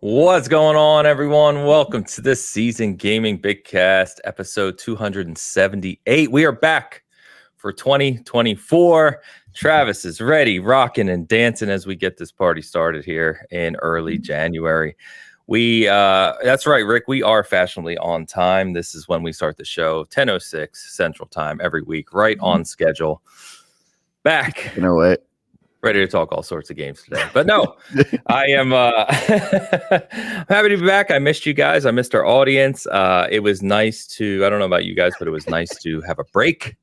What's going on, everyone? Welcome to this season gaming Bitcast, episode 278. We are back for 2024. Travis is ready, rocking and dancing as we get this party started here in early January. That's right, Rick. We are fashionably on time. This is when we start the show, 10:06 Central Time every week, right on schedule. Back. You know what? Ready to talk all sorts of games today. But no, I am happy to be back. I missed you guys. I missed our audience. It was nice to, I don't know about you guys, but it was nice to have a break.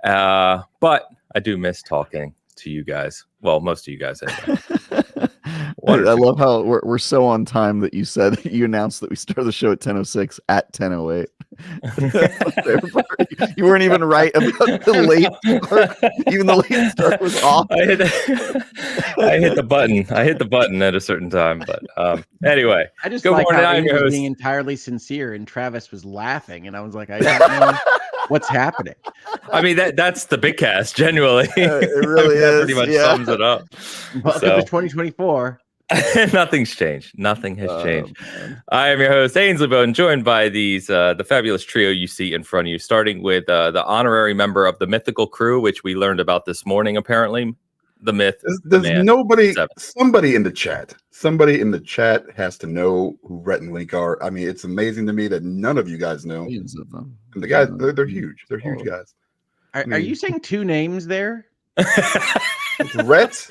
But I do miss talking to you guys. Well, most of you guys. Anyway. I love how we're so on time that you announced that we started the show at 10:06 at 10:08. You weren't even right about the late start. Even the late start was off. I hit the button. I hit the button at a certain time. But anyway, I just good like morning. how I'm he your was host. being entirely sincere, and Travis was laughing, and I was like, I don't know what's happening. I mean, that's the Bitcast, genuinely. It really that is. pretty much Yeah. sums it up. Welcome to 2024. Nothing's changed. Nothing has changed. Man. I am your host, Ainsley Bowden, joined by the fabulous trio you see in front of you, starting with the honorary member of the mythical crew, which we learned about this morning, apparently. The myth. There's man. nobody, Seven. somebody in the chat has to know who Rhett and Link are. I mean, it's amazing to me that none of you guys know. Millions of them. And the guys, they're huge. They're huge guys. Are you saying two names there? It's Rhett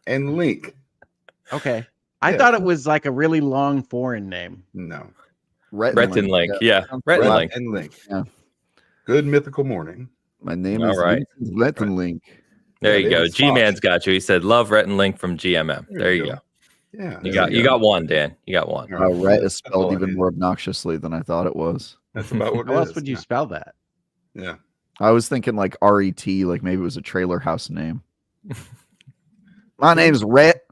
and Link. Okay. I Yeah. thought it was like a really long foreign name. No. Rhett and Link. Yeah. Rhett and Rhett Link. and Link. Yeah. Good mythical morning. My name All is right. Rhett and Link. There Yeah, you go. David G-Man's Fox. got you. He said, love Rhett and Link from GMM. There you go. Yeah. You got one, Dan. You got one. All right. Rhett is That's spelled all I even need. more obnoxiously than I thought it was. That's about what How it else is. would you spell that? Yeah. I was thinking like RET, like maybe it was a trailer house name. My name's Rhett.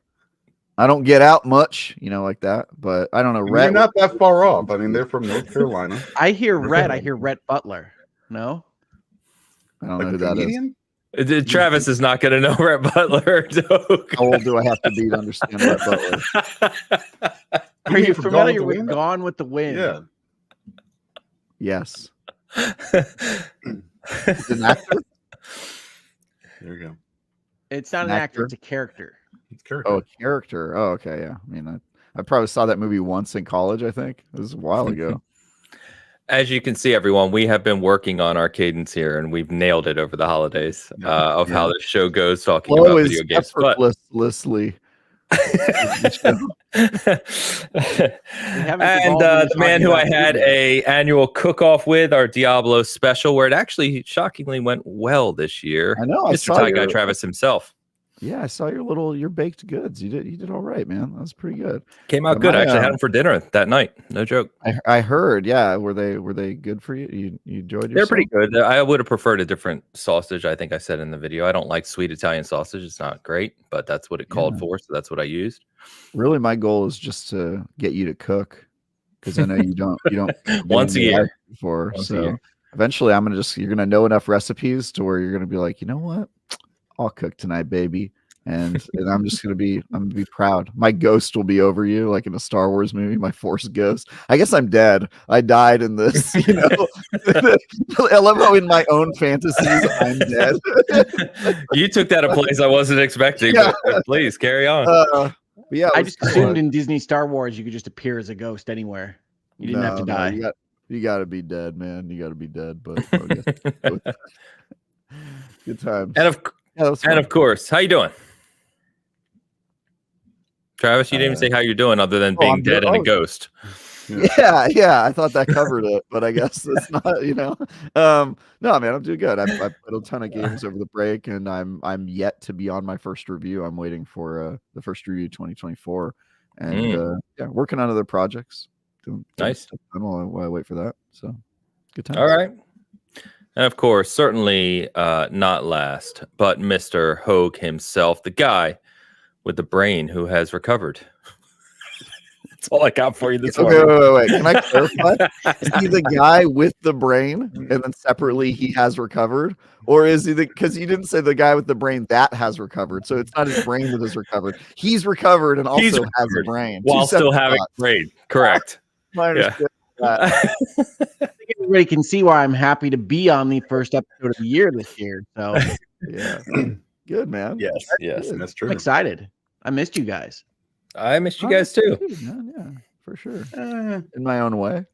I don't get out much, like that. But I don't know. You're Rhett. not that far off. I mean, they're from North Carolina. I hear Rhett. I hear Rhett Butler. No? I don't know Like who a that is. comedian? Travis is not going to know Rhett Butler. How old do I have to be to understand Rhett Butler? Are you from Gone familiar with the with Wind? Gone with the Wind? Yeah. Yes. He's an actor? There you go. It's not An an actor, actor? it's a character. It's character. Oh, a character. Oh, okay. Yeah. I mean, I probably saw that movie once in college, I think. It was a while ago. As you can see, everyone, we have been working on our cadence here, and we've nailed it over the holidays of how the show goes, talking about Always video games. But effortlessly. and evolved the into man talking who I about had food a annual cook-off with, our Diablo special, where it actually shockingly went well this year. I know. I Mr. saw Tie Guy your, Travis himself. Yeah, I saw your baked goods. You did all right, man. That was pretty good. Came out But good. I my, actually had them for dinner that night. No joke. I heard. Yeah, were they good for you? You enjoyed yourself? They're pretty good. I would have preferred a different sausage. I think I said in the video. I don't like sweet Italian sausage. It's not great, but that's what it called for, so that's what I used. Really, my goal is just to get you to cook, because I know you don't Once a year before. Once a So year. eventually, you're gonna know enough recipes to where you're gonna be like, you know what, I'll cook tonight, baby. And I'm gonna be proud. My ghost will be over you, like in a Star Wars movie. My Force ghost. I guess I'm dead. I died in this. I love how in my own fantasies I'm dead. You took that a place I wasn't expecting. Yeah. But please carry on. But yeah, it I was just cool. assumed in Disney Star Wars you could just appear as a ghost anywhere. You didn't have to No, die. you got to be dead, man. You got to be dead. But I guess good times. and of Yeah, that's fun. course, how you doing, Travis? You didn't even say how you're doing, other than being I'm dead good. and a Oh. ghost. Yeah. I thought that covered it, but I guess it's not. No, man, I'm doing good. I played a ton of games over the break, and I'm yet to be on my first review. I'm waiting for the first review 2024, and working on other projects. Doing Nice. stuff while I wait for that. So good times. All right. And of course, certainly not last, but Mr. Hogue himself, the guy with the brain who has recovered. That's all I got for you this Okay, morning. wait. Can I clarify? Is he the guy with the brain, and then separately he has recovered, or is he because you didn't say the guy with the brain that has recovered? So it's not his brain that has recovered. He's recovered and also He's has a recovered brain while Two still separate having thoughts. brain. Correct. I understand that. I think everybody can see why I'm happy to be on the first episode of the year this year. So Yeah, good man. Yes, yes. Good. That's I'm true. excited. I missed you guys. I missed you I guys too. man, yeah, for sure. In my own way.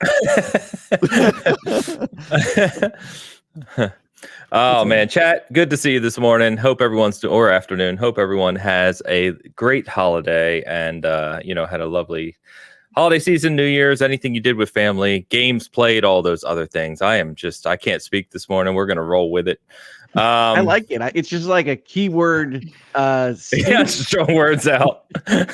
Oh man, chat. Good to see you this morning. Hope everyone's or afternoon. Hope everyone has a great holiday and had a lovely holiday season, New Year's, anything you did with family, games played, all those other things. I can't speak this morning. We're gonna roll with it. I like it. It's just like a keyword. Yeah, just throwing words out.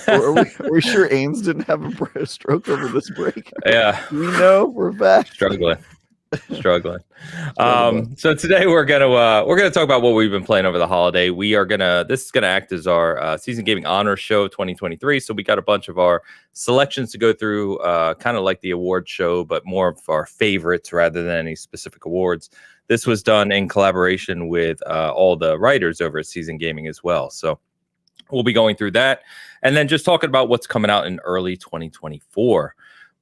Are we sure Ains didn't have a stroke over this break? Yeah, We know for a fact. struggling. So today we're gonna talk about what we've been playing over the holiday. This is gonna act as our season gaming honor show 2023. So we got a bunch of our selections to go through, kind of like the award show, but more of our favorites rather than any specific awards. This was done in collaboration with all the writers over at Season Gaming as well. So we'll be going through that and then just talking about what's coming out in early 2024.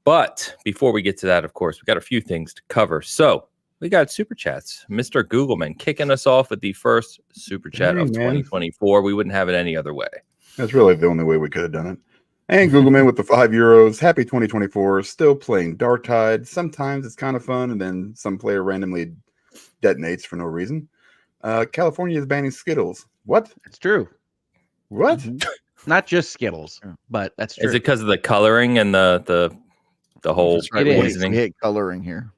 But before we get to that, of course, we got a few things to cover. So we got super chats. Mr. Googleman kicking us off with the first super chat of 2024. We wouldn't have it any other way. That's really the only way we could have done it. And Googleman with the €5. Happy 2024. Still playing Dark Tide. Sometimes it's kind of fun, and then some player randomly detonates for no reason. California is banning Skittles. What? It's true. What? Not just Skittles, but that's true. Is it because of the coloring and the whole That's right. poisoning? We hate coloring here.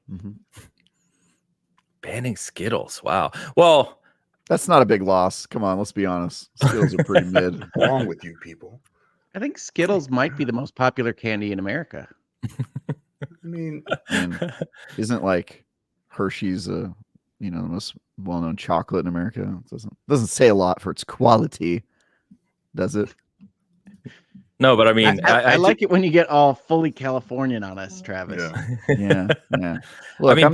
Banning Skittles. Wow. Well, that's not a big loss. Come on, let's be honest. Skittles are pretty mid. What's wrong with you people? I think Skittles might be the most popular candy in America. I mean, isn't like Hershey's the most well-known chocolate in America? It doesn't say a lot for its quality, does it? No, but I mean, I like it when you get all fully Californian on us, Travis. Yeah. Look, I mean,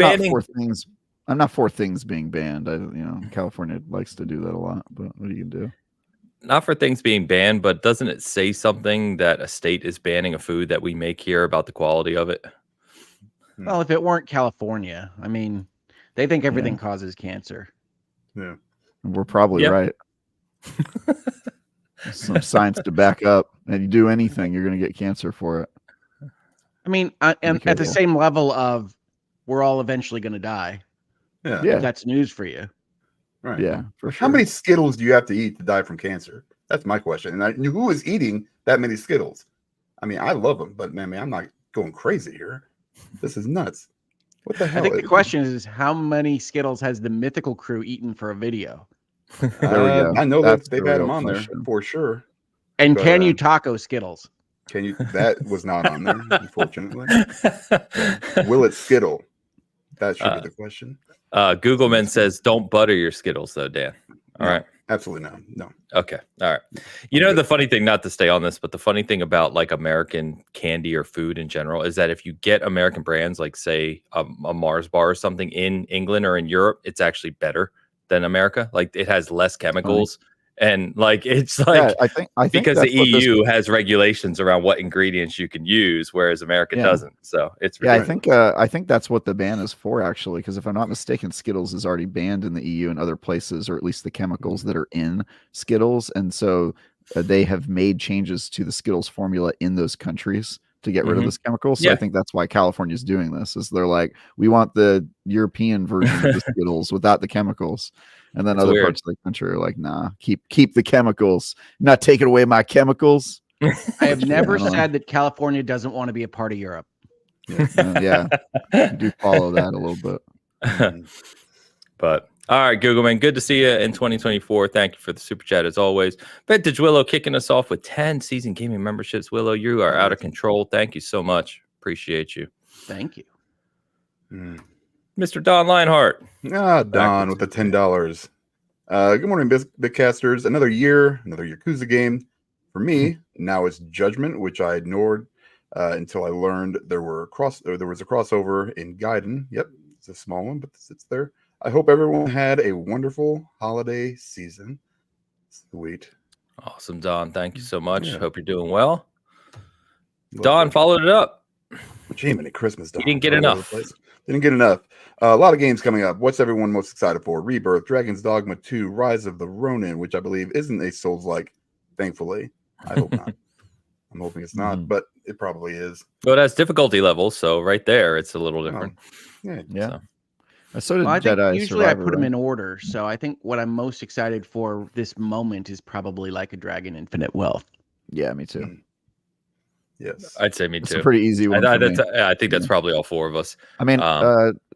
I'm not for things being banned. California likes to do that a lot, but what are you gonna do? Not for things being banned, but doesn't it say something that a state is banning a food that we make here about the quality of it? Well, if it weren't California, I mean, they think everything causes cancer. Yeah, we're probably right. Some science to back up, and you do anything, you're going to get cancer for it. I mean, and at the same level of we're all eventually going to die. Yeah, that's news for you. Right. Yeah, for sure. How many Skittles do you have to eat to die from cancer? That's my question. And who is eating that many Skittles? I mean, I love them, but man, I'm not going crazy here. This is nuts. What the hell? I think the question is how many Skittles has the Mythical Crew eaten for a video? There we go. I know that they've had them on there for sure. And but, can you taco Skittles? Can you? That was not on there, unfortunately. Will it Skittle? That should be the question. Googleman says, "Don't butter your Skittles, though, Dan." All right. Absolutely no. Okay. All right. You know, the funny thing, not to stay on this, but the funny thing about like American candy or food in general is that if you get American brands, like say a Mars bar or something in England or in Europe, it's actually better than America. Like it has less chemicals. And like it's like I think because the EU has regulations around what ingredients you can use, whereas America doesn't. So it's ridiculous. I think that's what the ban is for, actually, because if I'm not mistaken, Skittles is already banned in the EU and other places, or at least the chemicals that are in Skittles, and so they have made changes to the Skittles formula in those countries to get rid of this chemical. So I think that's why California is doing this. Is they're like, we want the European version of the Skittles without the chemicals. And then other parts of the country are like, nah, keep the chemicals. Not taking away my chemicals. I have never said that California doesn't want to be a part of Europe. Yeah. I do follow that a little bit. But all right, Googleman, good to see you in 2024. Thank you for the super chat as always. Vintage Willow kicking us off with 10 season gaming memberships. Willow, you are out of control. Thank you so much. Appreciate you. Thank you. Mr. Don Lionheart. Don with the $10. Good morning, Bitcasters. Another year, another Yakuza game. For me, now it's Judgment, which I ignored until I learned there was a crossover in Gaiden. Yep, it's a small one, but it's there. I hope everyone had a wonderful holiday season. Sweet. Awesome, Don. Thank you so much. Yeah. Hope you're doing well. Love Don it. followed it up. Gee, many Christmas. He didn't get enough. Didn't get enough. A lot of games coming up. What's everyone most excited for? Rebirth, Dragon's Dogma 2, Rise of the Ronin, which I believe isn't a Souls-like, thankfully. I hope not. I'm hoping it's not, but it probably is. Well, it has difficulty levels, so right there, it's a little different. Yeah. So. So did Well, I think Jedi usually Survivor, I put them right? in order. So I think what I'm most excited for this moment is probably Like a Dragon Infinite Wealth. Yeah, me too. Yes. I'd say me It's too. a pretty easy one. I for me. think that's probably all four of us. I mean,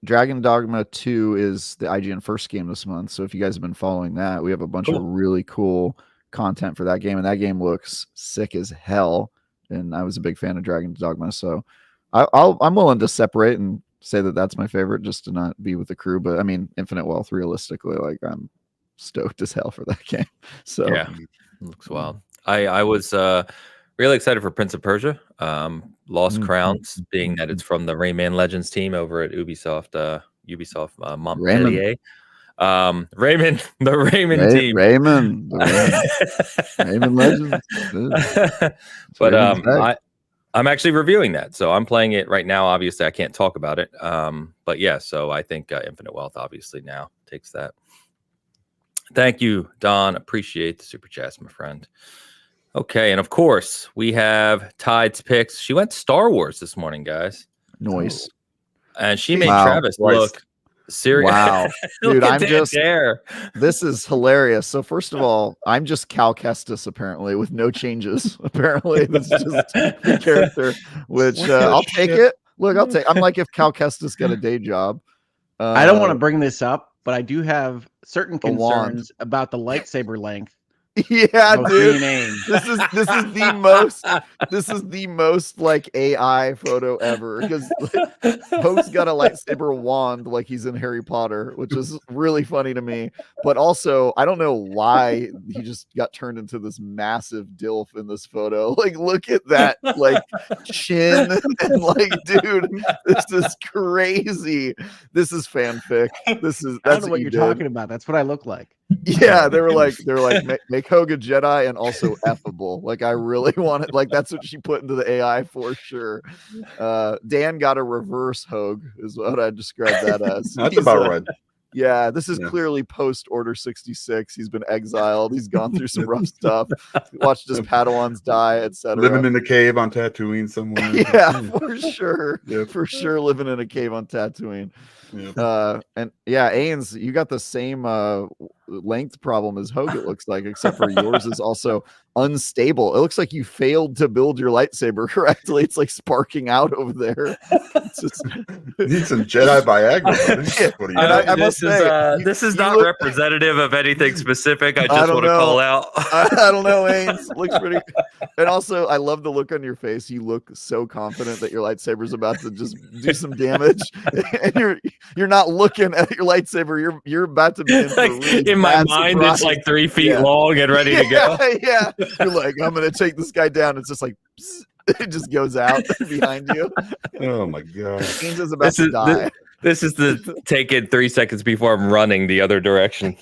Dragon Dogma 2 is the IGN first game this month. So if you guys have been following that, we have a bunch of really cool content for that game. And that game looks sick as hell. And I was a big fan of Dragon Dogma. So I'm willing to separate and say that that's my favorite just to not be with the crew. But I mean, Infinite Wealth, realistically, like I'm stoked as hell for that game. So yeah, it looks wild. I was really excited for Prince of Persia, Lost Crowns, being that it's from the Rayman Legends team over at Ubisoft Montpellier. Raymond, the Rayman team. Rayman Legends. But I'm actually reviewing that, so I'm playing it right now. Obviously, I can't talk about it. But yeah, so I think Infinite Wealth obviously now takes that. Thank you, Don. Appreciate the super chats, my friend. Okay, and of course, we have Tide's picks. She went Star Wars this morning, guys. Nice. And she made Travis look serious. Wow. Dude, I'm just there. This is hilarious. So first of all, I'm just Cal Kestis, apparently, with no changes. Apparently, that's just the character, which I'll take it. Look, I'm like if Cal Kestis got a day job. I don't want to bring this up, but I do have certain concerns about the lightsaber length. Yeah, dude. This is the most like AI photo ever because Hope's got a lightsaber wand like he's in Harry Potter, which is really funny to me. But also, I don't know why he just got turned into this massive dilf in this photo. Like, look at that, like chin and like, dude, this is crazy. This is fanfic. I don't know what you're talking about. That's what I look like. Yeah, they were like make Hogue a Jedi and also effable. Like I really want it. Like that's what she put into the AI for sure. Dan got a reverse Hogue is what I described that as. That's about right. Yeah, this is clearly post Order 66. He's been exiled. He's gone through some rough stuff. Watched his Padawans die, etc. Living in a cave on Tatooine somewhere. Yeah, for sure. Yeah. For sure, living in a cave on Tatooine. Yeah. And yeah, Ains, you got the same length problem as Hogue, it looks like, except for yours is also unstable. It looks like you failed to build your lightsaber correctly. It's like sparking out over there. Need some Jedi Viagra. Buddy. This is not representative of anything specific. I just want to call out. I don't know, Ains. Looks pretty. And also, I love the look on your face. You look so confident that your lightsaber's about to just do some damage, and you're not looking at your lightsaber. You're about to be in, really in my mind. Surprise. It's like 3 feet long and ready to go. Yeah, you're like, I'm gonna take this guy down. It's just like it just goes out behind you. Oh my god! Ains is about to die. This is the take it 3 seconds before I'm running the other direction.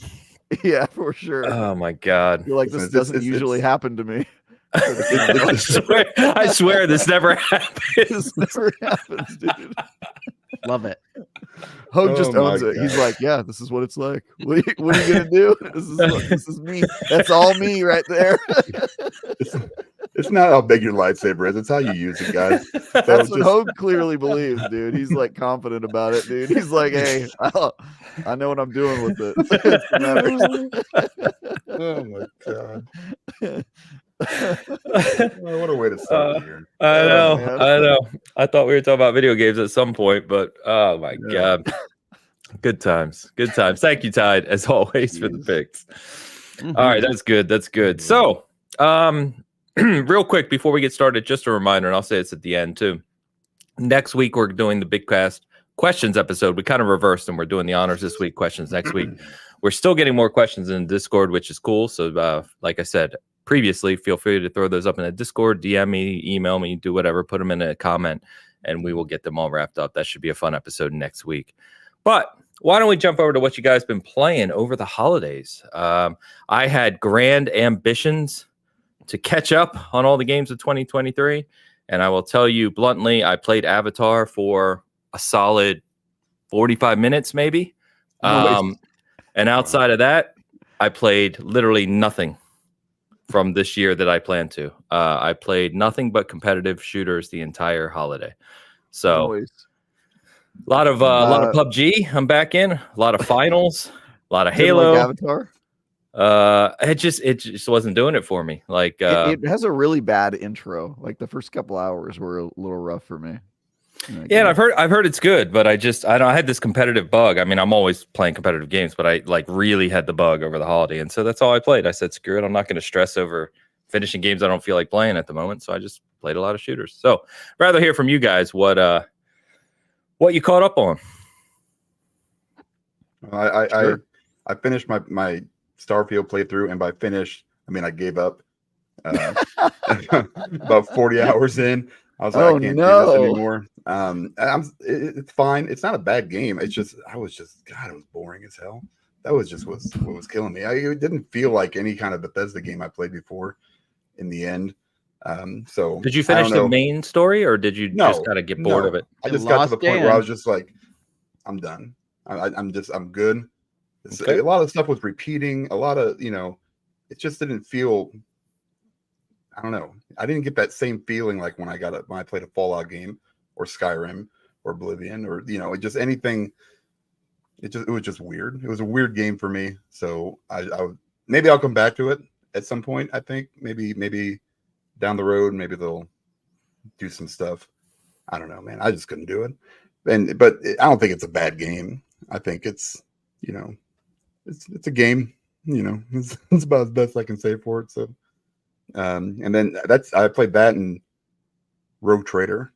Yeah, for sure. Oh my god! You're like, this doesn't usually happen to me. I swear this never happens. This never happens, dude. Love it. Hogue just owns it. He's like, yeah, this is what it's like. What are you gonna do? This is me. That's all me right there. It's not how big your lightsaber is. It's how you use it, guys. So that's what Hogue clearly believes, dude. He's like confident about it, dude. He's like, hey, I know what I'm doing with it. Oh my god. What a way to start here. I know. I thought we were talking about video games at some point, but oh my god. Good times. Thank you, Tide, as always, for the picks. All right, that's good. So real quick before we get started, just a reminder, and I'll say it's at the end too. Next week we're doing the Bitcast questions episode. We kind of reversed and we're doing the honors this week, questions next week. We're still getting more questions in Discord, which is cool. So like I said, previously, feel free to throw those up in the Discord, DM me, email me, do whatever, put them in a comment, and we will get them all wrapped up. That should be a fun episode next week. But why don't we jump over to what you guys been playing over the holidays? I had grand ambitions to catch up on all the games of 2023. And I will tell you bluntly, I played Avatar for a solid 45 minutes, maybe. And outside of that, I played literally nothing from this year that I plan to. I played nothing but competitive shooters the entire holiday. So a lot of PUBG. I'm back in. A lot of finals. A lot of Halo. Like Avatar. It just wasn't doing it for me. Like it has a really bad intro. Like the first couple hours were a little rough for me. Yeah, and I've heard it's good, but I had this competitive bug. I mean, I'm always playing competitive games, but I like really had the bug over the holiday, and so that's all I played. I said, screw it, I'm not going to stress over finishing games I don't feel like playing at the moment. So I just played a lot of shooters. So rather hear from you guys what you caught up on. I finished my Starfield playthrough, and by finish, I mean I gave up. About 40 hours in, I was like, I can't do this anymore. It's fine. It's not a bad game. It's just God, it was boring as hell. That was just what was killing me. It didn't feel like any kind of Bethesda game I played before. In the end, so did you finish the main story, or did you just kind of get bored of it? I just got to the point where I was just like, I'm done. I'm good. Okay. A lot of stuff was repeating. A lot of, it just didn't feel. I don't know. I didn't get that same feeling like when I played a Fallout game or Skyrim or Oblivion or just anything. It was just weird. It was a weird game for me. So maybe I'll come back to it at some point. I think maybe down the road, maybe they'll do some stuff. I don't know, man. I just couldn't do it. But I don't think it's a bad game. I think it's it's a game. It's about as best I can say for it. So. And then I played that in Rogue Trader,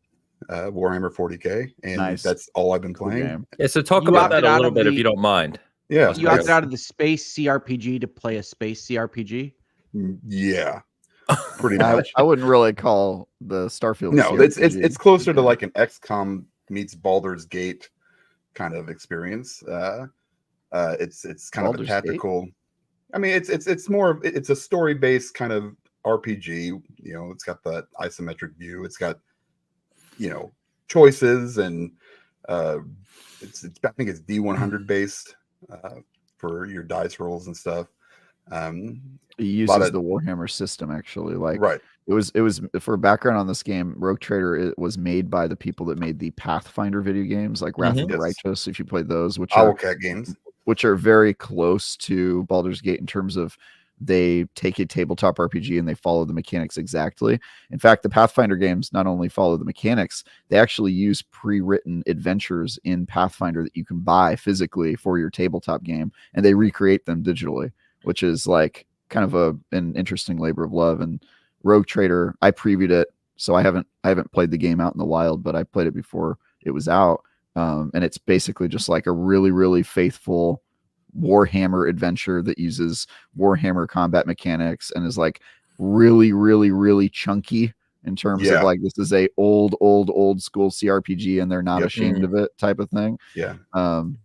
Warhammer 40K, and that's all I've been playing. Yeah, so talk about that a little bit if you don't mind. Yeah, you opted out of the space CRPG to play a space CRPG. Yeah, pretty much. I wouldn't really call the Starfield. No, CRPG. It's closer to like an XCOM meets Baldur's Gate kind of experience. It's kind of a tactical. Gate? I mean, it's more. It's a story based kind of RPG. It's got that isometric view. It's got choices, and it's I think it's D100 based for your dice rolls and stuff. It uses the Warhammer system actually. Like right. It was for background on this game. Rogue Trader, it was made by the people that made the Pathfinder video games, like Wrath of the Righteous. If you played those, which are Owlcat games, which are very close to Baldur's Gate in terms of they take a tabletop RPG and they follow the mechanics exactly. In fact, the Pathfinder games not only follow the mechanics, they actually use pre-written adventures in Pathfinder that you can buy physically for your tabletop game, and they recreate them digitally, which is like kind of an interesting labor of love. And Rogue Trader, I previewed it, so I haven't played the game out in the wild, but I played it before it was out, and it's basically just like a really, really faithful Warhammer adventure that uses Warhammer combat mechanics and is like really, really, really chunky in terms of like, this is a old school CRPG and they're not ashamed of it type of thing. Yeah.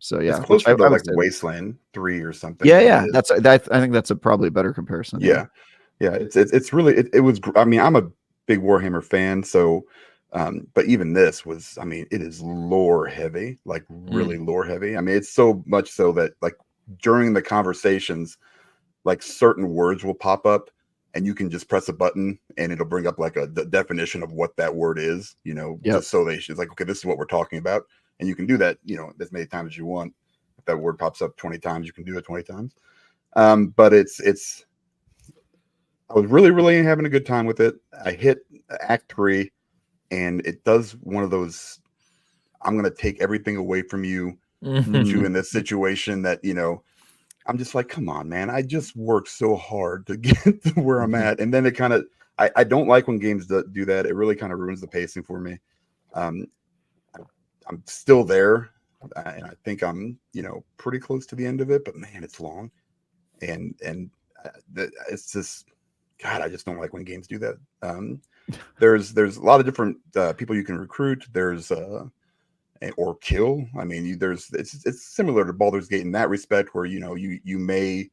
So yeah, it's close to like Wasteland 3 or something. Yeah. I think that's probably a better comparison. Yeah. It's really, it was, I mean, I'm a big Warhammer fan. So, but even this was, I mean, it is lore heavy, like really lore heavy. I mean, it's so much so that like, during the conversations, like certain words will pop up and you can just press a button and it'll bring up like the definition of what that word is, just so it's like, okay, this is what we're talking about. And you can do that, as many times as you want. If that word pops up 20 times, you can do it 20 times. But it's, I was really, really having a good time with it. I hit Act 3 and it does one of those, I'm going to take everything away from you. You in this situation that I'm just like, come on, man, I just worked so hard to get to where I'm at, and then it kind of I don't like when games do that. It really kind of ruins the pacing for me. I'm still there, and I think I'm pretty close to the end of it, but man, it's long, and it's just God, I just don't like when games do that. There's a lot of different people you can recruit. There's or kill. I mean, it's similar to Baldur's Gate in that respect, where you may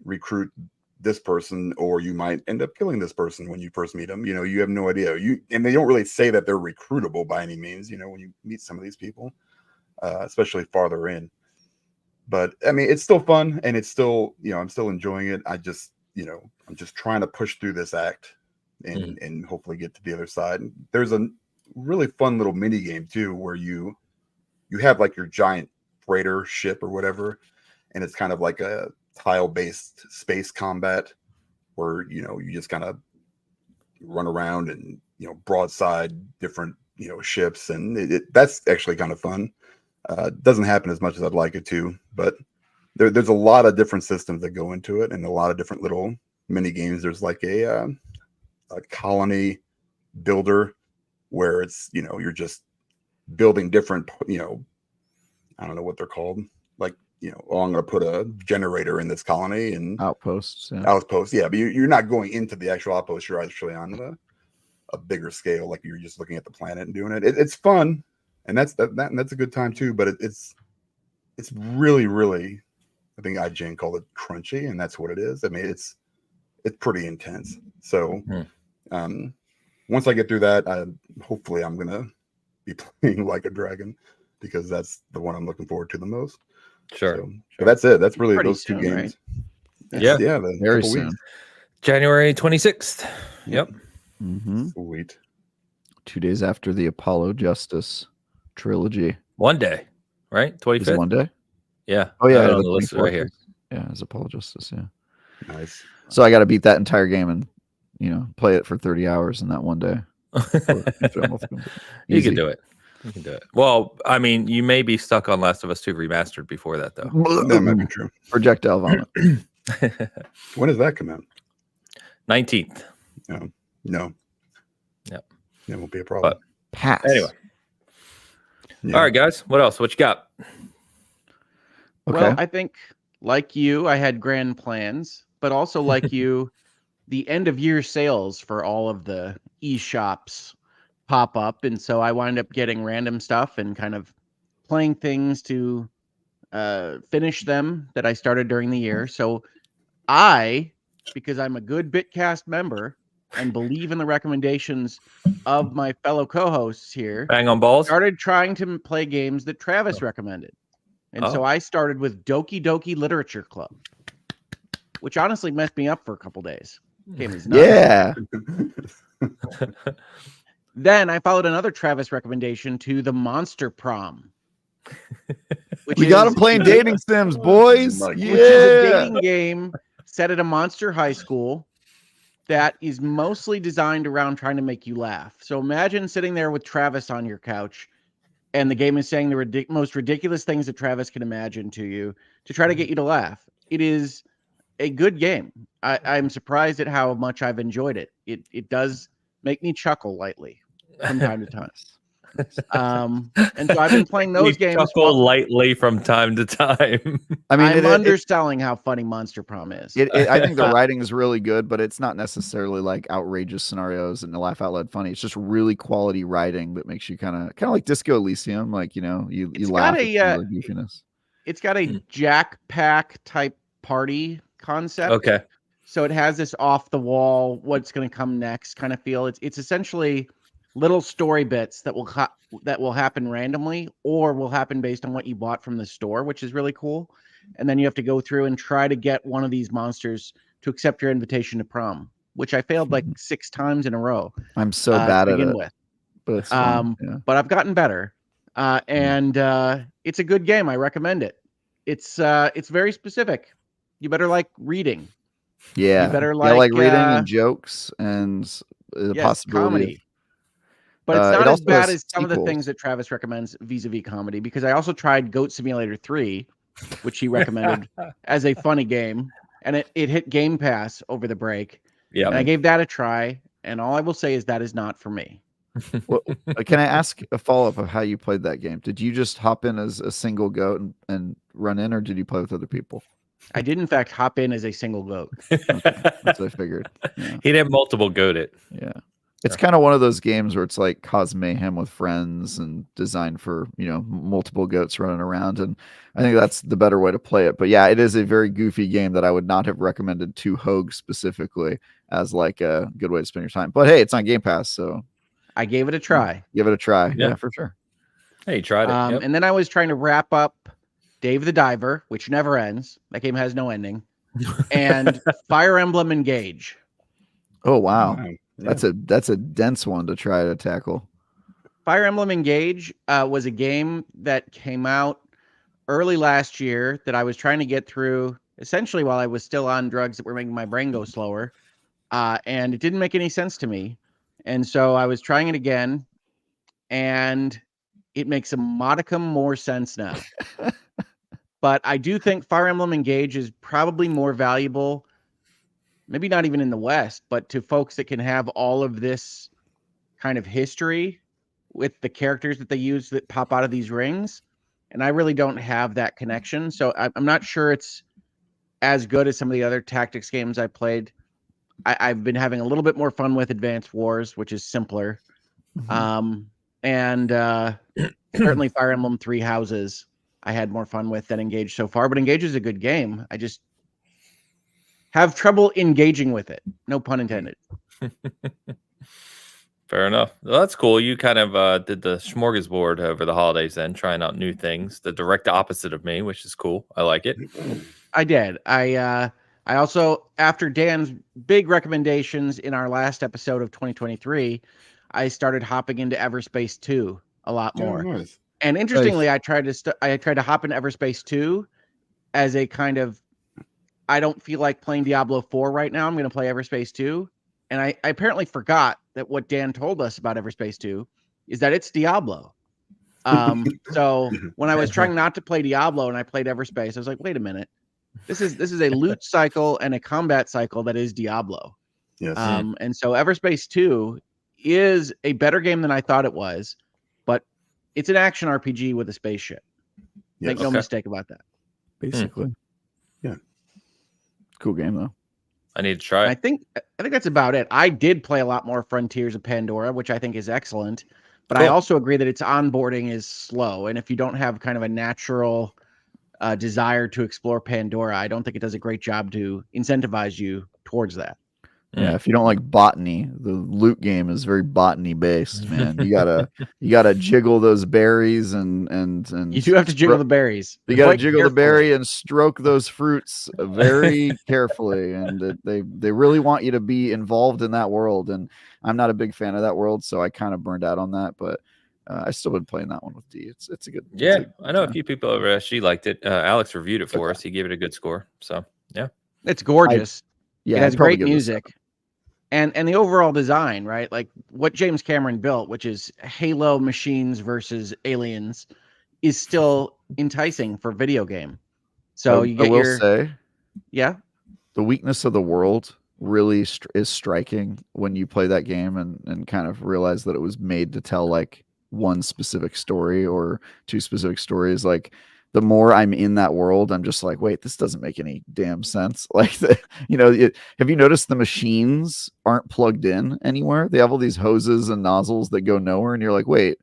recruit this person, or you might end up killing this person when you first meet them. You have no idea. And they don't really say that they're recruitable by any means. When you meet some of these people, especially farther in. But I mean, it's still fun, and it's still I'm still enjoying it. I'm just trying to push through this act and hopefully get to the other side. There's a really fun little mini game too, where you have like your giant freighter ship or whatever, and it's kind of like a tile-based space combat where you just kind of run around and broadside different ships, and that's actually kind of fun. Doesn't happen as much as I'd like it to, but there's a lot of different systems that go into it, and a lot of different little mini games. There's like a colony builder where it's you're just building different I don't know what they're called, like oh, I'm going to put a generator in this colony and Outposts, yeah, but you're not going into the actual outpost. You're actually on a bigger scale, like you're just looking at the planet and doing it. It's fun, and that's a good time too. But it's really, really, I think IGN called it crunchy, and that's what it is. I mean, it's pretty intense. So once I get through that, hopefully I'm gonna be playing Like a Dragon, because that's the one I'm looking forward to the most. Sure. So that's it. That's really Pretty those two soon, games. right? Yeah. Very soon. Weeks. January 26th. Yep. Mm-hmm. Sweet. 2 days after the Apollo Justice trilogy. One day, right? Is 25th. it one day? Yeah. Oh yeah, I got it on the the list right 24th here. is- Yeah, it's Apollo Justice. Yeah. Nice. So I got to beat that entire game and play it for 30 hours in that one day. You can do it. You can do it. Well, I mean, you may be stuck on Last of Us 2 Remastered before that, though. That might be true. Projectile vomit. When does that come out? 19th. No. Yep. That won't be a problem. Pass. Anyway. Yeah. All right, guys. What else? What you got? Okay. Well, I think like you, I had grand plans, but also like you, the end of year sales for all of the e-shops pop up, and so I wind up getting random stuff and kind of playing things to finish them that I started during the year. So because I'm a good Bitcast member and believe in the recommendations of my fellow co-hosts here, Bang on balls? started trying to play games that Travis recommended. And so I started with Doki Doki Literature Club, which honestly messed me up for a couple days. Game is nuts. Yeah. Then I followed another Travis recommendation to the Monster Prom. We got him playing dating sims, boys. Which is Yeah. Which is a dating game set at a monster high school that is mostly designed around trying to make you laugh. So imagine sitting there with Travis on your couch, and the game is saying the most ridiculous things that Travis can imagine to you to try to get you to laugh. It is a good game. I'm surprised at how much I've enjoyed it. It does make me chuckle lightly from time to time. And so I've been playing those games. Chuckle lightly from time to time. I mean, I'm underselling how funny Monster Prom is. I think the writing is really good, but it's not necessarily like outrageous scenarios and laugh out loud funny. It's just really quality writing that makes you kind of like Disco Elysium, like you laugh at some of the goofiness. It's got a Jack Pack type party concept. Okay. So it has this off the wall, what's going to come next kind of feel. It's essentially little story bits that will happen randomly or will happen based on what you bought from the store, which is really cool. And then you have to go through and try to get one of these monsters to accept your invitation to prom, which I failed like 6 times in a row. I'm so bad at it, with. but it's fun. Yeah. But I've gotten better, and it's a good game. I recommend it. It's very specific. You better like reading. Yeah, You better like reading and jokes and the possibility. Comedy. But it's not it as bad has as some of the sequels. things that Travis recommends vis-a-vis comedy, because I also tried Goat Simulator 3, which he recommended as a funny game, and it hit Game Pass over the break. Yeah. And I gave that a try, and all I will say is that is not for me. Well, can I ask a follow-up of how you played that game? Did you just hop in as a single goat and run in, or did you play with other people? I did in fact hop in as a single goat. That's what I figured. Yeah. He didn't multiple goat it. Yeah. It's kind of one of those games where it's like cause mayhem with friends and designed for, multiple goats running around. And I think that's the better way to play it. But yeah, it is a very goofy game that I would not have recommended to Hogue specifically as like a good way to spend your time. But hey, it's on Game Pass, so I gave it a try. give it a try. Yeah, for sure. Hey, you tried it. Yep. And then I was trying to wrap up Dave the Diver, which never ends. That game has no ending. And Fire Emblem Engage. Oh wow. Wow. That's a dense one to try to tackle. Fire Emblem Engage was a game that came out early last year that I was trying to get through essentially while I was still on drugs that were making my brain go slower. And it didn't make any sense to me. And so I was trying it again, and it makes a modicum more sense now. But I do think Fire Emblem Engage is probably more valuable, maybe not even in the West, but to folks that can have all of this kind of history with the characters that they use that pop out of these rings. And I really don't have that connection. So I'm not sure it's as good as some of the other tactics games I played. I've been having a little bit more fun with Advanced Wars, which is simpler. And certainly Fire Emblem Three Houses I had more fun with than Engage so far. But Engage is a good game. I just have trouble engaging with it. No pun intended. Fair enough. Well, that's cool. You kind of did the smorgasbord over the holidays then, trying out new things. The direct opposite of me, which is cool. I like it. I did. I also, after Dan's big recommendations in our last episode of 2023, I started hopping into Everspace 2 a lot more. Oh, nice. And interestingly, I tried to hop into Everspace 2 as a kind of, I don't feel like playing Diablo 4 right now. I'm going to play Everspace 2. And I apparently forgot that what Dan told us about Everspace 2 is that it's Diablo. So when I was trying not to play Diablo and I played Everspace, I was like, wait a minute. This is a loot cycle and a combat cycle that is Diablo. Yes. And so Everspace 2 is a better game than I thought it was, but it's an action RPG with a spaceship. Yes. Make no mistake about that. Basically. Yeah. Cool game though. I need to try it. I think that's about it. I did play a lot more Frontiers of Pandora, which I think is excellent, but I also agree that its onboarding is slow. And if you don't have kind of a natural desire to explore Pandora, I don't think it does a great job to incentivize you towards that. Yeah, if you don't like botany, the loot game is very botany based, man. You gotta jiggle those berries and You do have to jiggle the berries. You gotta Quite jiggle the carefully. berry and stroke those fruits very carefully, and they really want you to be involved in that world. And I'm not a big fan of that world, so I kind of burned out on that. But I still been playing that one with D. It's a good. Yeah, I know a few people over at SG liked it. Alex reviewed it for us. He gave it a good score. So yeah, It's gorgeous. Yeah, it has I'd probably great give it a music. And the overall design, right? Like what James Cameron built, which is Halo machines versus aliens, is still enticing for video game. So you get I will say, the weakness of the world really is striking when you play that game and kind of realize that it was made to tell like one specific story or two specific stories. Like the more I'm in that world, I'm just like, wait, this doesn't make any damn sense. Like, have you noticed the machines aren't plugged in anywhere? They have all these hoses and nozzles that go nowhere. And you're like, wait,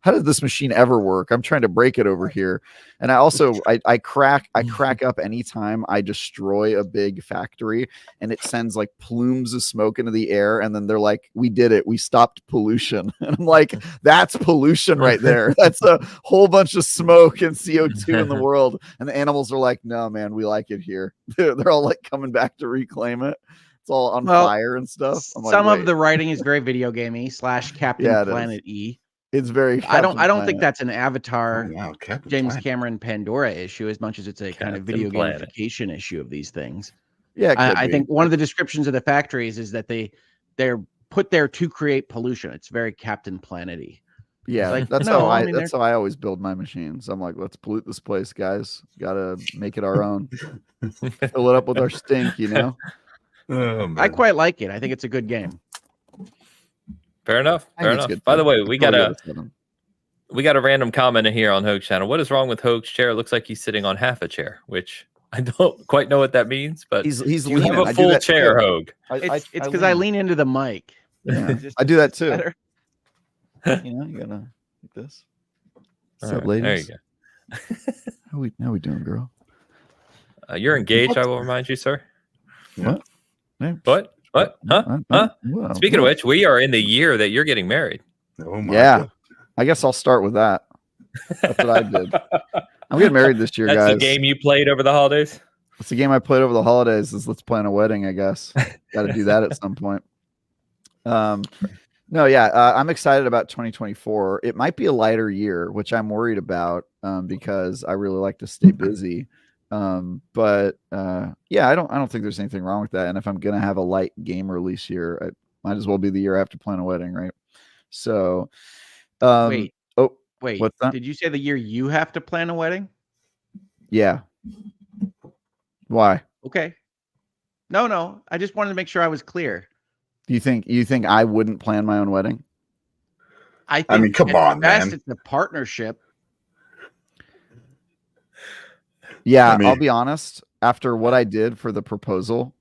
how did this machine ever work? I'm trying to break it over here. And I also, I crack up anytime I destroy a big factory and it sends like plumes of smoke into the air. And then they're like, we did it. We stopped pollution. And I'm like, that's pollution right there. That's a whole bunch of smoke and CO2 in the world. And the animals are like, no, man, we like it here. They're all like coming back to reclaim it. It's all on fire and stuff. I'm like, some of the writing is very video gamey / Captain Planet E. It's very. I don't think that's an Avatar James Planet. Cameron Pandora issue as much as it's a kind of video Planet. gamification issue of these things. Yeah, I think one of the descriptions of the factories is that they're put there to create pollution. It's very Captain Planet-y. Yeah, like, that's no, how I mean, that's how I always build my machines. I'm like, let's pollute this place, guys. Gotta make it our own. Fill it up with our stink, Oh, I quite like it. I think it's a good game. fair enough. Fair enough. By the way, we got a random comment in here on Hogue's channel. What is wrong with Hogue's chair? It looks like he's sitting on half a chair, which I don't quite know what that means, but He's do you have leaning. a I do full that chair, too. Hogue? It's because I lean into the mic. Yeah, Is this- I do is that this too. better? You know, you gotta like this. What's All up, right, ladies? there you go. How we doing, girl? You're engaged, I will remind you, sir. Yeah. What? Yeah. What? What? Huh? Huh? Well, Speaking of which, we are in the year that you're getting married. Oh my yeah. God. I guess I'll start with that. That's what I did. I'm getting married this year, That's guys. the game you played over the holidays? It's the game I played over the holidays. Is let's plan a wedding. I guess got to do that at some point. No, yeah, I'm excited about 2024. It might be a lighter year, which I'm worried about because I really like to stay busy. But yeah, I don't think there's anything wrong with that. And if I'm gonna have a light game release year, it might as well be the year I have to plan a wedding, right? So, Wait, oh, wait. what's that? Did you say the year you have to plan a wedding? Yeah. Why? Okay. No. I just wanted to make sure I was clear. You think I wouldn't plan my own wedding? I think mean, come at on, best, man. it's a partnership. Yeah, I mean- I'll be honest. After what I did for the proposal,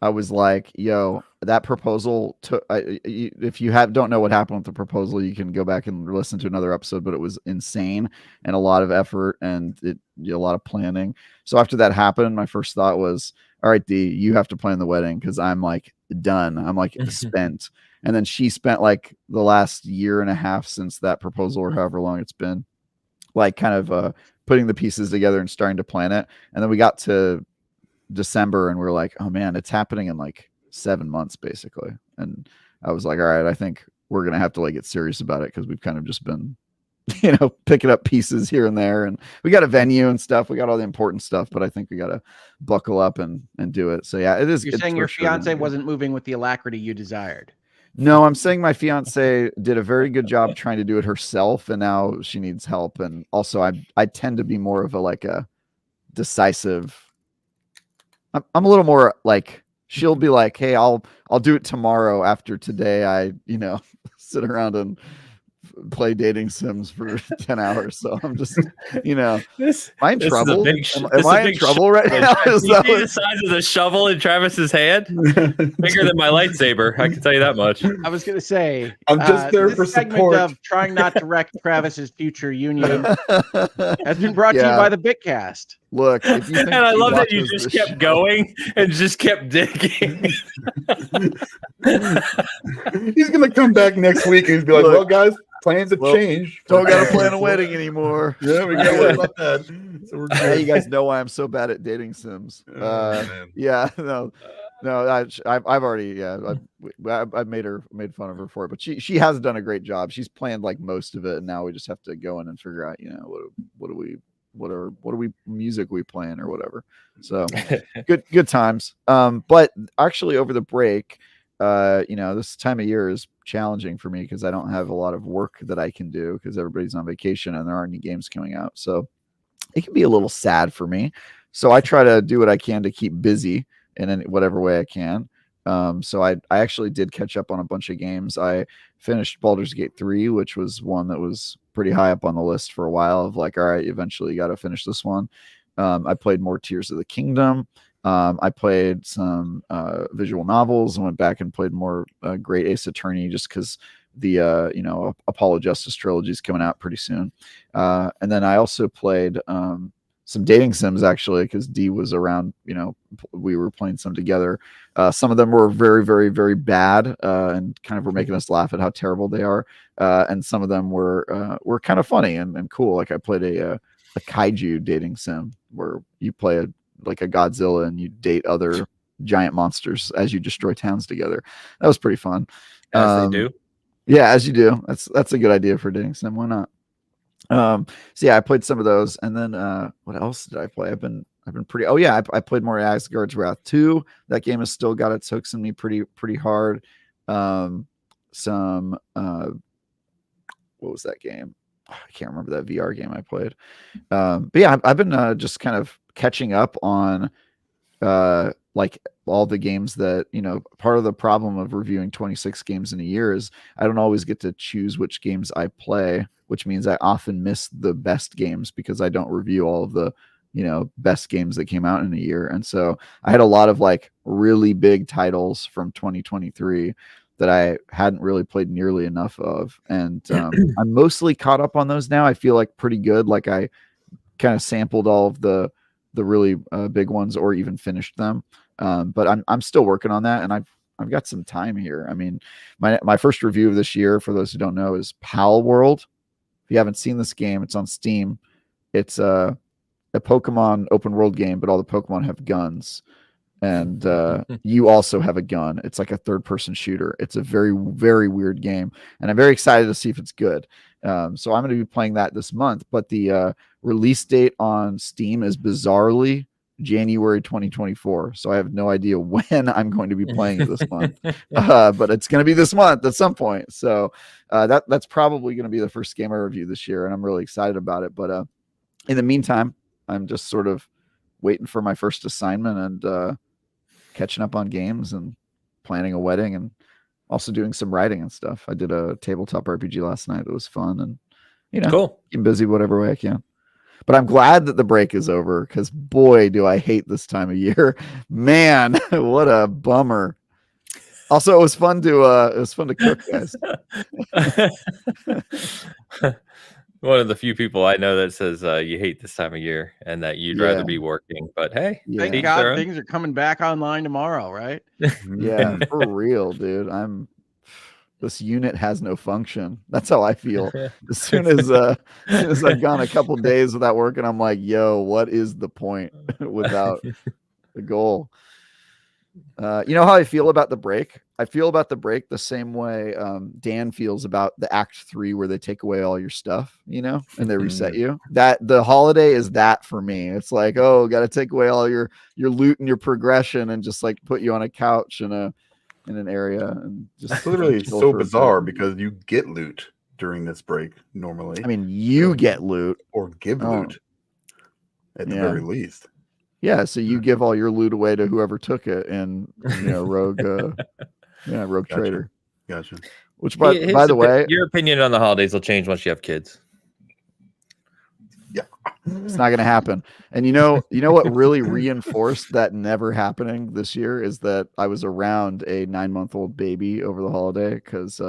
I was like, "Yo, that proposal took." If you don't know what happened with the proposal, you can go back and listen to another episode. But it was insane and a lot of effort and a lot of planning. So after that happened, my first thought was, "All right, D, you have to plan the wedding because I'm like done. I'm like spent." And then she spent like the last year and a half since that proposal, or however long it's been, like kind of putting the pieces together and starting to plan it. And then we got to December and we're like, oh man, it's happening in like 7 months basically. And I was like, all right, I think we're gonna have to like get serious about it because we've kind of just been picking up pieces here and there, and we got a venue and stuff, we got all the important stuff, but I think we got to buckle up and do it. So yeah, it is. You're saying your fiance wasn't moving with the alacrity you desired. No, I'm saying my fiance did a very good job trying to do it herself, and now she needs help. And also, I tend to be more of a decisive. I'm a little more like, she'll be like, "Hey, I'll do it tomorrow after today." I sit around and play dating sims for 10 hours. So I'm just, am I in trouble? Am I in trouble right now? You see the size of the shovel in Travis's hand? Bigger than my lightsaber. I can tell you that much. I was going to say, I'm just there for segment support. of trying not to wreck Travis's future union has been brought to you by the Bitcast. Look, if you think and I love that you just kept going and just kept digging. He's gonna come back next week and he's be like, "Well, guys, plans have changed. Don't gotta plan a wedding anymore." Yeah, we gotta worry about that. So we're Now you guys know why I'm so bad at dating sims. Yeah, no, I've already I've made fun of her for it, but she has done a great job. She's planned like most of it, and now we just have to go in and figure out what are music we playing or whatever. So good times. But actually over the break, this time of year is challenging for me because I don't have a lot of work that I can do because everybody's on vacation and there aren't any games coming out. So it can be a little sad for me. So I try to do what I can to keep busy in whatever way I can. So I actually did catch up on a bunch of games. I finished Baldur's Gate 3, which was one that was pretty high up on the list for a while of like, all right, eventually you got to finish this one. I played more Tears of the Kingdom. I played some visual novels and went back and played more Great Ace Attorney just because the Apollo Justice trilogy is coming out pretty soon. And then I also played some dating sims actually because D was around. We were playing some together. Some of them were very, very, very bad and kind of were making us laugh at how terrible they are. And some of them were kind of funny and cool. Like I played a kaiju dating sim where you play a Godzilla and you date other giant monsters as you destroy towns together. That was pretty fun. As they do. Yeah, as you do. That's a good idea for a dating sim. Why not? So yeah, I played some of those, and then what else did I play? I've been pretty. Oh yeah, I played more Asgard's Wrath 2. That game has still got its hooks in me pretty hard. What was that game? I can't remember that VR game I played. But yeah, I've been just kind of catching up on like all the games that, part of the problem of reviewing 26 games in a year is I don't always get to choose which games I play, which means I often miss the best games because I don't review all of the best games that came out in a year. And so I had a lot of like really big titles from 2023 that I hadn't really played nearly enough of. And I'm mostly caught up on those now. I feel like pretty good. Like I kind of sampled all of the really big ones or even finished them. But I'm still working on that, and I've got some time here. I mean, my first review of this year, for those who don't know, is Pal World. If you haven't seen this game, it's on Steam. It's a Pokemon open world game, but all the Pokemon have guns. And you also have a gun. It's like a third-person shooter. It's a very, very weird game, and I'm very excited to see if it's good. So I'm going to be playing that this month, but the release date on Steam is bizarrely January 2024. So I have no idea when I'm going to be playing it this month, but it's going to be this month at some point. So that's probably going to be the first game I review this year, and I'm really excited about it. But in the meantime, I'm just sort of waiting for my first assignment and catching up on games and planning a wedding and also doing some writing and stuff. I did a tabletop RPG last night. It was fun, and Cool. keep busy whatever way I can. But I'm glad that the break is over, because boy, do I hate this time of year. Man, what a bummer. Also, it was fun to cook, guys. One of the few people I know that says you hate this time of year and that you'd rather be working. But hey, Yeah. Thank God things are coming back online tomorrow, right? Yeah, for real, dude. This unit has no function. That's how I feel. As soon as I've gone a couple days without working, I'm like, yo, what is the point without the goal? You know how I feel about the break? I feel about the break the same way Dan feels about the Act 3, where they take away all your stuff, and they reset you. That the holiday is that for me. It's like, oh, got to take away all your loot and your progression, and just like put you on a couch in an area and just It's literally chill so for a bizarre bit. because you get loot during this break normally. I mean, you get loot or give loot at the very least. Yeah, so you give all your loot away to whoever took it, and rogue Gotcha. trader. Gotcha. Which by the way, your opinion on the holidays will change once you have kids. Yeah, it's not going to happen. And you know what really reinforced that never happening this year is that I was around a 9-month-old baby over the holiday, because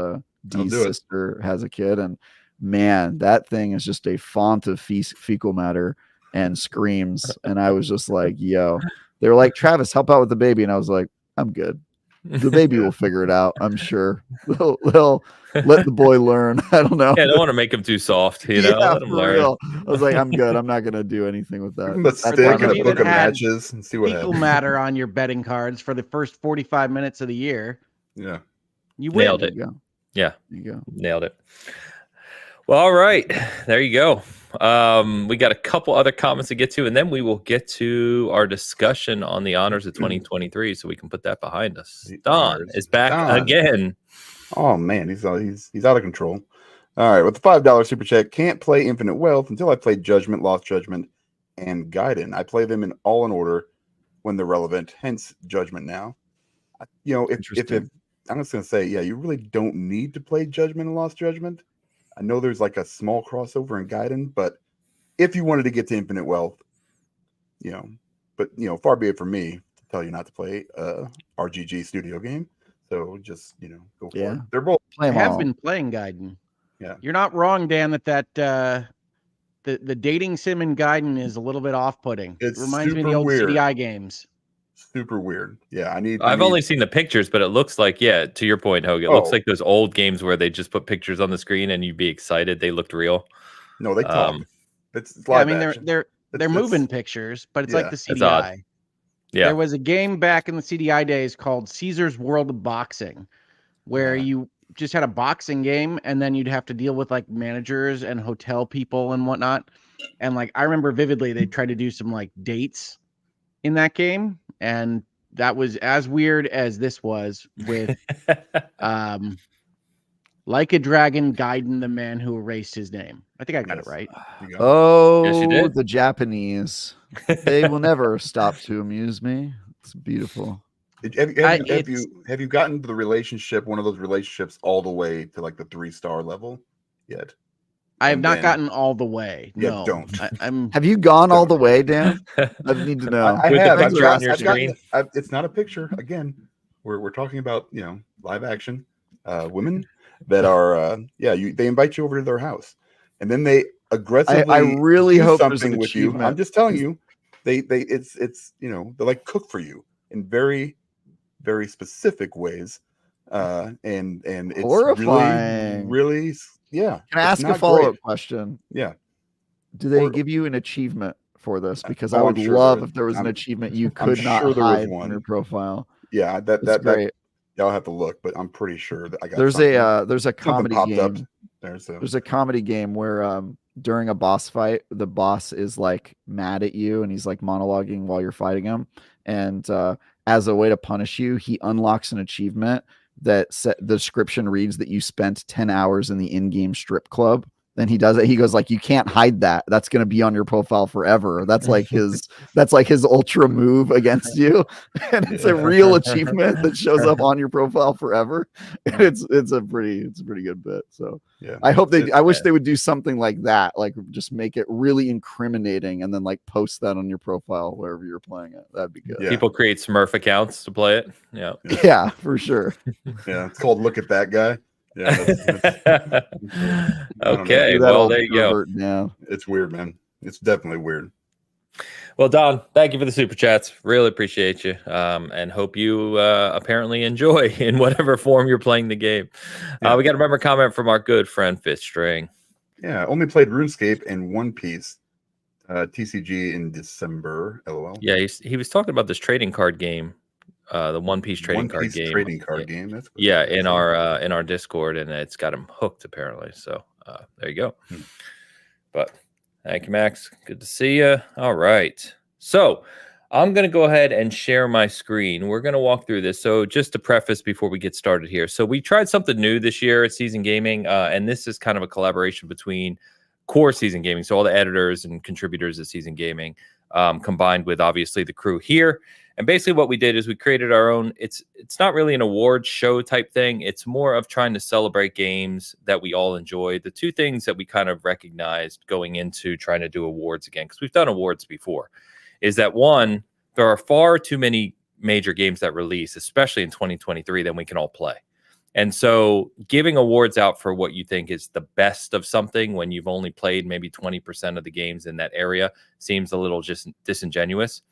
Dee's sister has a kid, and man, that thing is just a font of fecal matter and screams. And I was just like, yo, they were like, Travis, help out with the baby. And I was like, I'm good. The baby will figure it out. I'm sure they'll let the boy learn. I don't know. Yeah, I don't want to make him too soft, Yeah, let him for learn. real. I was like, I'm good. I'm not going to do anything with that. Let's stick those in of a you book that of had matches and see what Fecal happens. matter on your betting cards for the first 45 minutes of the year. Yeah. You win. Nailed it. There you go. Yeah. There you go. Nailed it. Well, all right. There you go. We got a couple other comments to get to, and then we will get to our discussion on the honors of 2023, so we can put that behind us. Don is back again. Oh man, he's out of control. All right, with the $5 super chat, can't play Infinite Wealth until I play Judgment, Lost Judgment, and Gaiden. I play them in order when they're relevant. Hence Judgment now. If I'm just gonna say, yeah, you really don't need to play Judgment and Lost Judgment. I know there's like a small crossover in Gaiden, but if you wanted to get to Infinite Wealth, far be it from me to tell you not to play RGG studio game. So just go for it. They're both. I have been playing Gaiden. Yeah, you're not wrong, Dan. The dating sim in Gaiden is a little bit off-putting. It reminds me of the old weird. CDI games. Super weird. Yeah, I've only seen the pictures, but it looks like, to your point, Hogue, it looks like those old games where they just put pictures on the screen and you'd be excited. They looked real. No, they talk. It's live action. They're moving pictures, but it's like the CDI. It's odd. Yeah. There was a game back in the CDI days called Caesar's World of Boxing, where you just had a boxing game, and then you'd have to deal with like managers and hotel people and whatnot. And like I remember vividly, they tried to do some like dates in that game, and that was as weird as this was with Like a Dragon, Gaiden, the man who erased his name. I think I got it right. Oh, yes, you did. The Japanese. They will never stop to amuse me. It's beautiful. Have you gotten to the relationship, one of those relationships, all the way to like the 3-star level yet? I have And not then- gotten all the way. Yeah, No, don't. I'm. Have you gone all Don't. the way, Dan? I need to know. I With the have. picture on your screen? It's not a picture. Again, we're talking about live action women that are they invite you over to their house, and then they aggressively I really do hope there's an something with you. I'm achievement. just telling you, it's they like cook for you in very very specific ways, and it's Horrifying. really yeah. Can I it's ask a not follow-up great. question? Yeah. Do they Or- give you an achievement for this? Because Oh, I I'm would sure love there is. if there was an I'm- achievement you I'm could not sure there is hide one. on your profile. Yeah, That's that great. I'll have to look, but I'm pretty sure that I got There's something. there's a Something comedy popped up. game. There's a comedy game where during a boss fight, the boss is like mad at you and he's like monologuing while you're fighting him. And as a way to punish you, he unlocks an achievement that the description reads that you spent 10 hours in the in-game strip club. Then he does it. He goes like, you can't hide that. That's going to be on your profile forever. That's like his ultra move against you. And it's a real achievement that shows up on your profile forever. And it's a pretty good bit. So yeah. I wish they would do something like that, like just make it really incriminating and then like post that on your profile wherever you're playing it. That'd be good. Yeah. People create Smurf accounts to play it. Yeah. Yeah, for sure. Yeah, it's called Look at That Guy. Yeah. Okay. Do that Well, old there you go. pervert now. It's weird, man. It's definitely weird. Well, Don, thank you for the super chats. Really appreciate you, and hope you apparently enjoy in whatever form you're playing the game. Yeah. We got a member comment from our good friend Fitstring. Yeah, only played RuneScape and One Piece TCG in December. LOL. Yeah, he was talking about this trading card game, the One Piece trading card game. Trading card game. That's in our Discord, and it's got him hooked apparently. So there you go. But thank you, Max. Good to see you. All right. So I'm going to go ahead and share my screen. We're going to walk through this. So just to preface before we get started here. So we tried something new this year at Season Gaming, and this is kind of a collaboration between core Season Gaming, so all the editors and contributors at Season Gaming, combined with obviously the crew here. And basically what we did is we created our own, it's not really an award show type thing. It's more of trying to celebrate games that we all enjoy. The two things that we kind of recognized going into trying to do awards again, because we've done awards before, is that one, there are far too many major games that release, especially in 2023, than we can all play. And so giving awards out for what you think is the best of something when you've only played maybe 20% of the games in that area seems a little just disingenuous.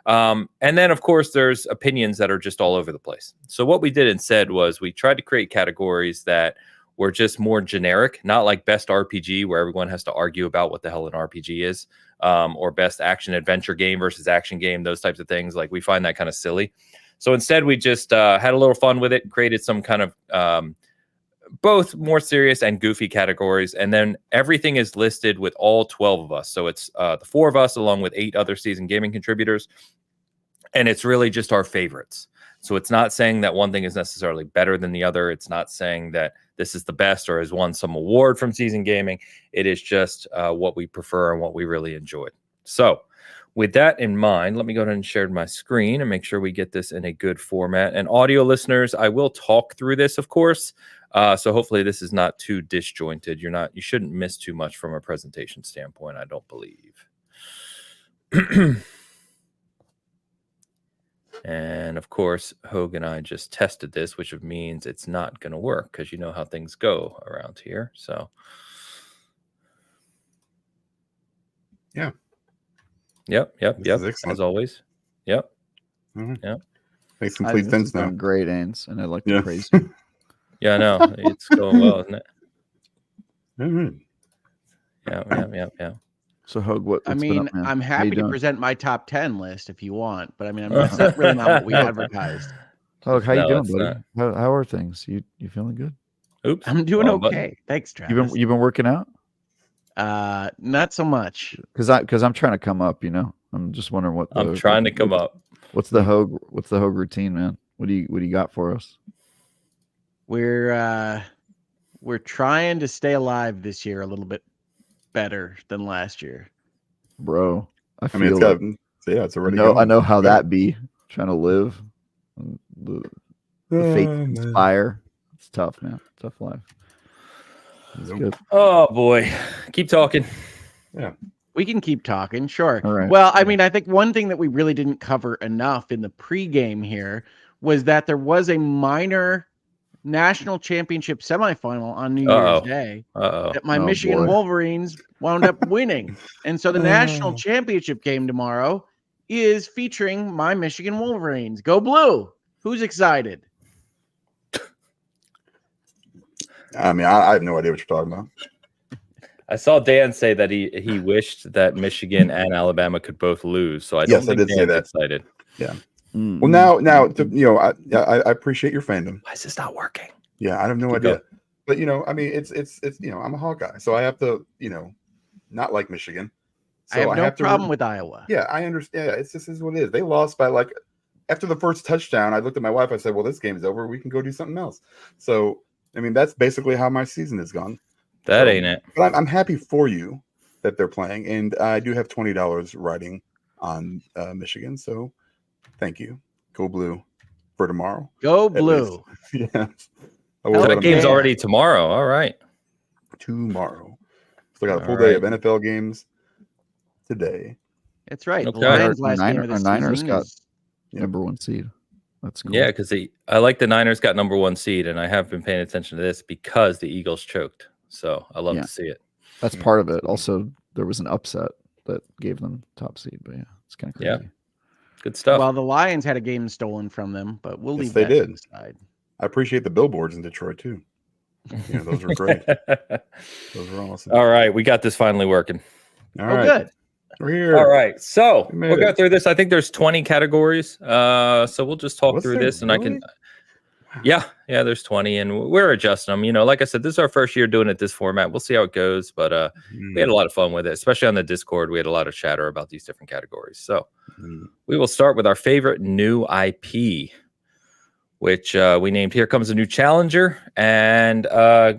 And then, of course, there's opinions that are just all over the place. So what we did instead was we tried to create categories that were just more generic, not like best RPG, where everyone has to argue about what the hell an RPG is, or best action adventure game versus action game, those types of things. Like, we find that kind of silly. So instead, we just had a little fun with it, created some kind of both more serious and goofy categories. And then everything is listed with all 12 of us. So it's the 4 of us along with 8 other Season Gaming contributors. And it's really just our favorites. So it's not saying that one thing is necessarily better than the other. It's not saying that this is the best or has won some award from Season Gaming. It is just what we prefer and what we really enjoyed. So with that in mind, let me go ahead and share my screen and make sure we get this in a good format. And audio listeners, I will talk through this, of course. So hopefully this is not too disjointed. You shouldn't miss too much from a presentation standpoint, I don't believe. And of course, Hogue and I just tested this, which means it's not going to work because you know how things go around here. So, yeah. Yep. As always. Yep. Mm-hmm. Yep. Makes complete sense now. Great, Ains, and I'd like to praise you. Yeah, I know. It's going well, isn't it? Mm-hmm. Yeah. So, Hogue, what's I been mean, up, man? I'm How you happy to doing? present my top 10 list if you want, but I mean, that's really not what we advertised. Hogue, how you No, doing, it's buddy? How are things? You feeling good? Oops. I'm doing Wrong okay. button. Thanks, Travis. You've been working out? Not so much. Because I'm trying to come up. I'm just wondering what I'm trying to come up. What's the Hogue routine, man? What do you got for us? We're trying to stay alive this year a little bit better than last year, bro. I mean, it's already. I know how that be. Trying to live, the fate inspire. It's tough, man. Tough life. That's Nope. good. Oh boy, keep talking. We can keep talking, sure. All right. Well, I mean, I think one thing that we really didn't cover enough in the pregame here was that there was a minor national championship semifinal on New Year's Day that my Oh, Michigan boy. Wolverines wound up winning. And so the national championship game tomorrow is featuring my Michigan Wolverines. Go Blue! Who's excited? I mean, I have no idea what you're talking about. I saw Dan say that he wished that Michigan and Alabama could both lose. So I don't Yes, I think did say Dan's that. excited. Mm. Well, now, I appreciate your fandom. Why is this not working? Yeah, I have no Keep idea. But I mean, it's I'm a Hawkeye, so I have to not like Michigan. So I have no have to problem with Iowa. Yeah, I understand. Yeah, it's just is what it is. They lost by like after the first touchdown. I looked at my wife. I said, "Well, this game's over. We can go do something else." So I mean, that's basically how my season has gone. That So, ain't it. But I'm happy for you that they're playing, and I do have $20 riding on Michigan. So thank you. Go Blue for tomorrow. Go at Blue! least. Yeah. That game's yeah. already tomorrow. All right. Tomorrow. So I got a All full day right. of NFL games today. That's right. Okay. The Lions' last game Niner- of the our Niners season got- is #1 seed. That's cool. Yeah, because I like the Niners got #1 seed, and I have been paying attention to this because the Eagles choked. So I love Yeah. to see it. That's part of it. Also, there was an upset that gave them top seed, but yeah, it's kind of crazy. Yeah. Good stuff. well, the Lions had a game stolen from them, but we'll Yes, leave they that to did. the side. I appreciate the billboards in Detroit too. Yeah, those were great. Those were awesome. All right, we got this finally working. All Oh, right. good. We're here. All right, so We made we'll go it. through this. I think there's 20 categories. So we'll just talk Was through there this, and I really? can. Yeah, there's 20, and we're adjusting them. Like I said, this is our first year doing it this format. We'll see how it goes, but we had a lot of fun with it, especially on the Discord. We had a lot of chatter about these different categories. So we will start with our favorite new IP, which we named Here Comes a New Challenger. And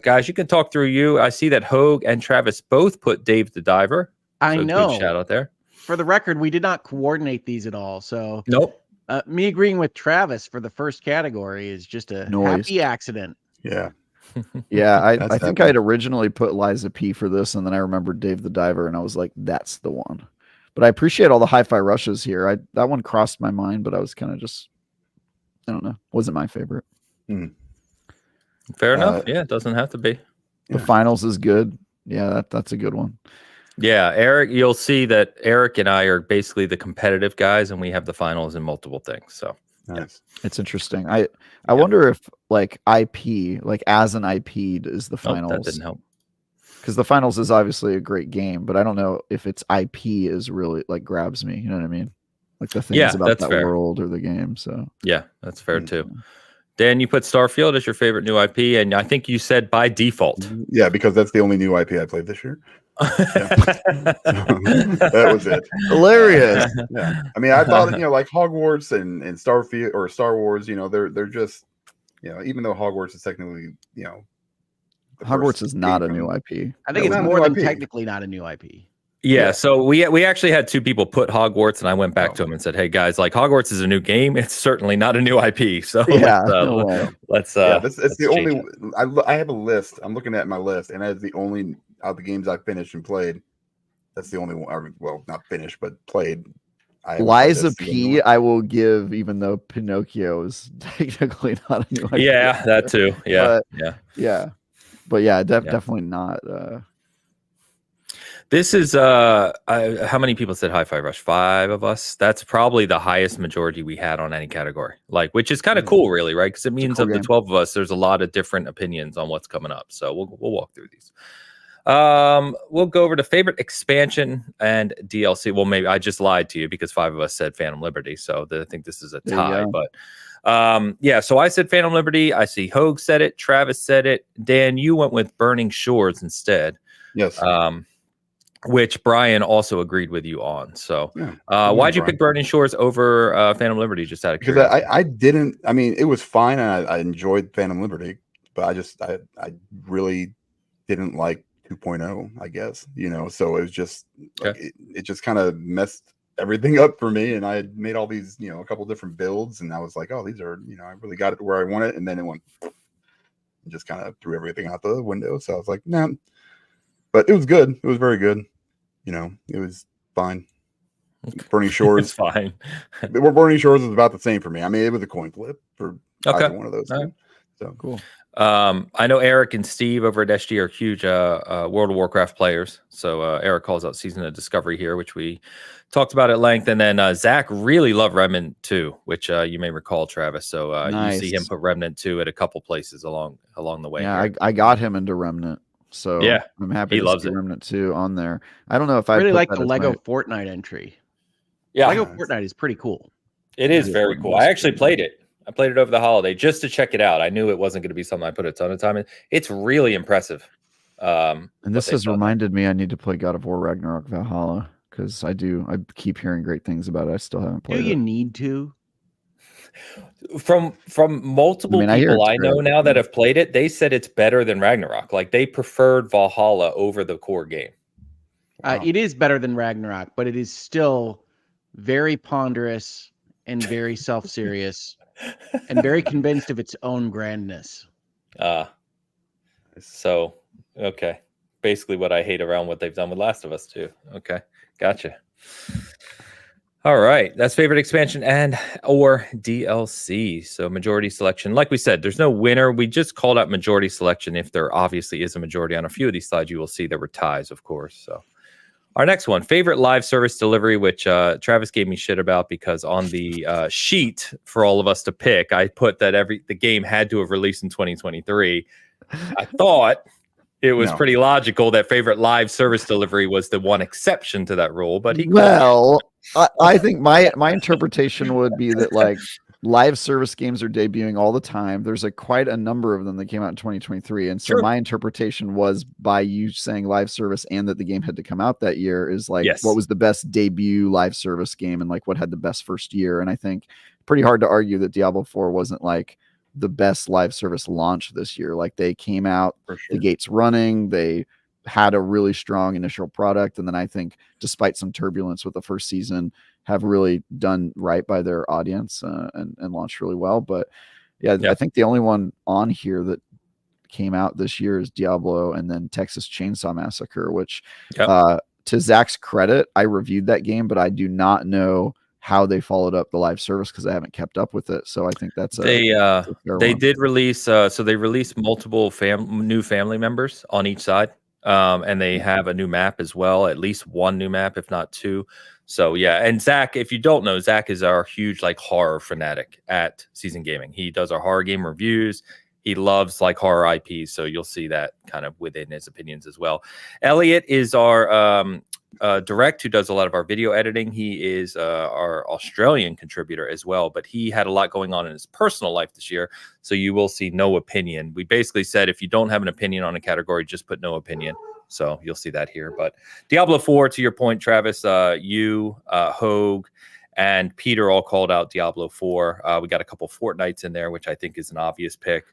guys, you can talk through you. I see that Hogue and Travis both put Dave the Diver. I So know. Good shout out there. For the record, we did not coordinate these at all. So Nope. me agreeing with Travis for the first category is just a Noise. happy accident. Yeah. Yeah, I That's think happening. I'd originally put Liza P for this, and then I remembered Dave the Diver, and I was like, that's the one. But I appreciate all the hi-fi rushes here. That one crossed my mind, but I was kind of just, I don't know, wasn't my favorite. Fair enough. Yeah, it doesn't have to be. The Yeah. finals is good. Yeah, that's a good one. Yeah, Eric, you'll see that Eric and I are basically the competitive guys, and we have the finals in multiple things. So Nice. It's interesting. I wonder if like IP, like as an IP, is the nope, that finals, didn't help. because the finals is obviously a great game, but I don't know if its IP is really like grabs me. You know what I mean? Like the things Yeah, about that's that fair. world or the game. So Yeah, that's fair Mm. too. Dan, you put Starfield as your favorite new IP, and I think you said by default. Yeah, because that's the only new IP I played this year. That was it. hilarious. Yeah. I mean, I thought, like Hogwarts and Starfield or Star Wars, they're just, even though Hogwarts is technically, the Hogwarts first is not a game new from- IP. I think No, it's not a more new than IP. technically not a new IP. Yeah, so we actually had two people put Hogwarts, and I went back Oh. to him and said, "Hey guys, like Hogwarts is a new game. It's certainly not a new IP. So Yeah, no way. let's Yeah, let's it's the change only. it. I have a list. I'm looking at my list, and that's the only out the games I finished and played. That's the only one. Well, not finished, but played. I haven't played Liza a single new P, one. I will give, even though Pinocchio is technically not a new IP. Yeah, that too. Yeah, But- yeah. But yeah, Yeah. definitely not. This is how many people said Hi-Fi Rush? 5 of us. That's probably the highest majority we had on any category. Like, which is kind of cool, really, right? Because it means cool of the game. 12 of us, there's a lot of different opinions on what's coming up. So we'll walk through these. We'll go over to favorite expansion and DLC. Well, maybe I just lied to you because 5 of us said Phantom Liberty. So I think this is a There you tie. go. But yeah, so I said Phantom Liberty. I see Hogue said it. Travis said it. Dan, you went with Burning Shores instead. Yes. Which Brian also agreed with you on. So Yeah. why'd you Brian. pick Burning Shores over Phantom Liberty? Just out of Because curiosity. I didn't. I mean, it was fine, and I enjoyed Phantom Liberty, but I really didn't like 2.0. I guess So it was just like, it just kind of messed everything up for me, and I had made all these a couple different builds, and I was like, oh, these are I really got it to where I want it, and then it went. and just kind of threw everything out the window. So I was like, nah. But it was good. It was very good. It was fine. Burning Shores. It's fine. Burning Shores was about the same for me. I mean, it was a coin flip for either one of those two. So Cool. I know Eric and Steve over at SG are huge World of Warcraft players. So Eric calls out Season of Discovery here, which we talked about at length. And then Zach really loved Remnant 2, which you may recall, Travis. So Nice. you see him put Remnant 2 at a couple places along the way. Yeah, here. I got him into Remnant. So yeah, I'm happy he to loves see it. Remnant 2 on there. I don't know if I really put like that the as Lego my- Fortnite entry. Yeah, Lego Fortnite is pretty cool. it is Yeah, very Fortnite cool. is I actually cool. played it. I played it over the holiday just to check it out. I knew it wasn't going to be something I put a ton of time in. It's really impressive. And this what has they've done. reminded me I need to play God of War Ragnarok Valhalla because I keep hearing great things about it. I still haven't Do played you it. need to? From multiple I hear people it's I know great. now that have played it, they said it's better than Ragnarok. Like they preferred Valhalla over the core game. Wow. It is better than Ragnarok, but it is still very ponderous and very self-serious and very convinced of its own grandness. So okay, basically what I hate around what they've done with Last of Us too. Okay, gotcha. All right, that's favorite expansion and or DLC. So majority selection, like we said, there's no winner. We just called out majority selection. If there obviously is a majority on a few of these slides, you will see there were ties, of course. So our next one, favorite live service delivery, which Travis gave me shit about because on the sheet for all of us to pick, I put that the game had to have released in 2023. I thought it was pretty logical that favorite live service delivery was the one exception to that rule, but I think my interpretation would be that like live service games are debuting all the time. There's quite a number of them that came out in 2023, and so my interpretation was by you saying live service and that the game had to come out that year is like what was the best debut live service game and like what had the best first year. And I think pretty hard to argue that Diablo 4 wasn't like the best live service launch this year. Like they came out the gates running, they had a really strong initial product, and then I think despite some turbulence with the first season have really done right by their audience and launched really well. But yeah, I think the only one on here that came out this year is Diablo and then Texas Chainsaw Massacre, which to Zach's credit, I reviewed that game, but I do not know how they followed up the live service because I haven't kept up with it. So I think that's they did release so they released multiple new family members on each side, and they have a new map as well, at least one new map, if not two. So yeah, and Zach, if you don't know, Zach is our huge like horror fanatic at Season Gaming. He does our horror game reviews. He loves like horror IPs, so you'll see that kind of within his opinions as well. Elliot is our direct who does a lot of our video editing. He is our Australian contributor as well, but he had a lot going on in his personal life this year, so you will see no opinion. We basically said if you don't have an opinion on a category, just put no opinion. So you'll see that here. But Diablo 4, to your point, Travis, you, Hogue, and Peter all called out Diablo 4. We got a couple Fortnites in there, which I think is an obvious pick.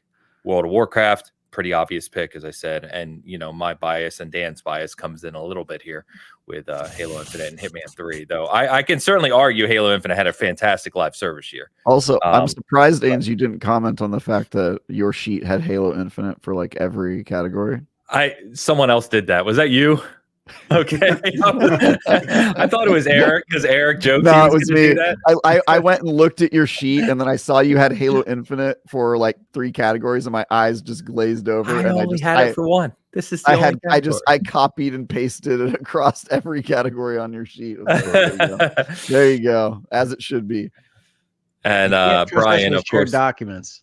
World of Warcraft, pretty obvious pick, as I said. And, my bias and Dan's bias comes in a little bit here with Halo Infinite and Hitman 3. Though I can certainly argue Halo Infinite had a fantastic live service year. Also, I'm surprised, Ains, you didn't comment on the fact that your sheet had Halo Infinite for like every category. Someone else did that. Was that you? Okay. I thought it was Eric because Eric joked. No, it was me. I went and looked at your sheet and then I saw you had Halo Infinite for like 3 categories and my eyes just glazed over. I and only had it for one. This is I copied and pasted it across every category on your sheet. There you go. As it should be. And Brian, of course, documents.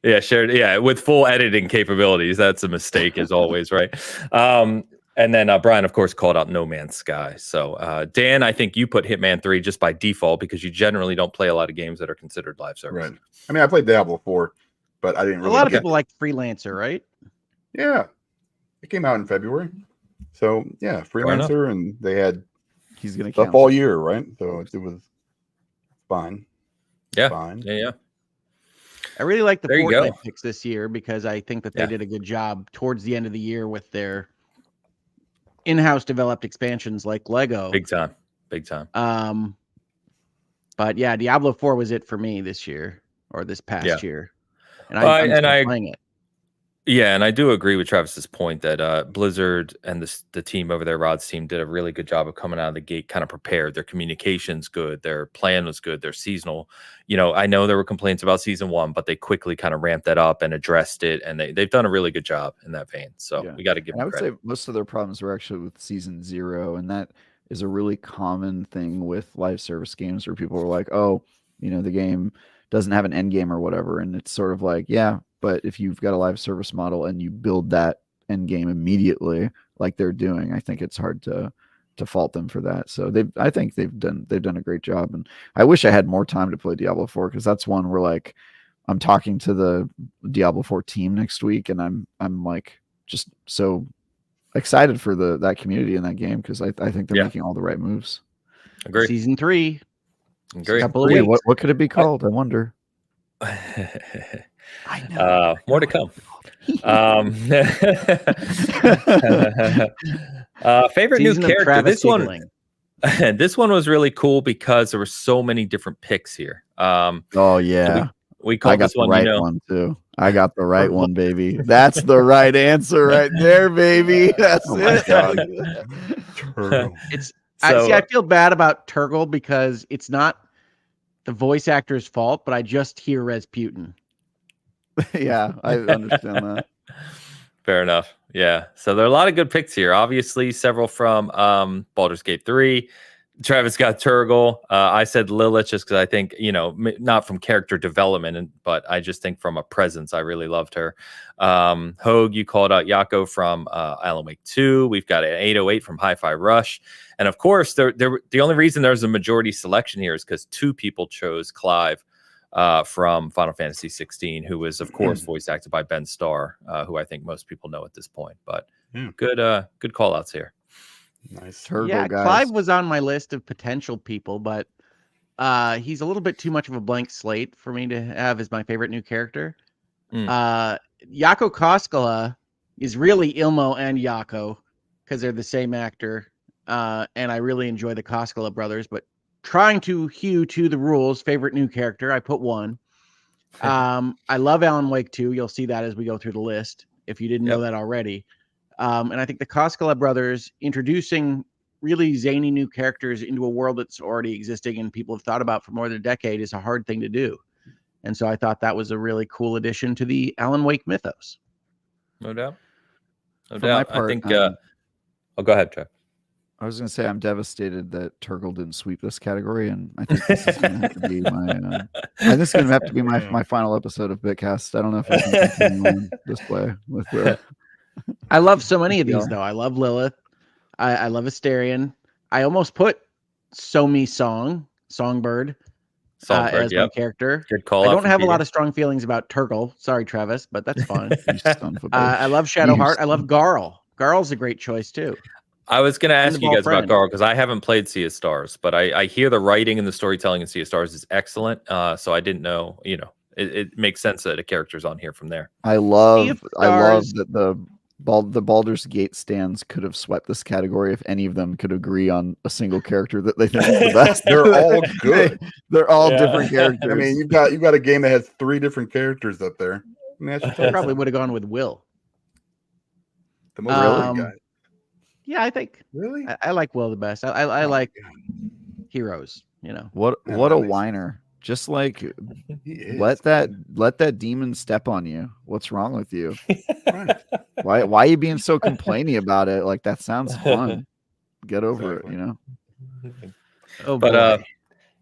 Yeah, shared. Yeah, with full editing capabilities. That's a mistake, as always, right? And then Brian, of course, called out No Man's Sky. So, Dan, I think you put Hitman 3 just by default because you generally don't play a lot of games that are considered live service. Right. I mean, I played Diablo 4, but I didn't really. A lot of people like Freelancer, right? Yeah. It came out in February. So, yeah, Freelancer, and they had stuff all year, right? So it was fine. Yeah. Fine. Yeah. I really like the Fortnite picks this year because I think that they did a good job towards the end of the year with their in-house developed expansions like Lego. Big time. But yeah, Diablo 4 was it for me this year or this past year. And I'm playing it. Yeah, and I do agree with Travis's point that Blizzard and the team over there, Rod's team, did a really good job of coming out of the gate kind of prepared. Their communication's good, their plan was good, their seasonal. I know there were complaints about season 1, but they quickly kind of ramped that up and addressed it, and they've done a really good job in that vein. So we got to give And I them would credit. say most of their problems were actually with season 0, and that is a really common thing with live service games where people are like, oh, the game doesn't have an end game or whatever, and it's sort of like, yeah, but if you've got a live service model and you build that end game immediately like they're doing, I think it's hard to fault them for that. So I think they've done a great job, and I wish I had more time to play Diablo 4, because that's one where like I'm talking to the Diablo 4 team next week, and I'm like just so excited for that community in that game, because I think they're making all the right moves. Agree. Season 3. Agree. Couple of Yeah, weeks. what could it be called? I wonder. I know. More to come. Favorite Season new of character. Travis This one was really cool because there were so many different picks here. Oh yeah, we called this one. I got the right one too. I got the right one, baby. That's the right answer right there, baby. That's it. Turtle. I feel bad about Turgle because it's not the voice actor's fault, but I just hear Rasputin. Yeah, I understand that. Fair enough. Yeah. So there are a lot of good picks here. Obviously, several from Baldur's Gate 3. Travis got Turgle. I said Lilith just because I think, not from character development, but I just think from a presence, I really loved her. Hogue, you called out Yako from Alan Wake 2. We've got an 808 from Hi-Fi Rush. And of course, the only reason there's a majority selection here is because 2 people chose Clive from Final Fantasy 16, who was, of course, voice acted by Ben Starr, who I think most people know at this point. But good call outs here. Nice. Turgle, Yeah, guys. Clive was on my list of potential people, but he's a little bit too much of a blank slate for me to have as my favorite new character. Yako Koskela is really Ilmo and Yako because they're the same actor, and I really enjoy the Koskela brothers. But trying to hew to the rules, favorite new character, I put 1. I love Alan Wake 2. You'll see that as we go through the list if you didn't know that already. And I think the Koskela brothers introducing really zany new characters into a world that's already existing and people have thought about for more than a decade is a hard thing to do. And so I thought that was a really cool addition to the Alan Wake mythos. No doubt. No For doubt. my part, I think. Go ahead, Trev. I was going to say I'm devastated that Turgle didn't sweep this category, and I think this is going to have to be my. And this is going to have to be my final episode of Bitcast. I don't know if I can continue on this way with the. I love so many of these though. I love Lilith. I love Asterion. I almost put Songbird as my character. Good call. I don't have a lot of strong feelings about Turgle. Sorry, Travis, but that's fine. I love Shadowheart. I love Garl. Garl's a great choice too. I was going to ask you guys about Garl because I haven't played Sea of Stars, but I hear the writing and the storytelling in Sea of Stars is excellent. So I didn't know, it makes sense that a character's on here from there. I love that the Baldur's Gate stands could have swept this category if any of them could agree on a single character that they think is the best. They're all good. They're all different characters. I mean, you've got a game that has 3 different characters up there. I probably would have gone with Will. The most guy. Yeah, I think. Really? I like Will the best. I like heroes, What a whiner. Just like let that demon step on you. What's wrong with you? Right. Why are you being so complainy about it? Like that sounds fun. Get over it, Oh, but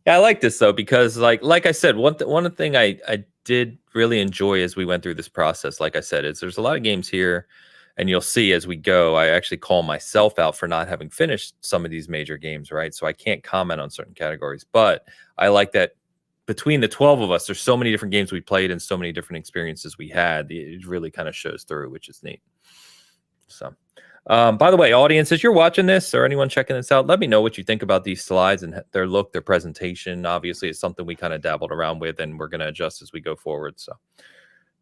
yeah, I like this though because like I said, one thing I did really enjoy as we went through this process, like I said, is there's a lot of games here, and you'll see as we go. I actually call myself out for not having finished some of these major games, right? So I can't comment on certain categories, but I like that. Between the 12 of us, there's so many different games we played and so many different experiences we had. It really kind of shows through, which is neat. So, by the way, audience, as you're watching this or anyone checking this out, let me know what you think about these slides and their look, their presentation. Obviously, it's something we kind of dabbled around with, and we're going to adjust as we go forward. So,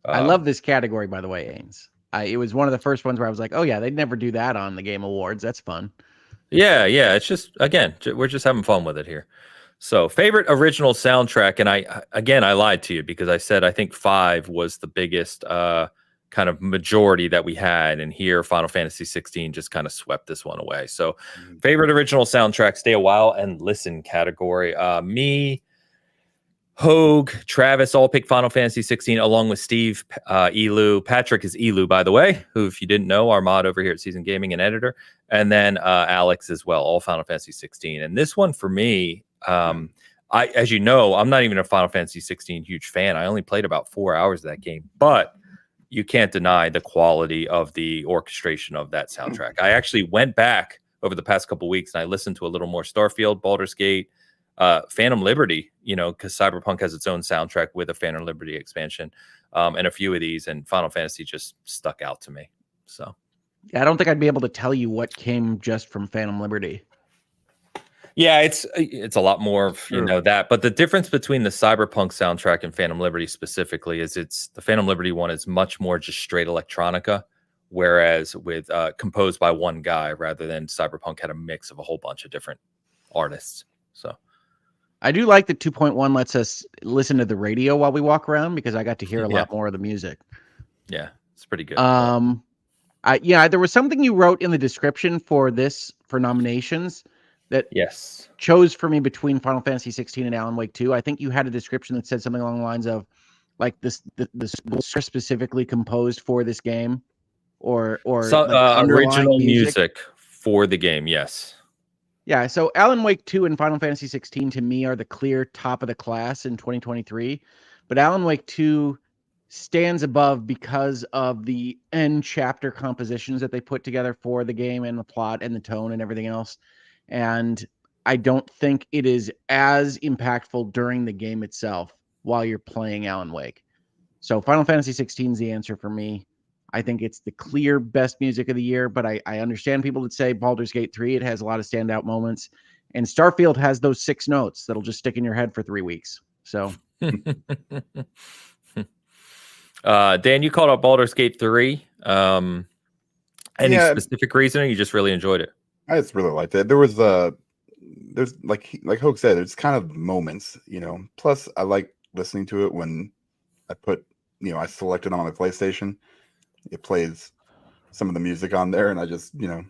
I love this category, by the way, Ains. It was one of the first ones where I was like, oh, yeah, they'd never do that on the Game Awards. That's fun. Yeah. It's just, again, we're just having fun with it here. So, favorite original soundtrack, and I lied to you because I said I think 5 was the biggest kind of majority that we had, and here Final Fantasy 16 just kind of swept this one away. So favorite original soundtrack, stay a while and listen category. Me, Hogue, Travis all pick Final Fantasy 16 along with Steve, Elu. Patrick is Elu, by the way, who, if you didn't know, our mod over here at Season Gaming and editor. And then Alex as well, all Final Fantasy 16. And this one for me, as you know, I'm not even a Final Fantasy 16 huge fan. I only played about 4 hours of that game, but you can't deny the quality of the orchestration of that soundtrack. I actually went back over the past couple weeks and I listened to a little more Starfield, Baldur's Gate, Phantom Liberty, because Cyberpunk has its own soundtrack with a Phantom Liberty expansion, and a few of these, and Final Fantasy just stuck out to me. So I don't think I'd be able to tell you what came just from Phantom Liberty. yeah, it's a lot more of that, but the difference between the Cyberpunk soundtrack and Phantom Liberty specifically is the Phantom Liberty one is much more just straight electronica, whereas with composed by one guy rather than Cyberpunk had a mix of a whole bunch of different artists. So I do like that 2.1 lets us listen to the radio while we walk around, because I got to hear a lot more of the music. Yeah, it's pretty good. There was something you wrote in the description for nominations that chose for me between Final Fantasy 16 and Alan Wake 2. I think you had a description that said something along the lines of like the score specifically composed for this game, or like original music for the game. Yes. Yeah, so Alan Wake 2 and Final Fantasy 16 to me are the clear top of the class in 2023, but Alan Wake 2 stands above because of the end chapter compositions that they put together for the game and the plot and the tone and everything else. And I don't think it is as impactful during the game itself while you're playing Alan Wake. So Final Fantasy 16 is the answer for me. I think it's the clear best music of the year, but I understand people that say Baldur's Gate 3, it has a lot of standout moments. And Starfield has those 6 notes that'll just stick in your head for 3 weeks. So Dan, you called out Baldur's Gate 3. Any specific reason, or you just really enjoyed it? I just really liked it. There's like Hogue said, it's kind of moments, Plus, I like listening to it when I put, I select it on my PlayStation. It plays some of the music on there, and I just, I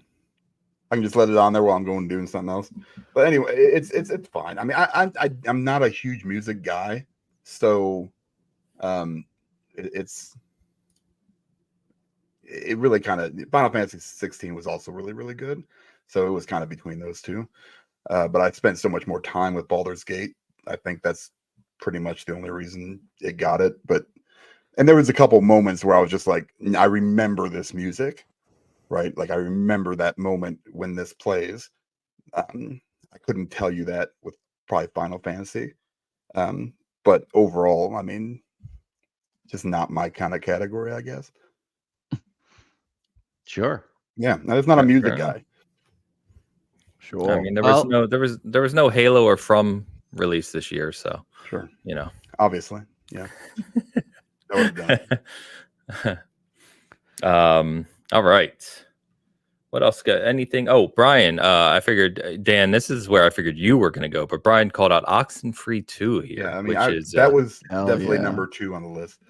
can just let it on there while I'm going doing something else. But anyway, it's fine. I mean, I'm not a huge music guy, so it really kind of Final Fantasy 16 was also really, really good. So it was kind of between those two. But I spent so much more time with Baldur's Gate. I think that's pretty much the only reason it got it. And there was a couple moments where I was just like, I remember this music, right? Like I remember that moment when this plays. I couldn't tell you that with probably Final Fantasy. But overall, I mean, just not my kind of category, I guess. Sure. Yeah, it's not a music guy. Sure. I mean, there was no Halo or From release this year, so sure. Obviously, yeah. All right. What else? Got anything? Oh, Brian. I figured, Dan, this is where I figured you were going to go, but Brian called out Oxenfree 2 here. Yeah, I mean, that was definitely number 2 on the list.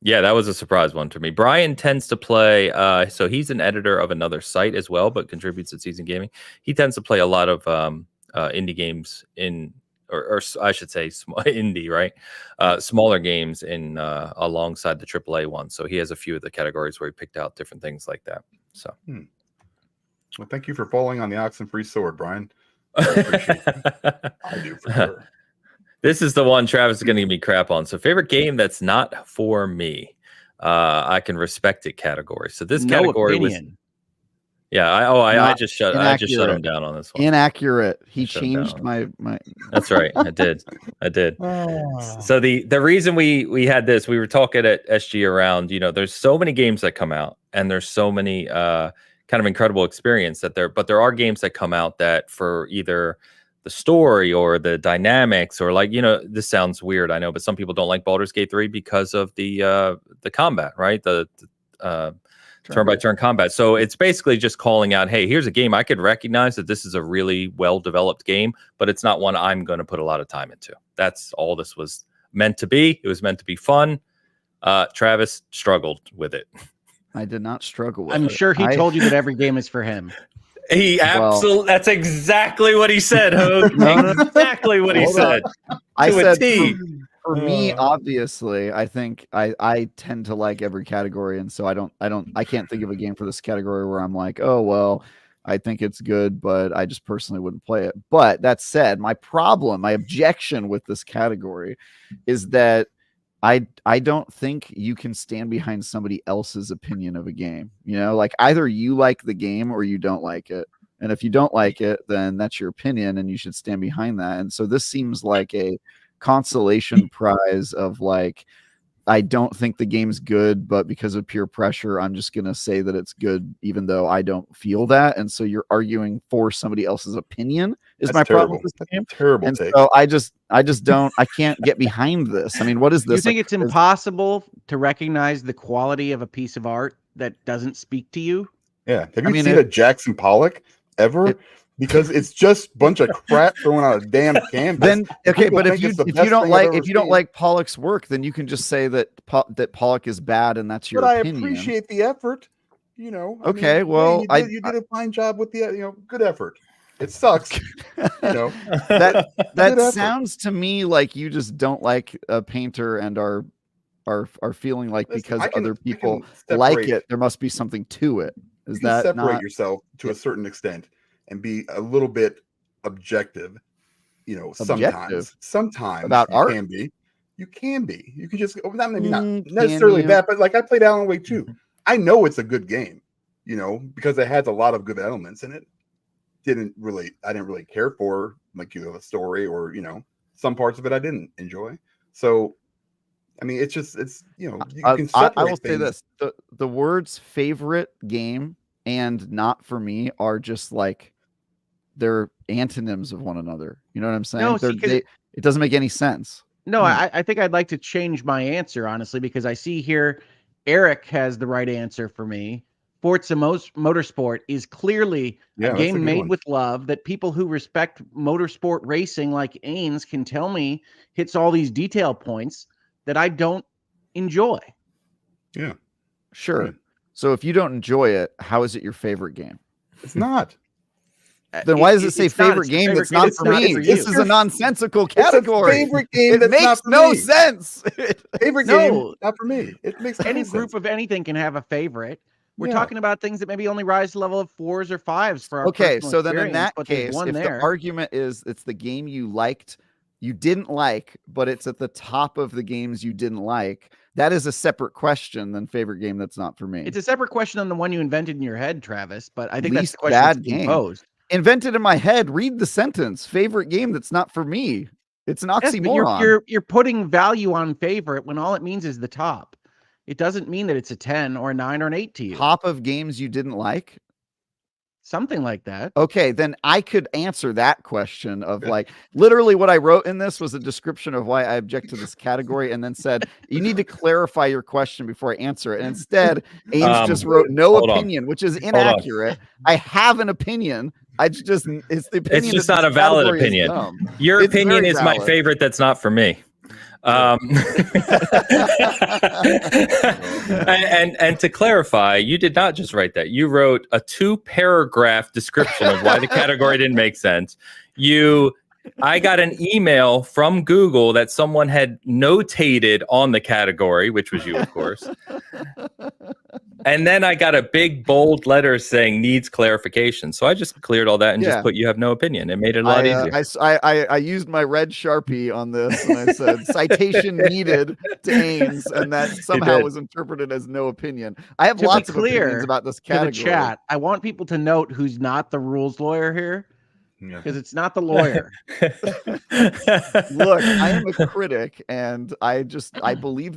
Yeah, that was a surprise one to me. Brian tends to play, so he's an editor of another site as well, but contributes to Season Gaming. He tends to play a lot of indie games or I should say indie, right? Smaller games alongside the AAA ones. So he has a few of the categories where he picked out different things like that. So, well, thank you for falling on the Oxenfree sword, Brian. I appreciate it. I do for sure. This is the one Travis is going to give me crap on. So, favorite game that's not for me. I can respect it category. So this category was. Yeah, I just shut him down on this one. Inaccurate. He changed my. That's right. I did. So the reason we had this, we were talking at SG around, there's so many games that come out, and there's so many kind of incredible experience but there are games that come out that for either the story or the dynamics or this sounds weird, I know, but some people don't like Baldur's Gate 3 because of the combat, right? The turn-by-turn combat. So it's basically just calling out, hey, here's a game I could recognize that this is a really well-developed game, but it's not one I'm going to put a lot of time into. That's all this was meant to be. It was meant to be fun. Travis struggled with it. I did not struggle with I'm it. sure he told you that every game is for him. He absolutely, that's exactly what he said, Hogue. Exactly what he Hold said. I To a said T. for me, obviously, I think I tend to like every category, and so I can't think of a game for this category where I'm like, oh well, I think it's good, but I just personally wouldn't play it. But that said, my objection with this category is that I don't think you can stand behind somebody else's opinion of a game. You know, like either you like the game or you don't like it. And if you don't like it, then that's your opinion and you should stand behind that. And so this seems like a consolation prize of like, I don't think the game's good, but because of peer pressure, I'm just going to say that it's good, even though I don't feel that. And so you're arguing for somebody else's opinion is That's my terrible. problem with this game. Terrible And take. so I just don't, I can't get behind this. I mean, what is this? You think it's impossible to recognize the quality of a piece of art that doesn't speak to you? Yeah. Have you seen a Jackson Pollock ever? Because it's just a bunch of crap thrown on a damn canvas. Then okay, but if you don't like seen. Pollock's work, then you can just say that that Pollock is bad, and that's your But opinion. I appreciate the effort. You know. Okay, mean, well, yeah, you did a fine job with the good effort. It sucks. That sounds to me like you just don't like a painter and are feeling like because other people like it, there must be something to it. Is that separate yourself to a certain extent and be a little bit objective? Sometimes about art can be. You can be. You can just not necessarily that, but like I played Alan Wake 2. I know it's a good game, because it has a lot of good elements in it. I didn't really care for the story or some parts of it I didn't enjoy. So I mean, you can separate I will things. say this: the words "favorite game" and "not for me" are just like they're antonyms of one another. You know what I'm saying? No, it doesn't make any sense. No, I think I'd like to change my answer, honestly, because I see here Eric has the right answer for me. Forza Motorsport is clearly a game made with love that people who respect motorsport racing like Ains can tell me hits all these detail points that I don't enjoy. Yeah. Sure. Right. So if you don't enjoy it, how is it your favorite game? It's not. Then why does it say favorite game that's not for me? This is a nonsensical category. It's a favorite game it makes no sense. Favorite game, not for me. It makes any group of anything can have a favorite. We're talking about things that maybe only rise to the level of 4s or 5s for our personal so then in experience, that case, if the argument is it's the game you didn't like, but it's at the top of the games you didn't like, that is a separate question than favorite game that's not for me. It's a separate question than the one you invented in your head, Travis, but I think that's the question bad game posed. Invented in my head, read the sentence. Favorite game that's not for me. It's an oxymoron. Yes, you're putting value on favorite when all it means is the top. It doesn't mean that it's a 10 or a 9 or an 8 to you. Top of games you didn't like? Something like that. Okay, then I could answer that question of like literally what I wrote in this was a description of why I object to this category and then said, you need to clarify your question before I answer it. And instead, Ames just wrote no opinion, which is inaccurate. I have an opinion. It's the opinion. It's just not a valid opinion. Your opinion is my favorite. That's not for me. And to clarify, you did not just write that. You wrote a 2-paragraph description of why the category didn't make sense. I got an email from Google that someone had notated on the category, which was you, of course. And then I got a big bold letter saying needs clarification. So I just cleared all that and just put you have no opinion. It made it a lot easier. I used my red Sharpie on this and I said citation needed to Ames, and that somehow was interpreted as no opinion. I have lots of opinions about this category. To the chat, I want people to note who's not the rules lawyer here. Because it's not the lawyer. Look, I am a critic, and I believe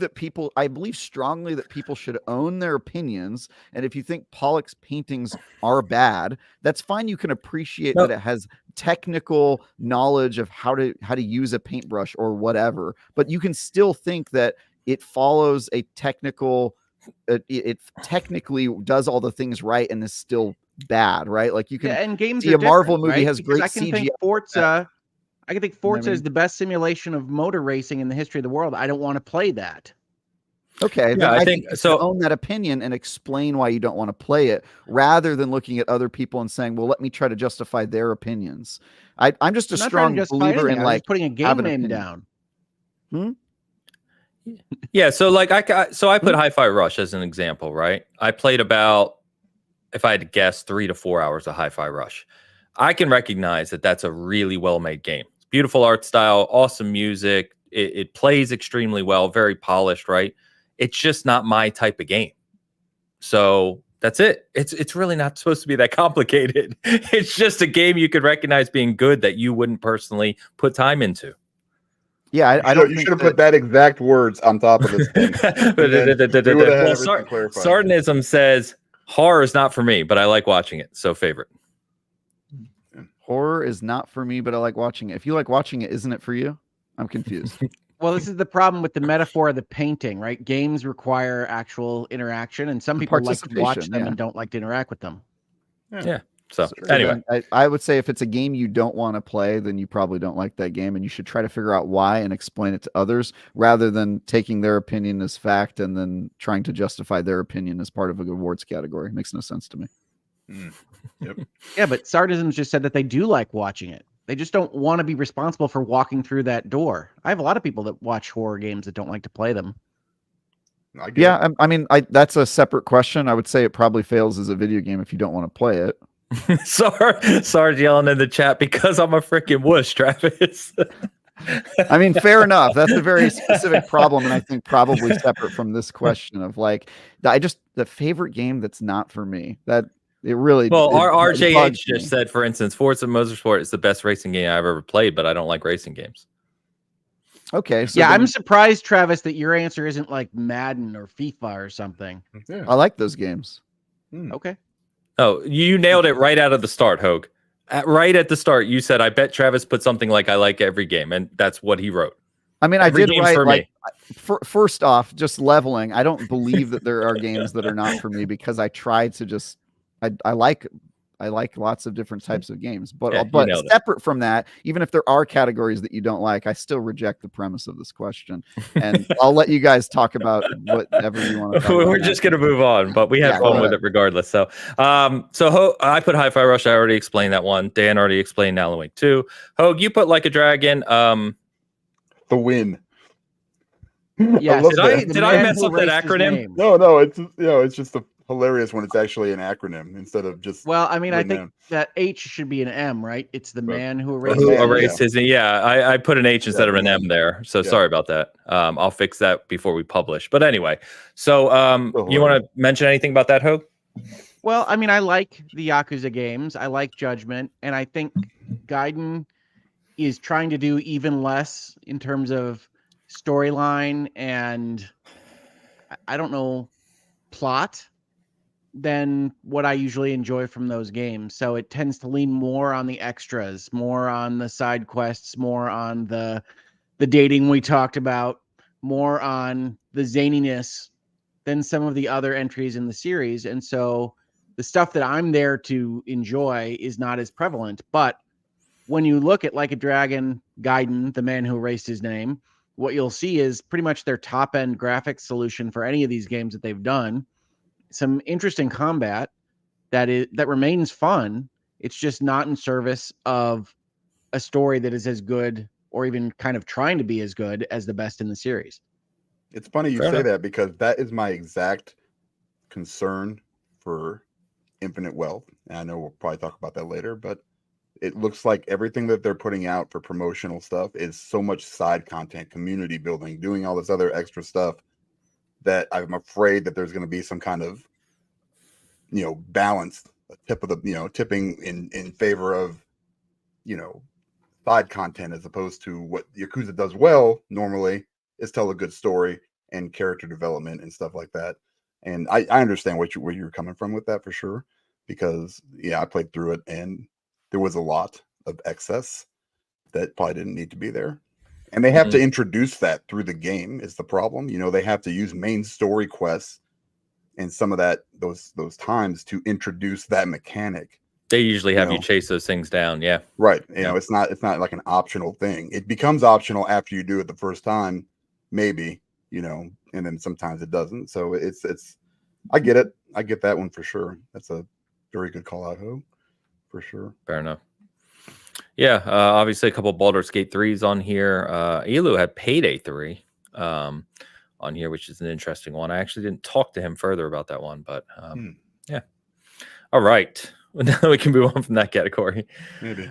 strongly that people should own their opinions. And if you think Pollock's paintings are bad, that's fine. You can appreciate that it has technical knowledge of how to use a paintbrush or whatever, but you can still think that it follows a technical. It technically does all the things right and is still bad, right? Like you can and games see a Marvel movie has great I can CGI. think Forza. I can think You know what Forza I is mean? the best simulation of motor racing in the history of the world. I don't want to play that. Okay, Yeah, then I I think think you should so. own that opinion and explain why you don't want to play it, rather than looking at other people and saying, "Well, let me try to justify their opinions." I'm just a I'm not trying to strong justify believer anything. in I was like just putting a have game an name opinion. down. Yeah, so like I put Hi-Fi Rush as an example, right? I played about, if I had to guess, 3 to 4 hours of Hi-Fi Rush. I can recognize that that's a really well-made game. It's beautiful art style, awesome music. It plays extremely well, very polished, right? It's just not my type of game. So that's it. It's really not supposed to be that complicated. It's just a game you could recognize being good that you wouldn't personally put time into. Yeah, I don't You think should have that. put that exact words on top of this thing. And then we would have had everything clarified. Sardinism says horror is not for me, but I like watching it. So favorite. Horror is not for me, but I like watching it. If you like watching it, isn't it for you? I'm confused. Well, this is the problem with the metaphor of the painting, right? Games require actual interaction, and some people like to watch Participation, them yeah. and don't like to interact with them. Yeah. So So anyway, then I would say if it's a game you don't want to play, then you probably don't like that game, and you should try to figure out why and explain it to others, rather than taking their opinion as fact and then trying to justify their opinion as part of a awards category. It makes no sense to me. Yep. Yeah, but Sardism just said that they do like watching it. They just don't want to be responsible for walking through that door. I have a lot of people that watch horror games that don't like to play them. I get it. Yeah, I mean, that's a separate question. I would say it probably fails as a video game if you don't want to play it. Sarge yelling in the chat because I'm a freaking wuss, Travis. I mean, fair enough. That's a very specific problem, and I think probably separate from this question of like, the favorite game that's not for me. That it really. Well, it RJH bugs just me. said, for instance, Forza Motorsport is the best racing game I've ever played, but I don't like racing games. Okay, so Yeah, then I'm surprised, Travis, that your answer isn't like Madden or FIFA or something. Yeah. I like those games. Okay. Oh, you nailed it right out of the start, Hogue. Right at the start, you said, I bet Travis put something like I like every game, and that's what he wrote. I mean, Every I did game's write for like me. first off, just leveling. I don't believe that there are games that are not for me because I try to just I like lots of different types of games, but Yeah, you but nailed it. separate from that, even if there are categories that you don't like, I still reject the premise of this question, and I'll let you guys talk about whatever you want to talk about. We're just gonna move on, but we had Yeah, fun go with ahead. it regardless. So, I put Hi-Fi Rush. I already explained that one. Dan already explained Alan Wake 2. Hogue, you put Like a Dragon. The win. Yes. love Did that. I mess up that acronym? No, it's just hilarious when it's actually an acronym instead of just. Well, I mean, I written think down. that H should be an M, right? It's the Right. man who Who erased Who his erased name. his? Yeah, I put an H instead of an M there. So Yeah. sorry about that. I'll fix that before we publish. But anyway, so you want to mention anything about that, Hogue? Well, I mean, I like the Yakuza games. I like Judgment, and I think Gaiden is trying to do even less in terms of storyline and I don't know, plot than what I usually enjoy from those games. So it tends to lean more on the extras, more on the side quests, more on the dating we talked about, more on the zaniness than some of the other entries in the series. And so the stuff that I'm there to enjoy is not as prevalent. But when you look at Like a Dragon, Gaiden, the man who erased his name, what you'll see is pretty much their top end graphics solution for any of these games that they've done. Some interesting combat that remains fun. It's just not in service of a story that is as good or even kind of trying to be as good as the best in the series. It's funny you Fair say enough. that because that is my exact concern for Infinite Wealth. And I know we'll probably talk about that later, but it looks like everything that they're putting out for promotional stuff is so much side content, community building, doing all this other extra stuff that I'm afraid that there's going to be some kind of, balance, tipping in favor of, side content as opposed to what Yakuza does well normally is tell a good story and character development and stuff like that. And I understand where you're coming from with that for sure, because I played through it and there was a lot of excess that probably didn't need to be there. And they have to introduce that through the game is the problem. They have to use main story quests and some of those times to introduce that mechanic They usually You have you know? chase those things down. Yeah. Right. You Yeah. know, it's not like an optional thing. It becomes optional after you do it the first time, maybe, you know, and then sometimes it doesn't. So it's I get it. I get that one for sure. That's a very good call out, Ho, for sure. Fair enough. Yeah, obviously a couple Baldur's Gate 3s on here. Elu had Payday 3 on here, which is an interesting one. I actually didn't talk to him further about that one, but yeah. All right. Now we can move on from that category. Maybe.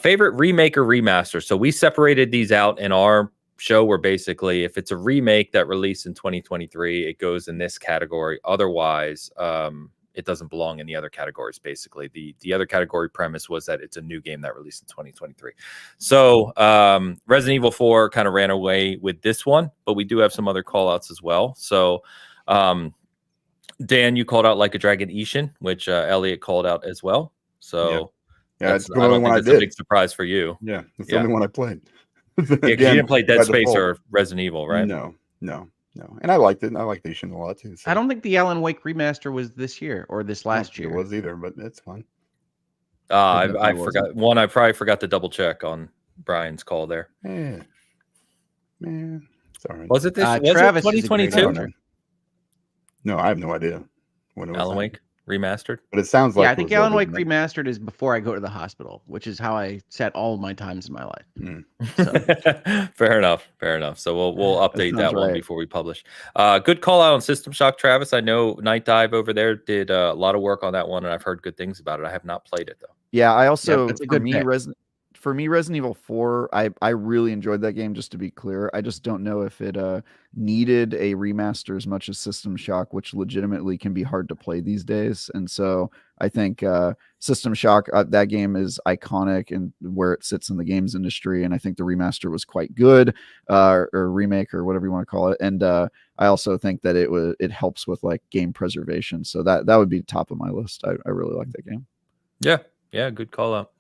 Favorite remake or remaster. So we separated these out in our show where basically if it's a remake that released in 2023, it goes in this category. Otherwise, it doesn't belong in the other categories. Basically, the other category premise was that it's a new game that released in 2023. So Resident Evil 4 kind of ran away with this one, but we do have some other call outs as well. So Dan, you called out Like a Dragon Ishin, which Elliot called out as well. So yeah, it's the I only don't one think I that's a did. big surprise for you. Yeah, it's the only one I played. Yeah, because you didn't play Dead Space or Resident Evil, right? No. And I liked it. I liked Ishin a lot too. So. I don't think the Alan Wake remaster was this year or this last year. It was either, but it's fine. I forgot one. I probably forgot to double check on Brian's call there. Yeah, man, it's all right. Was it this? Was Travis it 2022? No, I have no idea when it was. Alan Wake remastered, but it sounds like I think Alan Wake remastered is before I go to the hospital, which is how I set all of my times in my life. So. Fair enough. So we'll update that one before we publish. Good call out on System Shock, Travis. I know Night Dive over there did a lot of work on that one, and I've heard good things about it. I have not played it though. Yeah, I also that's a good pick. For me, Resident Evil 4, I really enjoyed that game, just to be clear. I just don't know if it needed a remaster as much as System Shock, which legitimately can be hard to play these days. And so I think System Shock, that game is iconic and where it sits in the games industry. And I think the remaster was quite good, or remake, or whatever you want to call it. And I also think that it helps with like game preservation. So that would be top of my list. I really like that game. Yeah, good call out.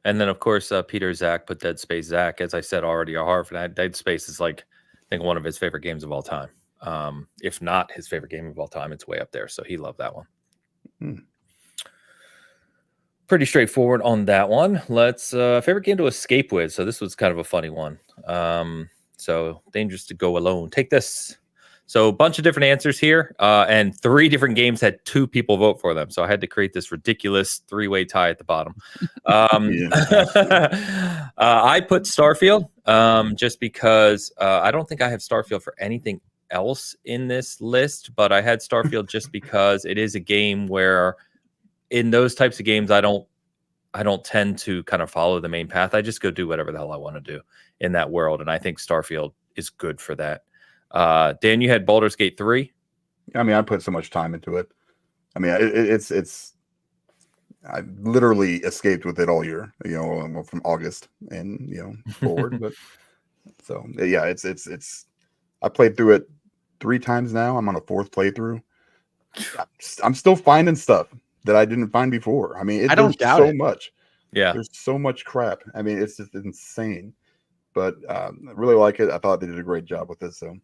And then, of course, Peter Zach put Dead Space. Zach, as I said already, a hard for that. Dead Space is like, I think, one of his favorite games of all time. If not his favorite game of all time, it's way up there. So he loved that one. Pretty straightforward on that one. Let's favorite game to escape with. So this was kind of a funny one. So Dangerous to Go Alone. Take this. So a bunch of different answers here, and 3 different games had 2 people vote for them. So I had to create this ridiculous 3-way tie at the bottom. I put Starfield just because I don't think I have Starfield for anything else in this list, but I had Starfield just because it is a game where in those types of games, I don't tend to kind of follow the main path. I just go do whatever the hell I want to do in that world. And I think Starfield is good for that. Dan, you had Baldur's Gate 3. I mean, I put so much time into it. I mean, it's I literally escaped with it all year, you know, from August and, you know, forward. But so yeah, it's I played through it 3 times now. I'm on a 4th playthrough. I'm still finding stuff that I didn't find before. I mean, I don't doubt so it. much. Yeah, there's so much crap. I mean, it's just insane. But I really like it. I thought they did a great job with it. So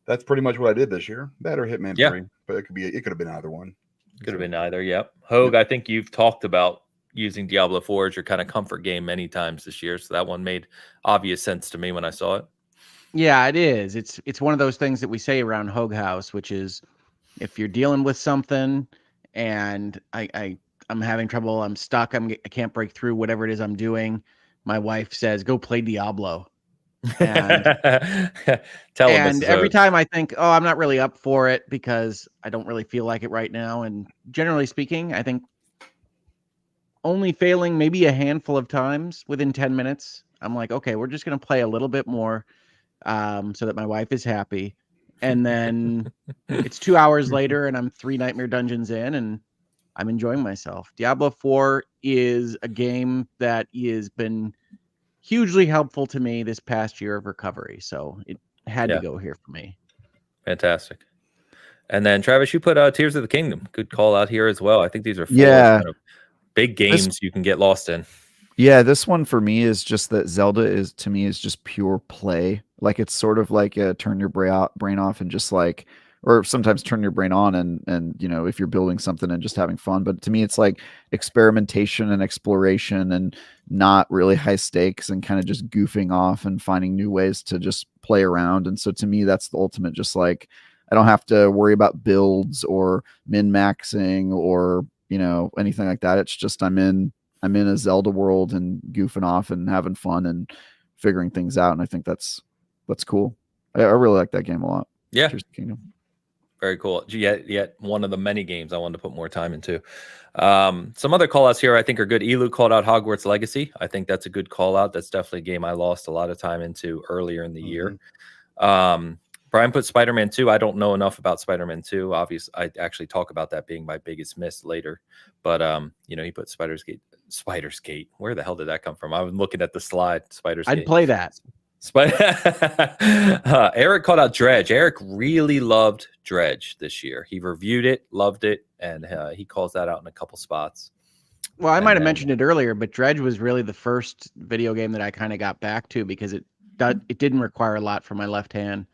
that's pretty much what I did this year. That or Hitman 3, but it could have been either one. Could have been either. Yep. Hogue, I think you've talked about using Diablo 4 as your kind of comfort game many times this year. So that one made obvious sense to me when I saw it. Yeah, it is. It's one of those things that we say around Hogue House, which is if you're dealing with something and I'm having trouble, I'm stuck, I can't break through whatever it is I'm doing. My wife says, go play Diablo. And every time I think, oh, I'm not really up for it because I don't really feel like it right now. And generally speaking, I think only failing maybe a handful of times within 10 minutes, I'm like, okay, we're just going to play a little bit more so that my wife is happy. And then it's 2 hours later and I'm 3 Nightmare Dungeons in and I'm enjoying myself. Diablo 4 is a game that has been hugely helpful to me this past year of recovery. So it had to go here for me. Fantastic. And then Travis, you put Tears of the Kingdom. Good call out here as well. I think these are 4 kind of big games you can get lost in. Yeah, this one for me is just that Zelda is to me is just pure play. Like it's sort of like a turn your brain off and just like or sometimes turn your brain on and you know, if you're building something and just having fun. But to me, it's like experimentation and exploration and not really high stakes and kind of just goofing off and finding new ways to just play around. And so to me, that's the ultimate, just like, I don't have to worry about builds or min-maxing or, you know, anything like that. It's just I'm in a Zelda world and goofing off and having fun and figuring things out. And I think that's cool. I really like that game a lot. Yeah. Tears of the Kingdom. Very cool. Yet one of the many games I wanted to put more time into. Some other call outs here I think are good. Elu called out Hogwarts Legacy. I think that's a good call out. That's definitely a game I lost a lot of time into earlier in the year. Brian put Spider-Man 2. I don't know enough about Spider-Man 2. Obviously, I actually talk about that being my biggest miss later. But you know, he put Spider's Gate. Where the hell did that come from? I was looking at the slide. Spider's Gate. I'd play that. Eric called out Dredge. Eric really loved Dredge this year. He reviewed it, loved it, and he calls that out in a couple spots. Well, I might have mentioned it earlier, but Dredge was really the first video game that I kind of got back to because it didn't require a lot for my left hand.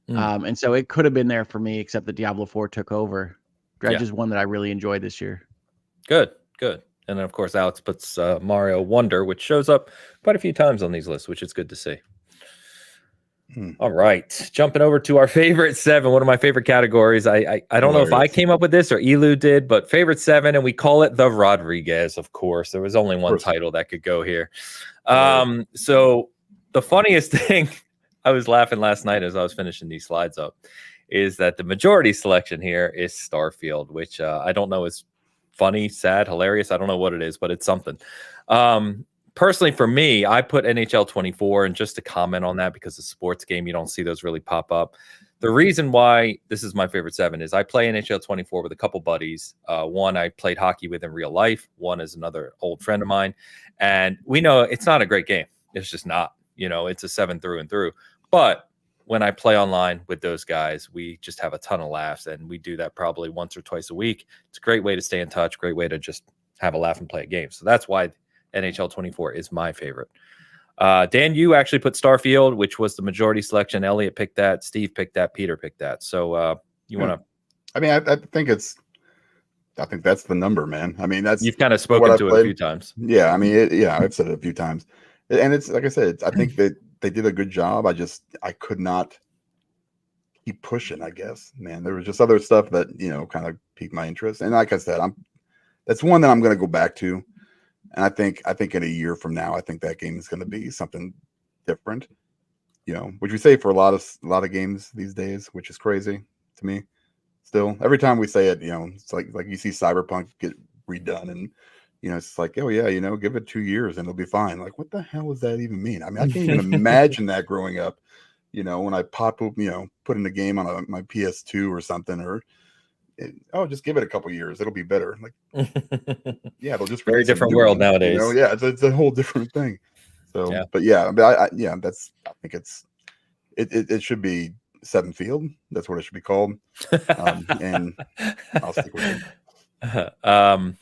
And so it could have been there for me, except that Diablo 4 took over. Dredge is one that I really enjoyed this year. Good. And then, of course, Alex puts Mario Wonder, which shows up quite a few times on these lists, which is good to see. All right. Jumping over to our favorite 7, one of my favorite categories. I don't know if I came up with this or Elu did, but favorite 7, and we call it the Rodriguez, of course. There was only one title that could go here. So the funniest thing, I was laughing last night as I was finishing these slides up, is that the majority selection here is Starfield, which I don't know is funny, sad, hilarious. I don't know what it is, but it's something. Personally, for me, I put NHL 24, and just to comment on that, because it's a sports game, you don't see those really pop up. The reason why this is my favorite 7 is I play NHL 24 with a couple buddies. One I played hockey with in real life. One is another old friend of mine. And we know it's not a great game. It's just not. You know, it's a 7 through and through. But when I play online with those guys, we just have a ton of laughs, and we do that probably once or twice a week. It's a great way to stay in touch, great way to just have a laugh and play a game. So that's why NHL 24 is my favorite. Dan, you actually put Starfield, which was the majority selection. Elliot picked that. Steve picked that. Peter picked that. So you want to? I mean, I think that's the number, man. I mean, that's you've kind of spoken to it a few times. Yeah, I mean, I've said it a few times, and it's like I said, I think that they did a good job. I could not keep pushing. I guess, man, there was just other stuff that kind of piqued my interest, and like I said, that's one that I'm going to go back to. And I think in a year from now, I think that game is going to be something different, which we say for a lot of games these days, which is crazy to me. Still, every time we say it, it's like you see Cyberpunk get redone, and it's like, oh yeah, give it 2 years and it'll be fine. Like, what the hell does that even mean? I mean, I can't even imagine that growing up. When I put in a game on my PS2 or something, or just give it a couple years, it'll be better. Like, yeah, they'll just very different world nowadays. Yeah, it's a whole different thing. So, yeah. But yeah, I think it should be 7 Field. That's what it should be called. And I'll stick with it.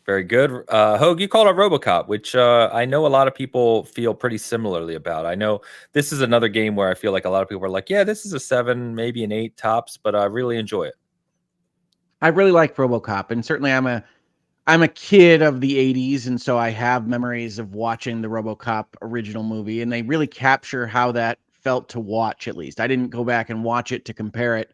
Very good. Hogue, you called it RoboCop, which I know a lot of people feel pretty similarly about. I know this is another game where I feel like a lot of people are like, yeah, this is a 7, maybe an 8 tops, but I really enjoy it. I really like RoboCop, and certainly I'm a kid of the 80s, and so I have memories of watching the RoboCop original movie, and they really capture how that felt to watch, at least. I didn't go back and watch it to compare it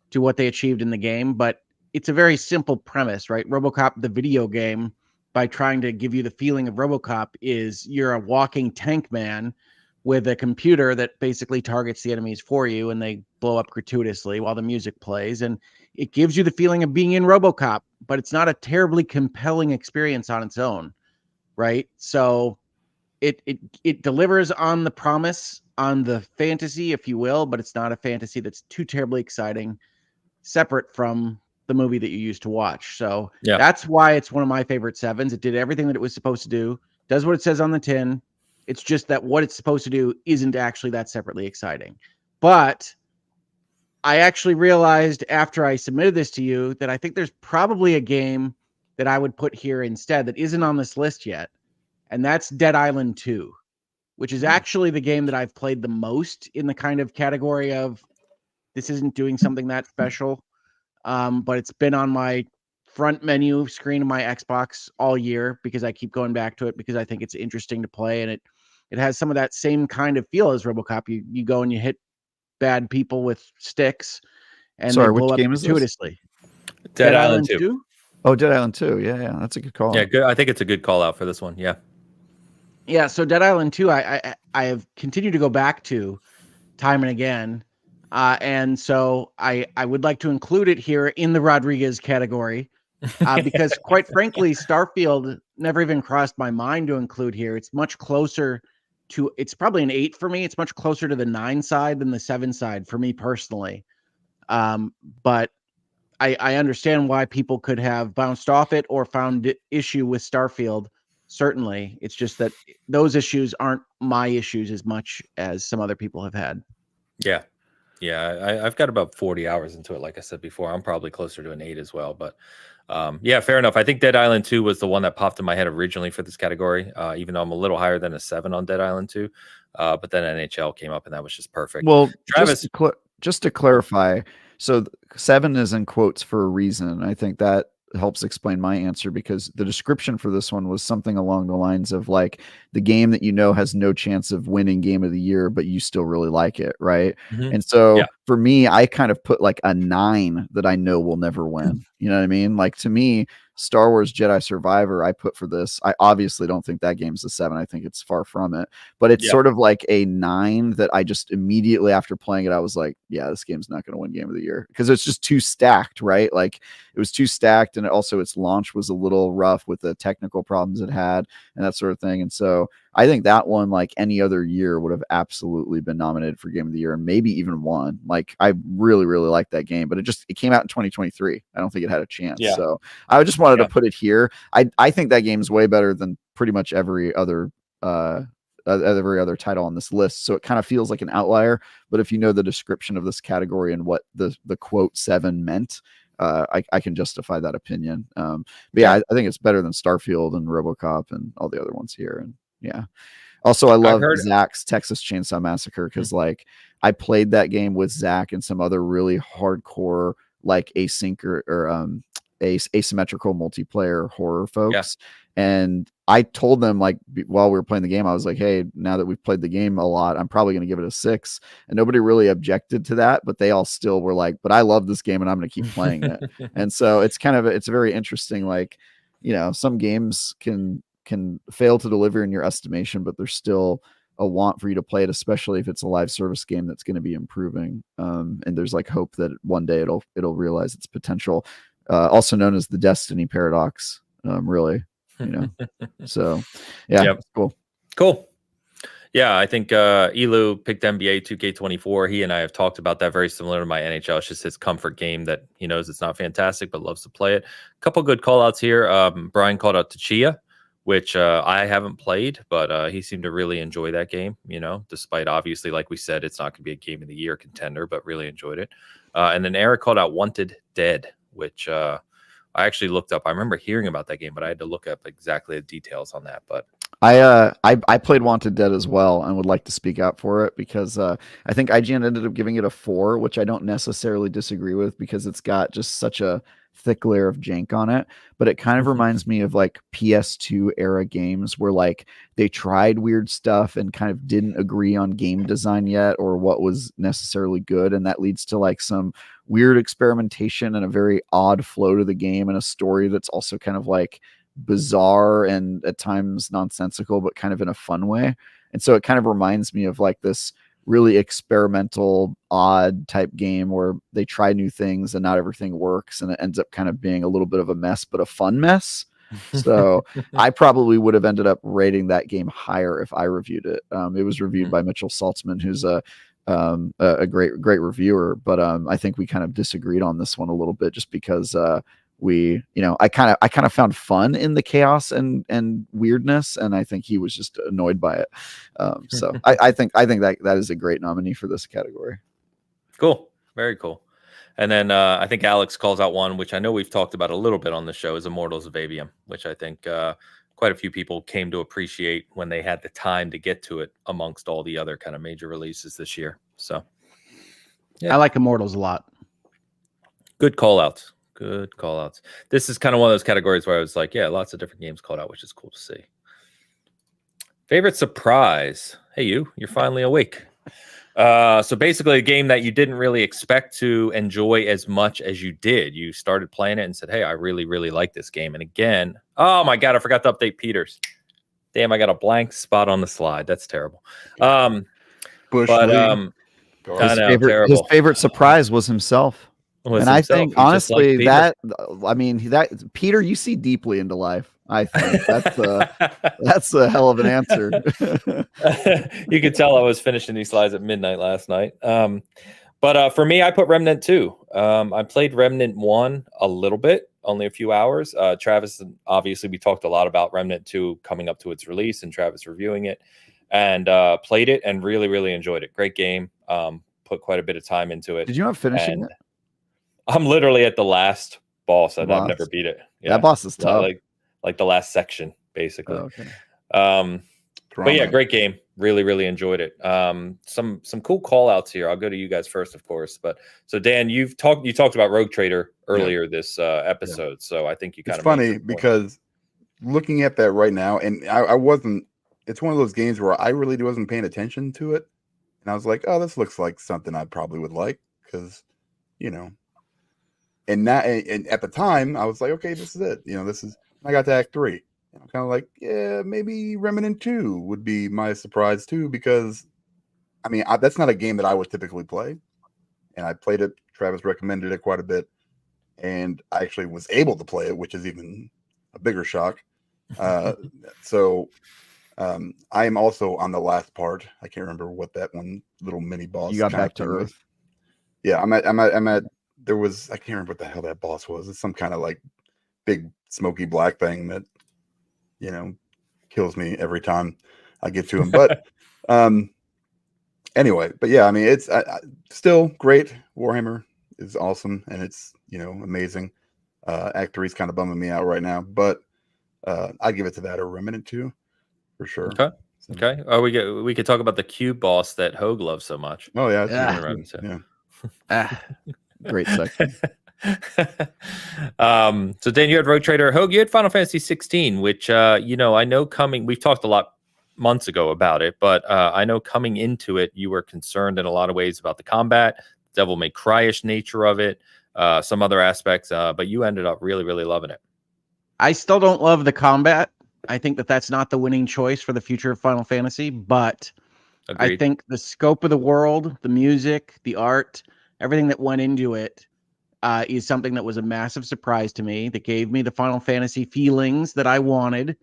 to what they achieved in the game, but it's a very simple premise, right? RoboCop, the video game, by trying to give you the feeling of RoboCop, is you're a walking tank man with a computer that basically targets the enemies for you, and they blow up gratuitously while the music plays. And it gives you the feeling of being in RoboCop, but it's not a terribly compelling experience on its own, right? So it delivers on the promise, on the fantasy, if you will, but it's not a fantasy that's too terribly exciting, separate from the movie that you used to watch. So that's why it's one of my favorite 7s. It did everything that it was supposed to do, does what it says on the tin. It's just that what it's supposed to do isn't actually that separately exciting. But I actually realized after I submitted this to you that I think there's probably a game that I would put here instead that isn't on this list yet. And that's Dead Island 2, which is actually the game that I've played the most in the kind of category of this isn't doing something that special. But it's been on my front menu screen of my Xbox all year because I keep going back to it because I think it's interesting to play, and it has some of that same kind of feel as RoboCop. You go and you hit bad people with sticks, and Sorry, they which blow up game is this? gratuitously. Dead Island 2. Oh, Dead Island 2. Yeah, that's a good call. Yeah, good. I think it's a good call out for this one. Yeah. Yeah, so Dead Island 2, I have continued to go back to time and again, and so I would like to include it here in the Rodriguez category, because quite frankly, Starfield never even crossed my mind to include here. It's much closer to, it's probably an 8 for me. It's much closer to the 9 side than the 7 side for me personally. But I understand why people could have bounced off it or found issue with Starfield. Certainly, it's just that those issues aren't my issues as much as some other people have had. Yeah. Yeah, I've got about 40 hours into it. Like I said before, I'm probably closer to an 8 as well. But yeah, fair enough. I think Dead Island 2 was the one that popped in my head originally for this category, even though I'm a little higher than a 7 on Dead Island 2. But then NHL came up, and that was just perfect. Well, Travis, just to clarify, so 7 is in quotes for a reason. I think that helps explain my answer because the description for this one was something along the lines of like the game that has no chance of winning game of the year, but you still really like it, right? Mhm. And so Yeah. for me, I kind of put like a 9 that I know will never win. You know what I mean? Like to me, Star Wars Jedi Survivor, I put for this. I obviously don't think that game's a 7. I think it's far from it, but it's Yeah. sort of like a 9 that I just immediately after playing it, I was like, yeah, this game's not going to win game of the year because it's just too stacked, right? Like it was too stacked. And also its launch was a little rough with the technical problems it had and that sort of thing. And so I think that one, like any other year, would have absolutely been nominated for game of the year and maybe even won. Like I really, really like that game, but it came out in 2023. I don't think it had a chance. Yeah. So I just wanted to put it here. I think that game's way better than pretty much every other title on this list. So it kind of feels like an outlier, but if you know the description of this category and what the quote 7 meant, I can justify that opinion. But yeah, I think it's better than Starfield and RoboCop and all the other ones here. And yeah. Also, I love Zach's Texas Chainsaw Massacre because like I played that game with Zach and some other really hardcore like asymmetrical multiplayer horror folks. And I told them like while we were playing the game, I was like, hey, now that we've played the game a lot, I'm probably going to give it a 6. And nobody really objected to that, but they all still were like, but I love this game and I'm going to keep playing it. And so it's very interesting. Like, some games can fail to deliver in your estimation, but there's still a want for you to play it, especially if it's a live service game that's going to be improving. And there's like hope that one day it'll realize its potential. Also known as the Destiny paradox, really, So yeah, cool. Yeah, I think Elu picked NBA 2K24. He and I have talked about that, very similar to my NHL. It's just his comfort game that he knows it's not fantastic, but loves to play it. A couple good call outs here. Brian called out Tachia, which I haven't played, but he seemed to really enjoy that game, despite obviously, like we said, it's not going to be a game of the year contender, but really enjoyed it. And then Eric called out Wanted Dead, which I actually looked up. I remember hearing about that game, but I had to look up exactly the details on that. But I played Wanted Dead as well and would like to speak out for it because I think IGN ended up giving it a 4, which I don't necessarily disagree with because it's got just such a thick layer of jank on it, but it kind of reminds me of like PS2 era games where like they tried weird stuff and kind of didn't agree on game design yet or what was necessarily good, and that leads to like some weird experimentation and a very odd flow to the game and a story that's also kind of like bizarre and at times nonsensical, but kind of in a fun way. And so it kind of reminds me of like this really experimental, odd type game where they try new things and not everything works. And it ends up kind of being a little bit of a mess, but a fun mess. So I probably would have ended up rating that game higher if I reviewed it. It was reviewed by Mitchell Saltzman, who's a great reviewer. But I think we kind of disagreed on this one a little bit just because I kind of found fun in the chaos and weirdness, and I think he was just annoyed by it. So I think that is a great nominee for this category. Cool, very cool. And then I think Alex calls out one, which I know we've talked about a little bit on the show, is Immortals of Aveum, which I think quite a few people came to appreciate when they had the time to get to it amongst all the other kind of major releases this year. So Yeah. I like Immortals a lot. Good call outs. Good call outs. This is kind of one of those categories where I was like, yeah, lots of different games called out, which is cool to see. Favorite surprise. Hey, you're finally awake. So basically a game that you didn't really expect to enjoy as much as you did. You started playing it and said, hey, I really, really like this game. And again, oh my God, I forgot to update Peters. Damn, I got a blank spot on the slide. That's terrible. Bush But League. I know, His terrible. favorite surprise was himself. Was and himself. I think He just liked honestly Peter. that Peter, you see deeply into life. I think that's a hell of an answer. You could tell I was finishing these slides at midnight last night. But for me, I put Remnant 2. I played Remnant 1 a little bit, only a few hours. Travis, obviously, we talked a lot about Remnant 2 coming up to its release and Travis reviewing it, and played it and really, really enjoyed it. Great game. Put quite a bit of time into it. Did you end up finishing it? I'm literally at the last boss, and I've never beat it. Yeah, that boss is tough. Like the last section, basically. Oh, okay. But yeah, great game. Really, really enjoyed it. Some cool call outs here. I'll go to you guys first, of course. But so Dan, you talked about Rogue Trader earlier this episode. Yeah. So I think you kind of. It's funny because looking at that right now, and I wasn't. It's one of those games where I really wasn't paying attention to it, and I was like, "Oh, this looks like something I probably would like," because, you know. And at the time, I was like, "Okay, this is it." This is. I got to Act 3. I'm kind of like, yeah, maybe Remnant 2 would be my surprise too, because I mean, that's not a game that I would typically play. And I played it. Travis recommended it quite a bit. And I actually was able to play it, which is even a bigger shock. So I am also on the last part. I can't remember what that one little mini boss. You got back to Earth. Yeah, I'm at, there was, I can't remember what the hell that boss was. It's some kind of like big smoky black thing that, kills me every time I get to him. But anyway, but yeah, I mean, it's still great. Warhammer is awesome, and it's, amazing. Act 3 is kind of bumming me out right now, but I give it to that or Remnant 2 for sure. Okay. So. Okay. Oh, we could talk about the cube boss that Hogue loves so much. Oh yeah, yeah. Great section. So Dan, you had Rogue Trader. Hogue, you had Final Fantasy 16, which I know coming. We've talked a lot months ago about it, but I know coming into it, you were concerned in a lot of ways about the combat, Devil May Cry-ish nature of it, some other aspects, but you ended up really, really loving it. I still don't love the combat. I think that's not the winning choice for the future of Final Fantasy, but agreed. I think the scope of the world, the music, the art, everything that went into it is something that was a massive surprise to me, that gave me the Final Fantasy feelings that I wanted.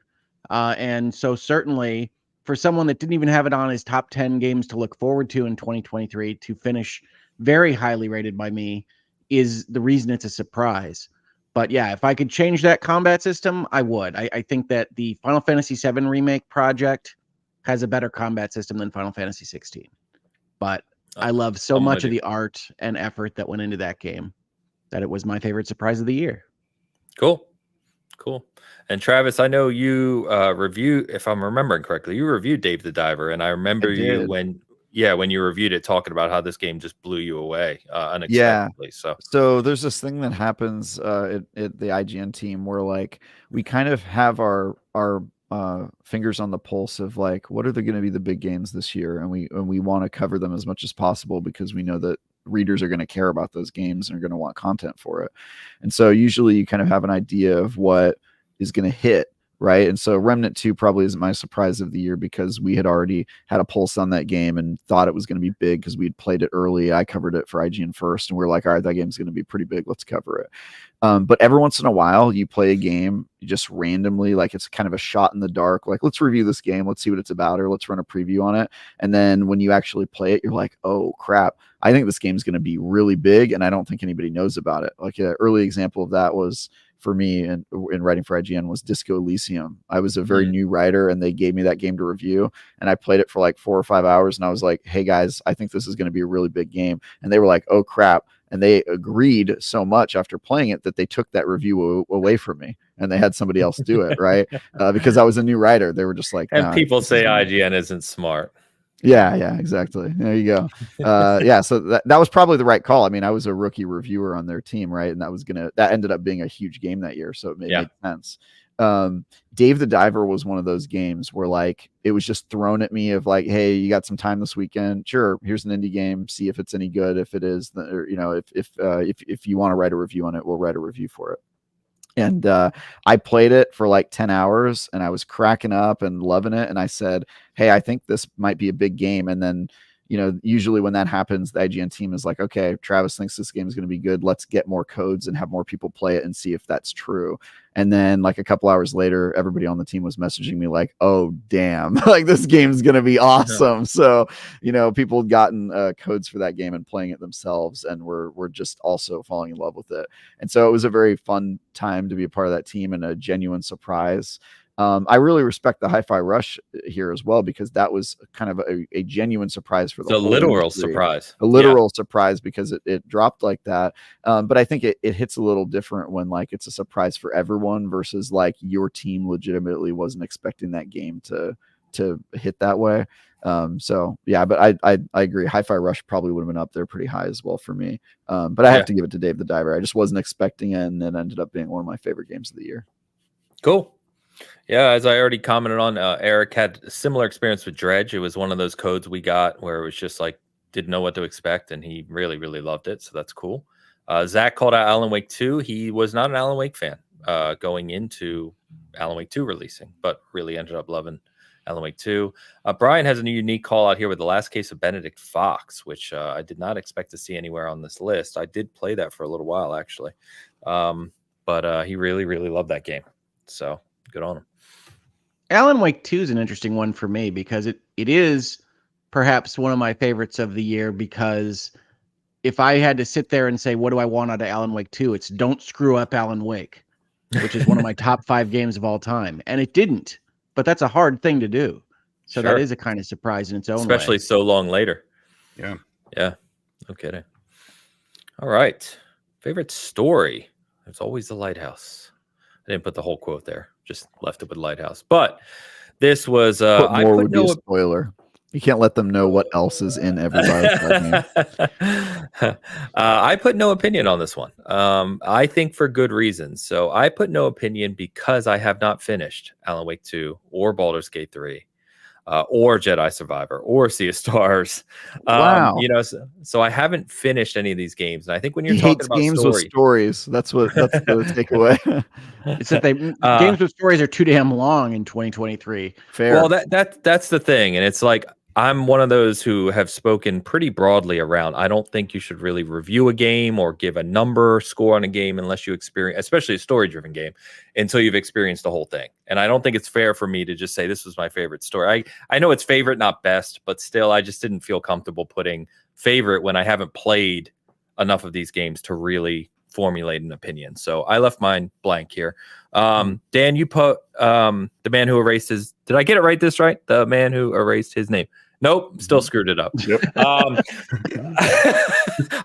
And so certainly for someone that didn't even have it on his top 10 games to look forward to in 2023 to finish very highly rated by me is the reason it's a surprise. But yeah, if I could change that combat system, I would. I think that the Final Fantasy VII Remake project has a better combat system than Final Fantasy 16. But I love so much of the art and effort that went into that game that it was my favorite surprise of the year. Cool. And Travis, I know you reviewed, if I'm remembering correctly, you reviewed Dave the Diver, and I remember you when you reviewed it, talking about how this game just blew you away unexpectedly. Yeah. So there's this thing that happens at the IGN team where like we kind of have our fingers on the pulse of like what are going to be the big games this year, and we want to cover them as much as possible because we know that readers are going to care about those games and are going to want content for it. And so usually you kind of have an idea of what is going to hit, right? And so Remnant 2 probably isn't my surprise of the year because we had already had a pulse on that game and thought it was going to be big because we'd played it early. I covered it for IGN first, and we're like, all right, that game's going to be pretty big. Let's cover it. But every once in a while, you play a game just randomly, like it's kind of a shot in the dark. Like, let's review this game. Let's see what it's about, or let's run a preview on it. And then when you actually play it, you're like, oh, crap. I think this game's going to be really big, and I don't think anybody knows about it. Like an early example of that was for me in writing for IGN was Disco Elysium. I was a very new writer, and they gave me that game to review, and I played it for like 4 or 5 hours, and I was like, hey guys, I think this is going to be a really big game. And they were like, oh crap. And they agreed so much after playing it that they took that review away from me, and they had somebody else do it, right? Because I was a new writer. They were just like, and people say IGN isn't smart. Yeah, exactly. There you go. Yeah, so that was probably the right call. I mean, I was a rookie reviewer on their team, right? And that ended up being a huge game that year, so it made sense. Dave the Diver was one of those games where like it was just thrown at me of like, hey, you got some time this weekend? Sure, here's an indie game. See if it's any good. If it is, or, you know, if you want to write a review on it, we'll write a review for it. And I played it for like 10 hours and I was cracking up and loving it. And I said, hey, I think this might be a big game. And then, you know, usually when that happens, the IGN team is like, okay, Travis thinks this game is going to be good. Let's get more codes and have more people play it and see if that's true. And then like a couple hours later, everybody on the team was messaging me like, oh, damn, like this game's going to be awesome. So, you know, people had gotten codes for that game and playing it themselves and were just also falling in love with it. And so it was a very fun time to be a part of that team and a genuine surprise. I really respect the Hi-Fi Rush here as well, because that was kind of a genuine surprise for the whole literal industry. surprise. A literal surprise because it dropped like that. But I think it hits a little different when like it's a surprise for everyone versus like your team legitimately wasn't expecting that game to hit that way. So yeah, but I agree. Hi-Fi Rush probably would have been up there pretty high as well for me. But I have to give it to Dave the Diver. I just wasn't expecting it, and it ended up being one of my favorite games of the year. Cool. Yeah, as I already commented on, Eric had a similar experience with Dredge. It was one of those codes we got where it was just like, didn't know what to expect, and he really, really loved it. So that's cool. Zach called out Alan Wake 2. He was not an Alan Wake fan going into Alan Wake 2 releasing, but really ended up loving Alan Wake 2. Brian has a unique call out here with The Last Case of Benedict Fox, which I did not expect to see anywhere on this list. I did play that for a little while, actually. But he really, really loved that game. So good on him. Alan Wake 2 is an interesting one for me because it is perhaps one of my favorites of the year, because if I had to sit there and say, what do I want out of Alan Wake 2? It's don't screw up Alan Wake, which is one of my top 5 games of all time. And it didn't, but that's a hard thing to do. So that is a kind of surprise in its own way. Especially so long later. Yeah. Yeah. No kidding. All right. Favorite story. There's always the lighthouse. I didn't put the whole quote there. Just left it with lighthouse. But this was I put no spoiler. You can't let them know what else is in everybody's game. I put no opinion on this one. I think for good reasons. So I put no opinion because I have not finished Alan Wake 2 or Baldur's Gate 3. Or Jedi Survivor or Sea of Stars. Wow. You know, so I haven't finished any of these games. And I think when you're talking about games with stories, that's the takeaway. It's that games with stories are too damn long in 2023. Fair. Well, that's the thing. And it's like, I'm one of those who have spoken pretty broadly around. I don't think you should really review a game or give a number score on a game unless you experience, especially a story-driven game, until you've experienced the whole thing. And I don't think it's fair for me to just say this was my favorite story. I know it's favorite, not best, but still, I just didn't feel comfortable putting favorite when I haven't played enough of these games to really formulate an opinion. So I left mine blank here. Dan, you put The Man Who Erased His... Did I get it right this right? The Man Who Erased His Name. Nope, still screwed it up. Yep. I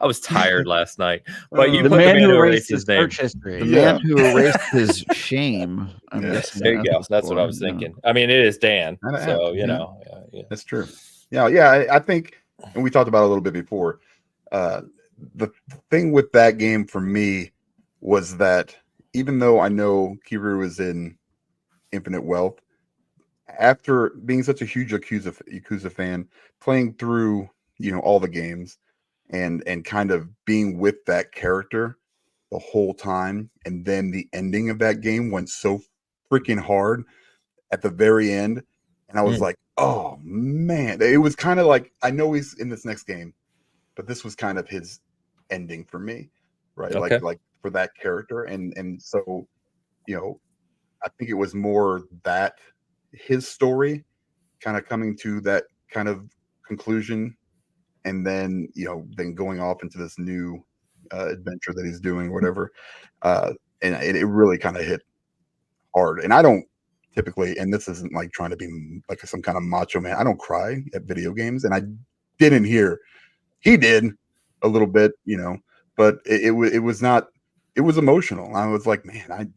was tired last night, but you the put man The Man who Who erased Erased His his Name. search history. The man who erased his shame. I'm Yeah. guessing. There you go. That's what I was thinking. I mean, it is Dan, so you know. Yeah. That's true. Yeah. I think, and we talked about it a little bit before. The thing with that game for me was that even though I know Kiru is in Infinite Wealth, after being such a huge Yakuza fan, playing through all the games and kind of being with that character the whole time, and then the ending of that game went so freaking hard at the very end, and I was like, oh man, it was kind of like, I know he's in this next game, but this was kind of his ending for me, right? Okay. Like for that character, and so I think it was more that his story kind of coming to that kind of conclusion, and then then going off into this new adventure that he's doing, whatever, and it really kind of hit hard. And I don't typically, and this isn't like trying to be like some kind of macho man, I don't cry at video games, and I didn't hear he did a little bit, but it was not, it was emotional. I was like, man,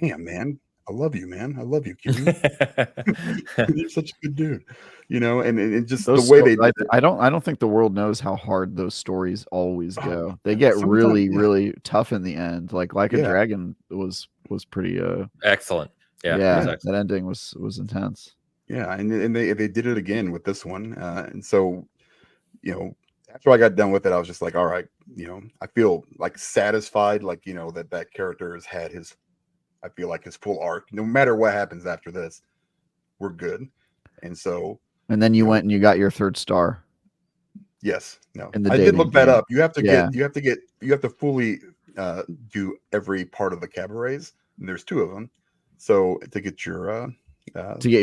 damn, man, I love you, man. I love you, Kiryu. You're such a good dude, and just Those the way they did I don't think the world knows how hard those stories always go. They get sometimes, really, yeah. really tough in the end. Like a Yeah. Dragon was pretty Excellent. Yeah, that ending was intense. Yeah, and they did it again with this one, and so after I got done with it, I was just like, all right, I feel like satisfied, like that character has had his, I feel like his full arc. No matter what happens after this, we're good. And so, And then you went and you got your 3rd star. yes, no, In the I did look that game. up. You have to Yeah. you have to fully do every part of the cabarets. And there's 2 of them. So to get your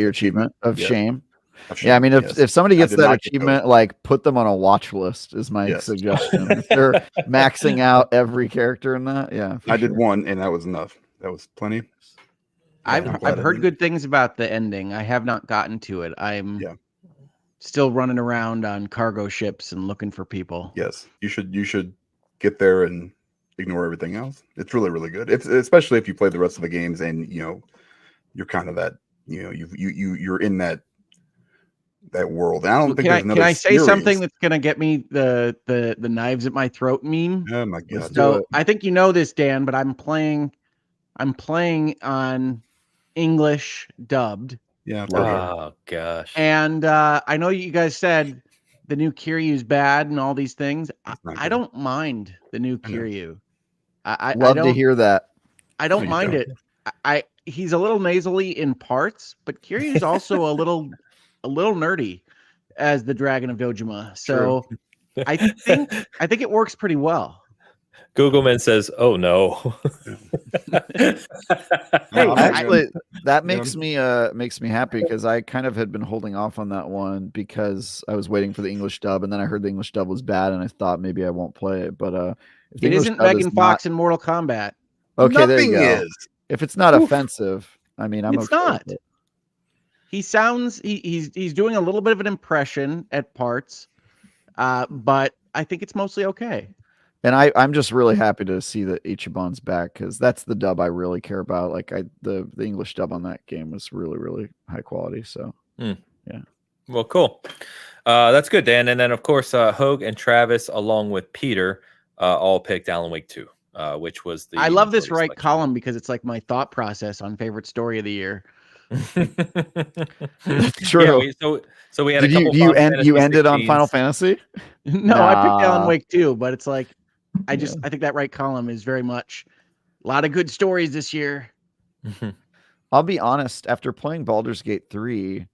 achievement of yes. shame. Of Yeah, I mean, yes. if somebody gets did that not get achievement, those. like put them on a watch list is my Yes. suggestion. If they're maxing out every character in that, yeah. I did one, and that was enough. That was plenty. I'm glad I've I heard did. good things about the ending. I have not gotten to it. I'm still running around on cargo ships and looking for people. Yes, you should get there and ignore everything else. It's really, really good. Especially if you play the rest of the games and you're kind of that you're in that world. And I don't think there's another. Can I say series. something that's gonna get me the knives at my throat meme? Oh my god! So I think you know this, Dan, but I'm playing on English dubbed. Yeah. Oh gosh. And I know you guys said the new Kiryu's bad and all these things. I don't mind the new Kiryu. I love don't to hear that. I don't mind it. He's a little nasally in parts, but Kiryu's also a little nerdy as the Dragon of Dojima. So I think it works pretty well. Googleman says, "Oh no." Hey, actually, that makes me happy because I kind of had been holding off on that one because I was waiting for the English dub, and then I heard the English dub was bad, and I thought maybe I won't play it. But if it isn't Megan Fox in Mortal Kombat. Okay, there you go. Is. If it's not offensive, I mean, it's not. He sounds he's doing a little bit of an impression at parts, but I think it's mostly okay. And I'm just really happy to see that Ichiban's back because that's the dub I really care about. Like the English dub on that game was really, really high quality. So yeah. Well, cool. That's good, Dan. And then of course Hogue and Travis along with Peter all picked Alan Wake 2, which was the I love this right column because it's like my thought process on favorite story of the year. True. Yeah, so we had a couple. You ended on Final Fantasy? No, I picked Alan Wake 2, but it's like I think that right column is very much a lot of good stories this year. I'll be honest, after playing Baldur's Gate 3,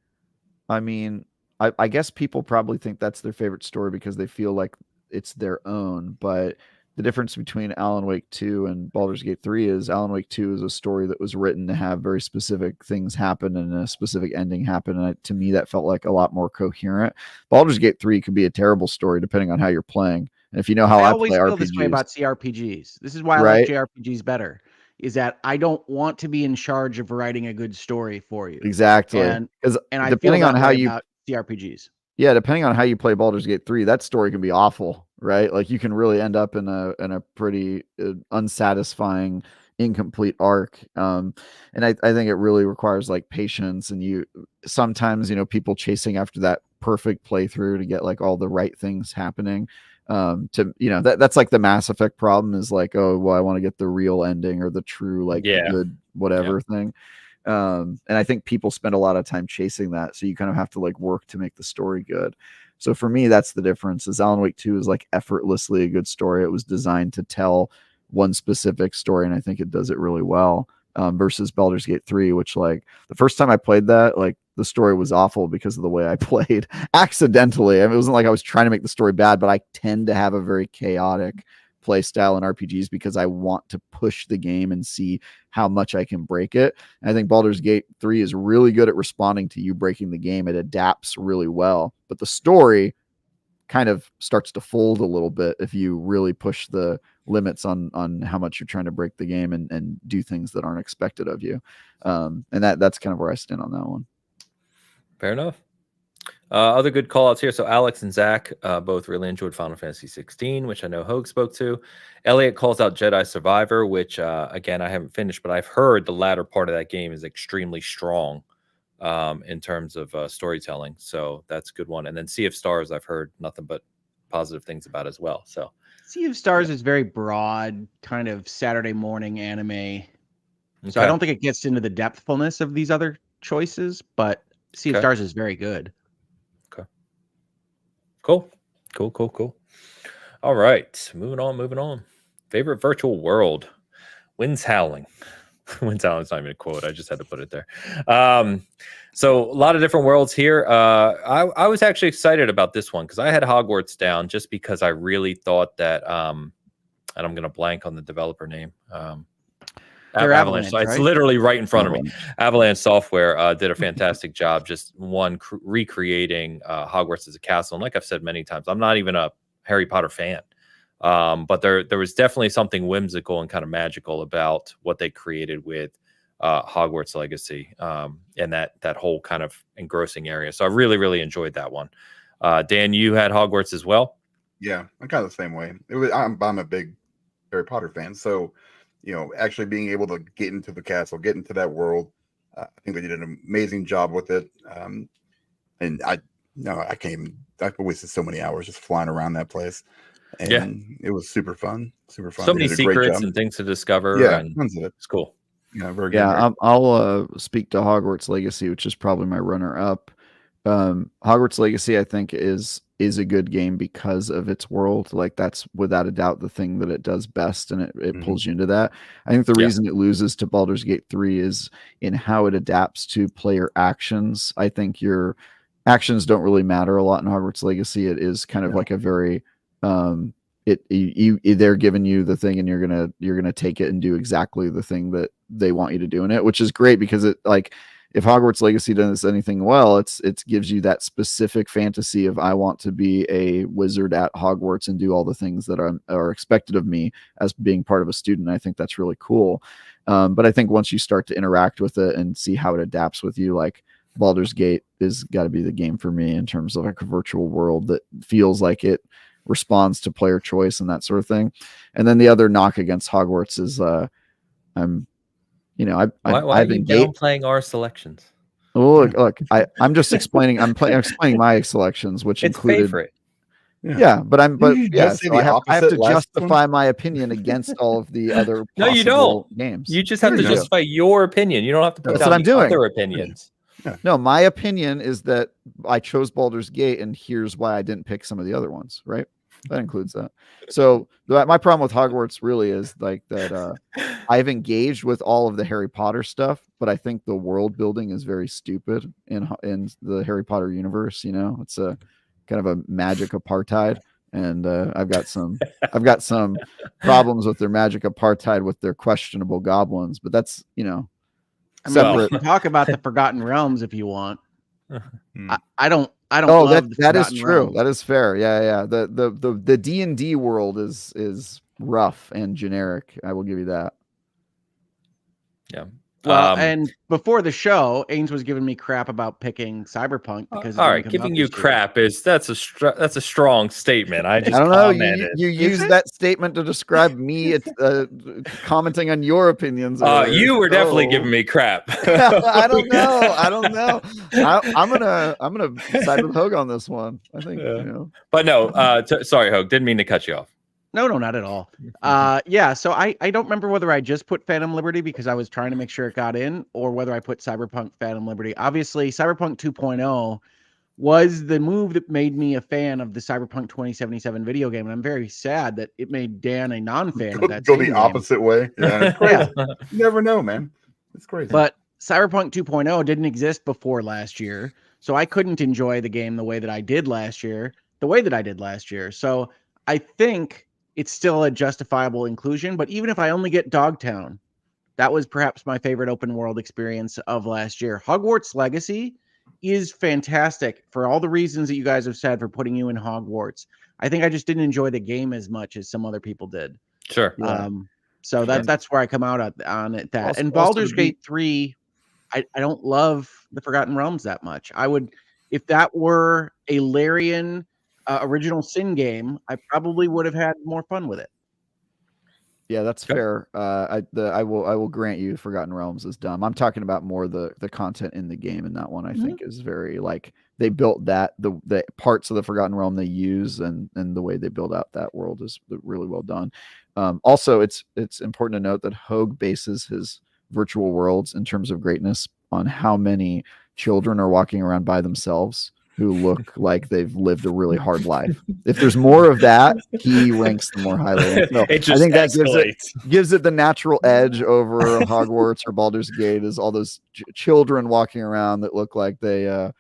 I mean, I guess people probably think that's their favorite story because they feel like it's their own, but the difference between Alan Wake 2 and Baldur's Gate 3 is Alan Wake 2 is a story that was written to have very specific things happen and a specific ending happen. And to me, that felt like a lot more coherent. Baldur's Gate 3 could be a terrible story depending on how you're playing. And if you know how I always play feel RPGs, this way about CRPGs. This is why I like JRPGs better. Is that I don't want to be in charge of writing a good story for you. Exactly. And I depending feel on how you about CRPGs. Yeah, depending on how you play Baldur's Gate 3, that story can be awful, right? Like you can really end up in a pretty unsatisfying, incomplete arc. And I think it really requires like patience, and sometimes people chasing after that perfect playthrough to get like all the right things happening. That's like the Mass Effect problem is like, oh well, I want to get the real ending or the true good whatever thing. And I think people spend a lot of time chasing that, so you kind of have to like work to make the story good. So for me, that's the difference. Is Alan Wake 2 is like effortlessly a good story. It was designed to tell one specific story, and I think it does it really well. Versus Baldur's Gate 3, which like the first time I played that, like the story was awful because of the way I played accidentally. I mean, it wasn't like I was trying to make the story bad, but I tend to have a very chaotic play style in RPGs because I want to push the game and see how much I can break it. And I think Baldur's Gate 3 is really good at responding to you breaking the game. It adapts really well, but the story kind of starts to fold a little bit if you really push the limits on how much you're trying to break the game and do things that aren't expected of you. And that's kind of where I stand on that one. Fair enough. Other good call outs here. So Alex and Zach both really enjoyed Final Fantasy 16, which I know Hogue spoke to. Elliot calls out Jedi Survivor, which again I haven't finished, but I've heard the latter part of that game is extremely strong in terms of storytelling. So that's a good one. And then Sea of Stars, I've heard nothing but positive things about as well. So Sea of Stars is very broad, kind of Saturday morning anime. So I Okay. don't think it gets into the depthfulness of these other choices, but Sea of Okay. Stars is very good. Cool. All right, moving on. Favorite virtual world. Wind's Howling. Wind's Howling is not even a quote. I just had to put it there. So a lot of different worlds here. I was actually excited about this one because I had Hogwarts down just because I really thought that, and I'm going to blank on the developer name. They're Avalanche, It's right? literally right in front of me. Avalanche. Avalanche Software did a fantastic job just recreating Hogwarts as a castle. And like I've said many times, I'm not even a Harry Potter fan. But there was definitely something whimsical and kind of magical about what they created with Hogwarts Legacy and that whole kind of engrossing area. So I really, really enjoyed that one. Dan, you had Hogwarts as well? Yeah, I'm kind of the same way. I'm a big Harry Potter fan, so actually being able to get into the castle, get into that world, I think they did an amazing job with it. And I wasted so many hours just flying around that place, and it was super fun. So They many did a great secrets job. and things to discover. Yeah, and tons of it. it's cool. Yeah, very good. Yeah, I'll speak to Hogwarts Legacy, which is probably my runner-up. Hogwarts Legacy, I think, is a good game because of its world. Like that's without a doubt the thing that it does best, and it pulls you into that. I think the reason it loses to Baldur's Gate 3 is in how it adapts to player actions. I think your actions don't really matter a lot in Hogwarts Legacy. It is kind of like a very they're giving you the thing and you're gonna take it and do exactly the thing that they want you to do in it, which is great because it like if Hogwarts Legacy does anything well, it gives you that specific fantasy of I want to be a wizard at Hogwarts and do all the things that are expected of me as being part of a student. I think that's really cool. But I think once you start to interact with it and see how it adapts with you, like Baldur's Gate is got to be the game for me in terms of like a virtual world that feels like it responds to player choice and that sort of thing. And then the other knock against Hogwarts is why are you downplaying our selections? Oh, look, I'm just explaining. I'm explaining my selections, which It's included. favorite. So I have to justify my opinion against all of the other No, you don't. games. You just have to justify your opinion. You don't have to put That's what I'm doing. other opinions. Yeah. No, my opinion is that I chose Baldur's Gate, and here's why I didn't pick some of the other ones. Right? That includes that. So my problem with Hogwarts really is like that. I've engaged with all of the Harry Potter stuff, but I think the world building is very stupid in the Harry Potter universe. It's a kind of a magic apartheid, and I've got some problems with their magic apartheid with their questionable goblins. But that's separate. We can talk about the Forgotten Realms if you want. I don't. Oh, that is true. Realms. That is fair. Yeah. The D&D world is rough and generic. I will give you that. Yeah. Well, and before the show, Ains was giving me crap about picking Cyberpunk because all right, giving you crap that's a strong statement. I don't know. You used that statement to describe me commenting on your opinions. You were definitely giving me crap. I don't know. I'm gonna side with Hogue on this one. I think. But no, sorry, Hogue. Didn't mean to cut you off. No, not at all. So I don't remember whether I just put Phantom Liberty because I was trying to make sure it got in, or whether I put Cyberpunk Phantom Liberty. Obviously, Cyberpunk 2.0 was the move that made me a fan of the Cyberpunk 2077 video game, and I'm very sad that it made Dan a non-fan of that. Go the opposite way. Yeah, it's crazy. You never know, man. It's crazy. But Cyberpunk 2.0 didn't exist before last year, so I couldn't enjoy the game the way that I did last year. So I think it's still a justifiable inclusion, but even if I only get Dogtown, that was perhaps my favorite open world experience of last year. Hogwarts Legacy is fantastic for all the reasons that you guys have said for putting you in Hogwarts. I think I just didn't enjoy the game as much as some other people did. Sure. So that's where I come out on it. And Baldur's Gate 3, I don't love the Forgotten Realms that much. if that were a Larian original Sin game, I probably would have had more fun with it. Yeah, that's Okay. fair. I will grant you Forgotten Realms is dumb. I'm talking about more the content in the game, and that one I think is very like they built that the parts of the Forgotten Realm they use and the way they build out that world is really well done. Also, it's important to note that Hogue bases his virtual worlds in terms of greatness on how many children are walking around by themselves who look like they've lived a really hard life. If there's more of that, he ranks them more highly. And so It just I think that escalates. gives it the natural edge over Hogwarts or Baldur's Gate is all those children walking around that look like they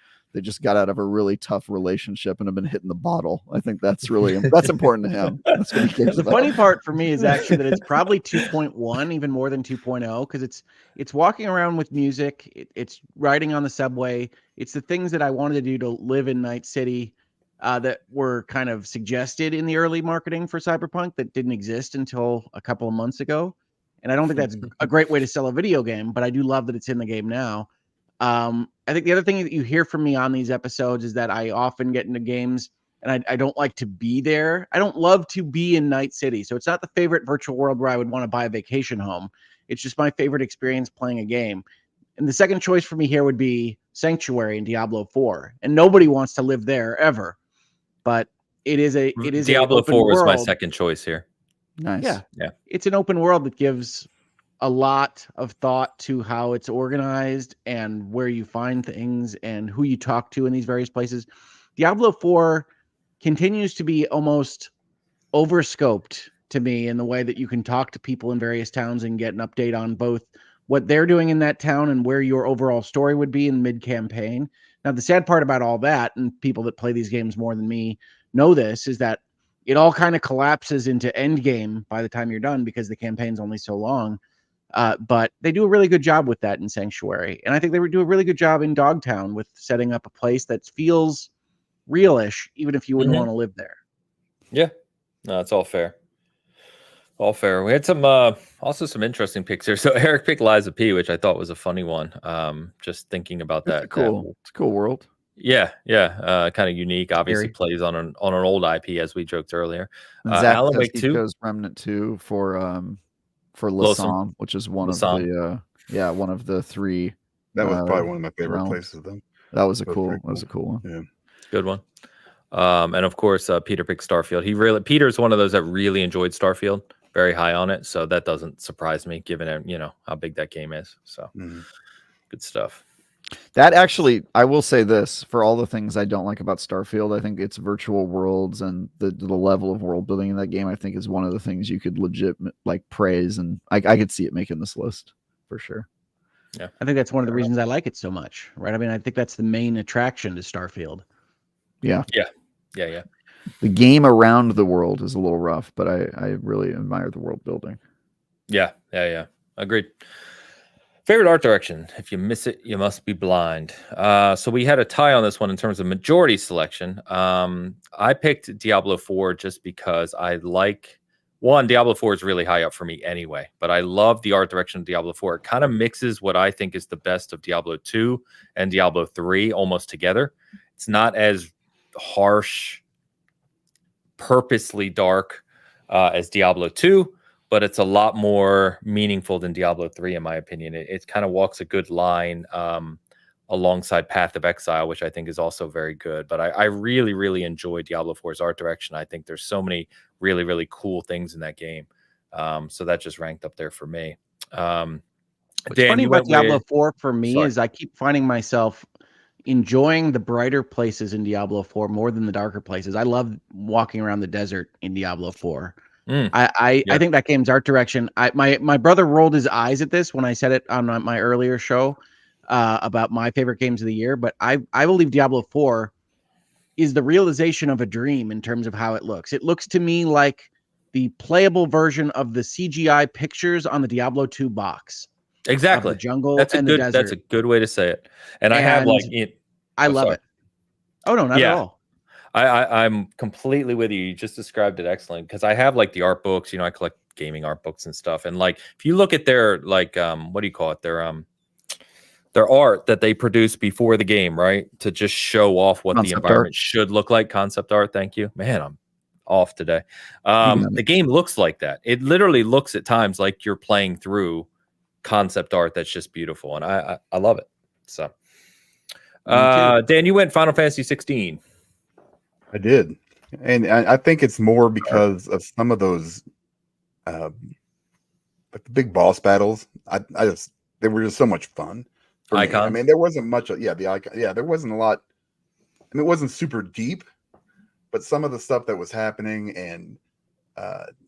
just got out of a really tough relationship and have been hitting the bottle. I think that's important to him. That's what he cares The about. funny part for me is actually that it's probably 2.1, even more than 2.0, because it's walking around with music, it's riding on the subway, it's the things that I wanted to do to live in Night City that were kind of suggested in the early marketing for Cyberpunk that didn't exist until a couple of months ago. And I don't think that's a great way to sell a video game, but I do love that it's in the game now. I think the other thing that you hear from me on these episodes is that I often get into games and I don't like to be there. I don't love to be in Night City. So it's not the favorite virtual world where I would want to buy a vacation home. It's just my favorite experience playing a game. And the second choice for me here would be Sanctuary in Diablo 4. And nobody wants to live there ever. But it is Diablo open 4 was world. my second choice here. Nice. Yeah. It's an open world that gives a lot of thought to how it's organized and where you find things and who you talk to in these various places. Diablo 4 continues to be almost overscoped to me in the way that you can talk to people in various towns and get an update on both what they're doing in that town and where your overall story would be in mid-campaign. Now, the sad part about all that, and people that play these games more than me know this, is that it all kind of collapses into end game by the time you're done because the campaign's only so long. But they do a really good job with that in Sanctuary. And I think they do a really good job in Dogtown with setting up a place that feels realish, even if you wouldn't want to live there. Yeah, no, it's all fair. All fair. We had some also some interesting picks here. So Eric picked Liza P, which I thought was a funny one. Just thinking about that. It's a cool world. Yeah. Kind of unique. Obviously plays on an old IP, as we joked earlier. And Zach Alan Wake 2 chose Remnant 2 for Lausanne, which is one of the three. That was probably one of my favorite places though. That was a cool one. Yeah. Good one. And of course, Peter picked Starfield. Peter's one of those that really enjoyed Starfield, very high on it. So that doesn't surprise me, given how big that game is. So good stuff. That actually, I will say this, for all the things I don't like about Starfield, I think its virtual worlds and the level of world building in that game, I think is one of the things you could legit praise. And I could see it making this list for sure. Yeah. I think that's one of the reasons I like it so much, right? I mean, I think that's the main attraction to Starfield. Yeah. The game around the world is a little rough, but I really admire the world building. Yeah. Agreed. Favorite art direction. If you miss it, you must be blind. So we had a tie on this one in terms of majority selection. I picked Diablo 4 just because I like Diablo 4 is really high up for me anyway, but I love the art direction of Diablo 4. It kind of mixes what I think is the best of Diablo 2 and Diablo 3 almost together. It's not as harsh, purposely dark as Diablo 2, but it's a lot more meaningful than Diablo 3, in my opinion. It kind of walks a good line alongside Path of Exile, which I think is also very good. But I really, really enjoy Diablo 4's art direction. I think there's so many really, really cool things in that game. So that just ranked up there for me. What's funny about Diablo 4 for me is I keep finding myself enjoying the brighter places in Diablo 4 more than the darker places. I love walking around the desert in Diablo 4. I think that game's art direction. My brother rolled his eyes at this when I said it on my earlier show about my favorite games of the year, but I believe Diablo 4 is the realization of a dream in terms of how it looks. It looks to me like the playable version of the CGI pictures on the Diablo 2 box. Exactly. The jungle that's and the desert. That's a good way to say it. And I have I love it. Oh no, not at all. I'm completely with you. You just described it excellent because I have the art books. I collect gaming art books and stuff. And if you look at their what do you call it? Their their art that they produce before the game, right? To just show off what the Concept environment art. should look like. Concept art. Thank you, man. I'm off today. got it. The game looks like that. It literally looks at times like you're playing through concept art that's just beautiful, and I love it. So, Dan, you went Final Fantasy 16. I did, and I think it's more because of some of those, like the big boss battles. They were just so much fun. For me. Icons? I mean, there wasn't much. The icon. Yeah, there wasn't a lot. I mean, it wasn't super deep, but some of the stuff that was happening, and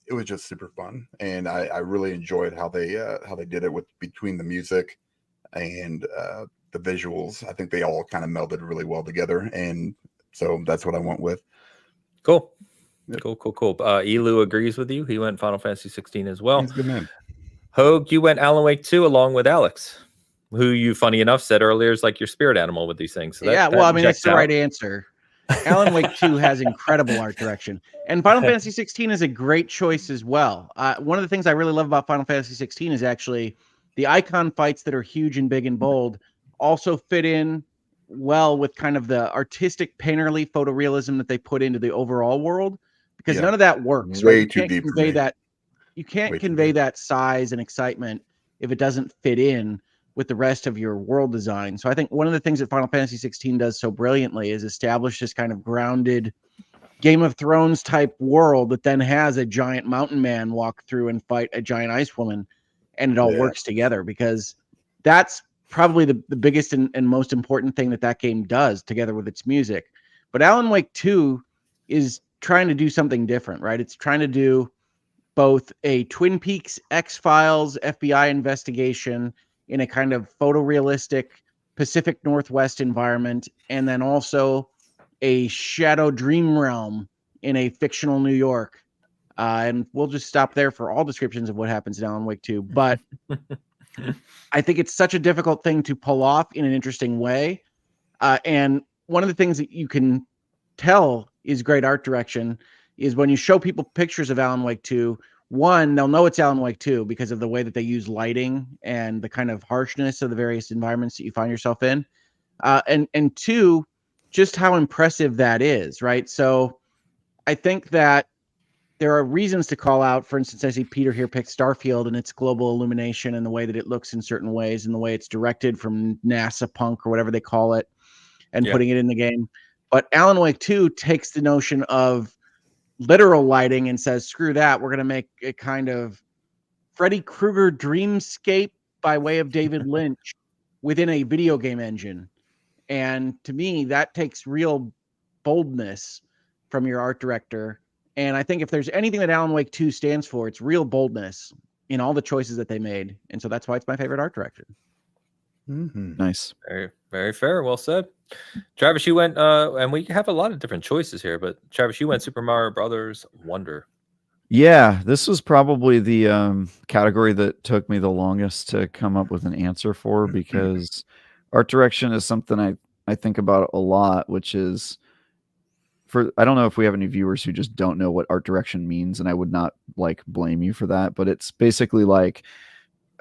it was just super fun. And I really enjoyed how they did it with between the music and the visuals. I think they all kind of melded really well together, and so that's what I went with. Cool. Yep. Cool. Elu agrees with you. He went Final Fantasy 16 as well. He's a good man. Hogue, you went Alan Wake 2 along with Alex, who you, funny enough, said earlier is like your spirit animal with these things. So well, I mean, that's the right answer. Alan Wake 2 has incredible art direction. And Final Fantasy 16 is a great choice as well. One of the things I really love about Final Fantasy 16 is actually the icon fights that are huge and big and bold also fit in well with kind of the artistic painterly photorealism that they put into the overall world, because none of that works. Way right? too deep for me. You can't convey that size and excitement if it doesn't fit in with the rest of your world design. So I think one of the things that Final Fantasy 16 does so brilliantly is establish this kind of grounded Game of Thrones type world that then has a giant mountain man walk through and fight a giant ice woman, and it all works together, because that's probably the biggest and most important thing that game does, together with its music. But Alan Wake 2 is trying to do something different, right? It's trying to do both a Twin Peaks X-Files FBI investigation in a kind of photorealistic Pacific Northwest environment, and then also a Shadow Dream realm in a fictional New York. And we'll just stop there for all descriptions of what happens in Alan Wake 2. But I think it's such a difficult thing to pull off in an interesting way. And one of the things that you can tell is great art direction is when you show people pictures of Alan Wake 2, one, they'll know it's Alan Wake 2 because of the way that they use lighting and the kind of harshness of the various environments that you find yourself in. And two, just how impressive that is, right? So I think that there are reasons to call out. For instance, I see Peter here pick Starfield and its global illumination and the way that it looks in certain ways and the way it's directed from NASA punk or whatever they call it, and putting it in the game. But Alan Wake 2 takes the notion of literal lighting and says, screw that, we're going to make a kind of Freddy Krueger dreamscape by way of David Lynch within a video game engine. And to me, that takes real boldness from your art director. And I think if there's anything that Alan Wake 2 stands for, it's real boldness in all the choices that they made. And so that's why it's my favorite art director. Nice. Very, very fair. Well said. Travis, you went, and we have a lot of different choices here, but Travis, you went Super Mario Brothers Wonder. Yeah, this was probably the category that took me the longest to come up with an answer for, because art direction is something I think about a lot, which is, I don't know if we have any viewers who just don't know what art direction means, and I would not blame you for that, but it's basically like,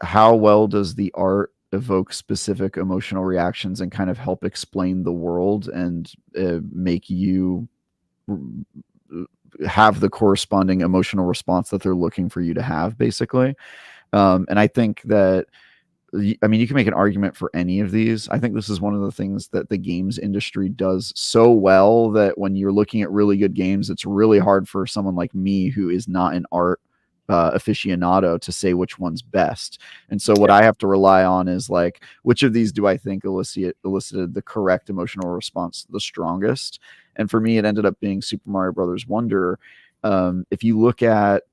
how well does the art evoke specific emotional reactions and kind of help explain the world and make you have the corresponding emotional response that they're looking for you to have, basically. And I think that, I mean, you can make an argument for any of these. I think this is one of the things that the games industry does so well, that when you're looking at really good games, it's really hard for someone like me, who is not an art aficionado, to say which one's best. And so what I have to rely on is which of these do I think elicited the correct emotional response the strongest? And for me, it ended up being Super Mario Brothers Wonder. If you look at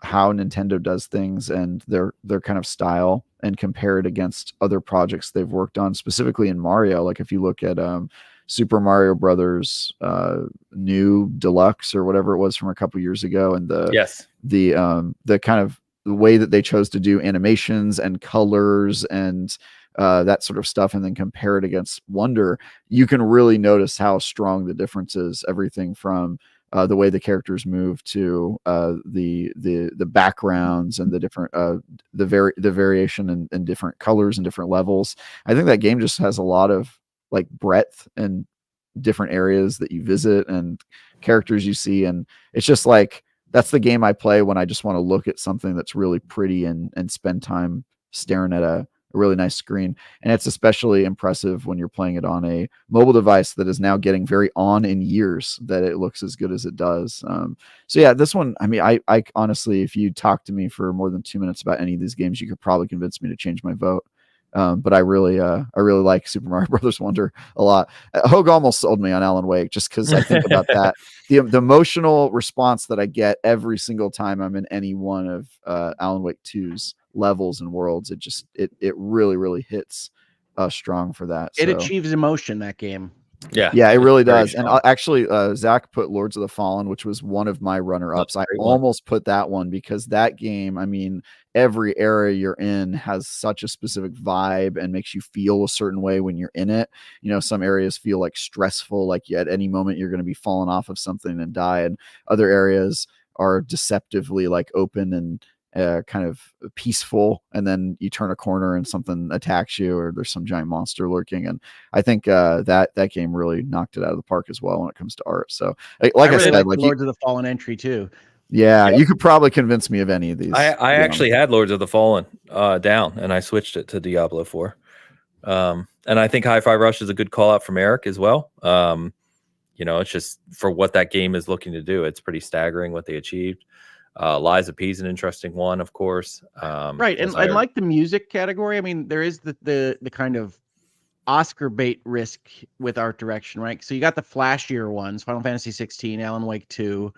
how Nintendo does things and their kind of style, and compare it against other projects they've worked on, specifically in Mario, if you look at Super Mario Brothers New Deluxe or whatever it was from a couple years ago, and the kind of the way that they chose to do animations and colors and that sort of stuff, and then compare it against Wonder, you can really notice how strong the difference is. Everything from the way the characters move, to the backgrounds and the different the variation in different colors and different levels. I think that game just has a lot of like breadth and different areas that you visit and characters you see, and it's just like that's the game I play when I just want to look at something that's really pretty and spend time staring at a really nice screen. And it's especially impressive when you're playing it on a mobile device that is now getting very on in years that it looks as good as it does. So yeah, this one, I mean, I honestly, if you talk to me for more than 2 minutes about any of these games, you could probably convince me to change my vote. But I really like Super Mario Brothers Wonder a lot. Hogue almost sold me on Alan Wake just because I think about that. The emotional response that I get every single time I'm in any one of Alan Wake 2's levels and worlds, it really hits strong for that. It So achieves emotion, that game. Yeah, it really does. And strong. actually, Zach put Lords of the Fallen, which was one of my runner-ups. I almost put that one because that game, I mean, every area you're in has such a specific vibe and makes you feel a certain way when you're in it. You know, some areas feel like stressful, like at any moment you're going to be falling off of something and die, and other areas are deceptively like open and kind of peaceful, and then you turn a corner and something attacks you, or there's some giant monster lurking. And I think that game really knocked it out of the park as well when it comes to art. So like I really said, like Lords of the Fallen entry too. Yeah, you could probably convince me of any of these. I actually had Lords of the Fallen down, and I switched it to Diablo 4. And I think Hi-Fi Rush is a good call out from Eric as well. You know, it's just for what that game is looking to do, it's pretty staggering what they achieved. Lies of P is an interesting one, of course. Right, and like the music category, I mean, there is the kind of Oscar bait risk with art direction, right? So you got the flashier ones, Final Fantasy 16, Alan Wake 2,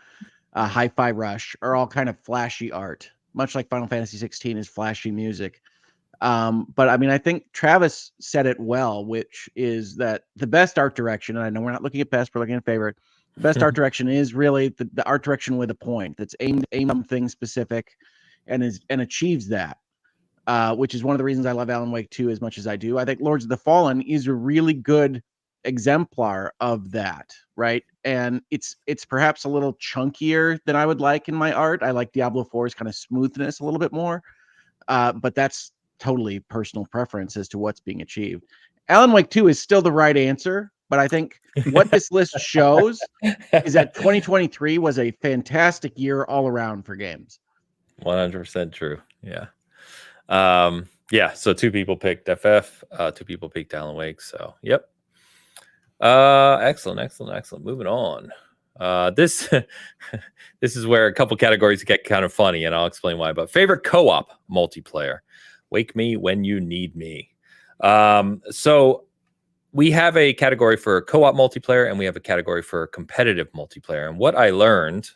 Hi-Fi Rush are all kind of flashy art, much like Final Fantasy 16 is flashy music. But I mean, I think Travis said it well, which is that the best art direction, and I know we're not looking at best, we're looking at favorite. The best art direction is really the art direction with a point that's aimed at something specific and achieves that. Which is one of the reasons I love Alan Wake 2 as much as I do. I think Lords of the Fallen is a really good exemplar of that, right? And it's perhaps a little chunkier than I would like in my art. I like Diablo 4's kind of smoothness a little bit more, but that's totally personal preference as to what's being achieved. Alan Wake 2 is still the right answer, but I think what this list shows is that 2023 was a fantastic year all around for games. 100% true. Yeah. Yeah, so 2 people picked FF, 2 people picked Alan Wake. So, yep. Excellent. Moving on. This is where a couple categories get kind of funny, and I'll explain why. But favorite co-op multiplayer, Wake Me When You Need Me. So we have a category for co-op multiplayer, and we have a category for competitive multiplayer. And what I learned,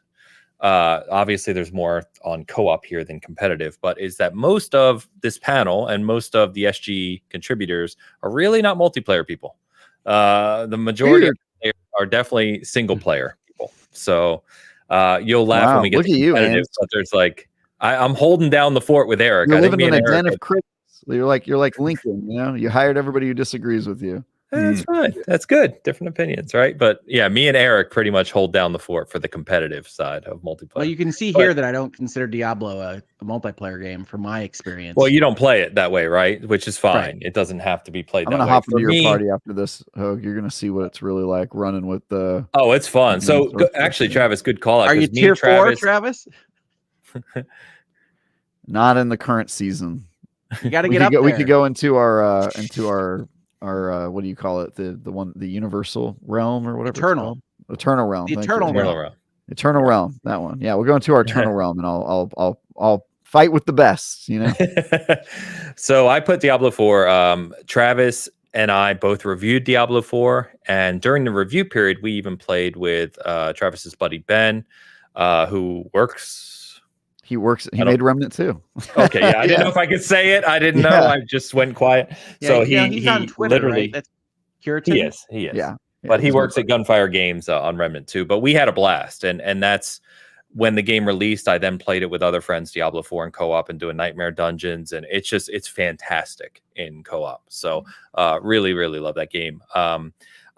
obviously there's more on co-op here than competitive, but is that most of this panel and most of the SG contributors are really not multiplayer people. The majority are definitely single player people. So you'll laugh when we get to competitive, but there's like I'm holding down the fort with Eric. You're living in a den of critics. You're like Lincoln, you know, you hired everybody who disagrees with you. That's fine. That's good. Different opinions, right? But yeah, me and Eric pretty much hold down the fort for the competitive side of multiplayer. Well, you can see here that I don't consider Diablo a multiplayer game from my experience. Well, you don't play it that way, right? Which is fine. Right. It doesn't have to be played that way. I'm going to hop into your party after this, Hogue. You're going to see what it's really like running with the... Oh, it's fun. So actually, Travis, good call out. Are you tier 4, Travis? Not in the current season. You got to get up there. We could go into our what do you call it? The universal realm or whatever. Eternal realm. The eternal realm. Eternal realm. That one. Yeah, we'll go into our eternal realm, and I'll fight with the best. You know. So I put Diablo 4. Travis and I both reviewed Diablo 4, and during the review period, we even played with Travis's buddy Ben, who works. He made Remnant too. Okay, yeah. I didn't know if I could say it. I didn't know. I just went quiet. Yeah, so he's on Twitter, literally, right? That's Curitan. He is. Yeah. But he works at Gunfire Games on Remnant 2. But we had a blast, and that's when the game released. I then played it with other friends, Diablo 4 in co-op, and doing Nightmare Dungeons, and it's fantastic in co-op. So really, really love that game.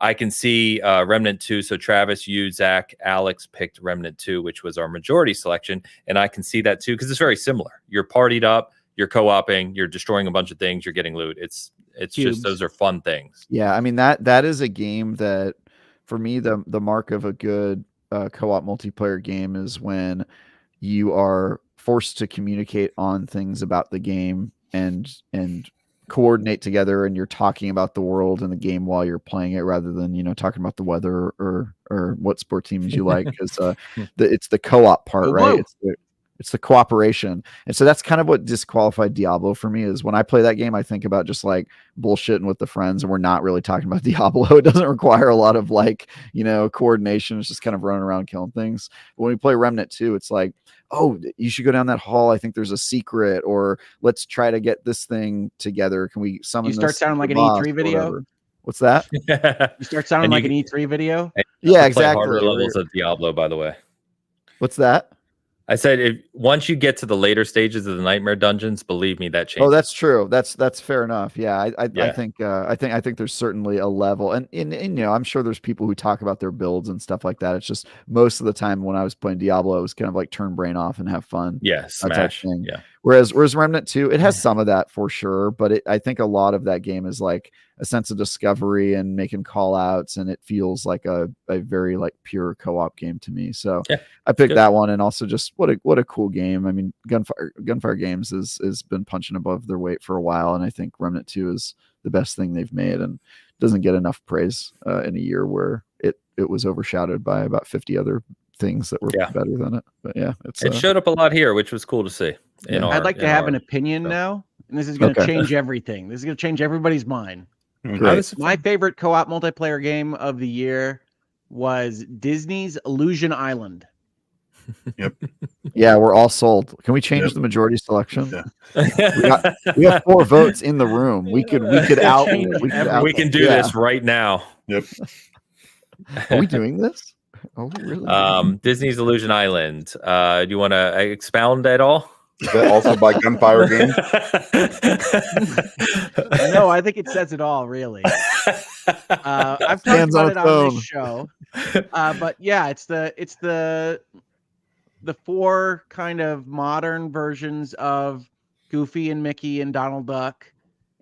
I can see Remnant 2. So Travis, you, Zach, Alex picked Remnant 2, which was our majority selection. And I can see that too, because it's very similar. You're partied up, you're co-oping, you're destroying a bunch of things, you're getting loot. It's just, those are fun things. Yeah, I mean that is a game that, for me, the mark of a good co-op multiplayer game is when you are forced to communicate on things about the game and coordinate together, and you're talking about the world and the game while you're playing it, rather than talking about the weather or what sport teams you like, because it's the co-op part, right? It's the cooperation. And so that's kind of what disqualified Diablo for me. Is when I play that game, I think about just like bullshitting with the friends, and we're not really talking about Diablo. It doesn't require a lot of coordination. It's just kind of running around killing things. But when we play Remnant 2, it's like, oh, you should go down that hall. I think there's a secret, or let's try to get this thing together. Can we summon? You start sounding like an E3 video. What's that? You start sounding like an E3 video. Yeah, exactly. Harder levels of Diablo, by the way. What's that? I said, once you get to the later stages of the Nightmare Dungeons, believe me, that changes. Oh, that's true. That's fair enough. Yeah, I think there's certainly a level, and I'm sure there's people who talk about their builds and stuff like that. It's just most of the time when I was playing Diablo, it was kind of like turn brain off and have fun. Yeah, smash. Yeah. Whereas Remnant 2, it has some of that for sure, but I think a lot of that game is like a sense of discovery and making call outs, and it feels like a very like pure co-op game to me. So yeah, I picked that one, and also just what a cool game. I mean, Gunfire Games has been punching above their weight for a while, and I think Remnant 2 is the best thing they've made, and doesn't get enough praise in a year where it was overshadowed by about 50 other things that were better than it. But yeah, it showed up a lot here, which was cool to see. I'd like to have an opinion now, and this is going to change everything. This is going to change everybody's mind. My favorite co-op multiplayer game of the year was Disney's Illusion Island. Yep. Yeah, we're all sold. Can we change the majority selection? Yeah. we have 4 votes in the room. We could we can do this right now. Yep. Are we doing this? Oh, really? Disney's Illusion Island. Do you want to expound at all? Is that also by Gunfire Games? No, I think it says it all, really. I've talked about it on this show. But yeah, it's the 4 kind of modern versions of Goofy and Mickey and Donald Duck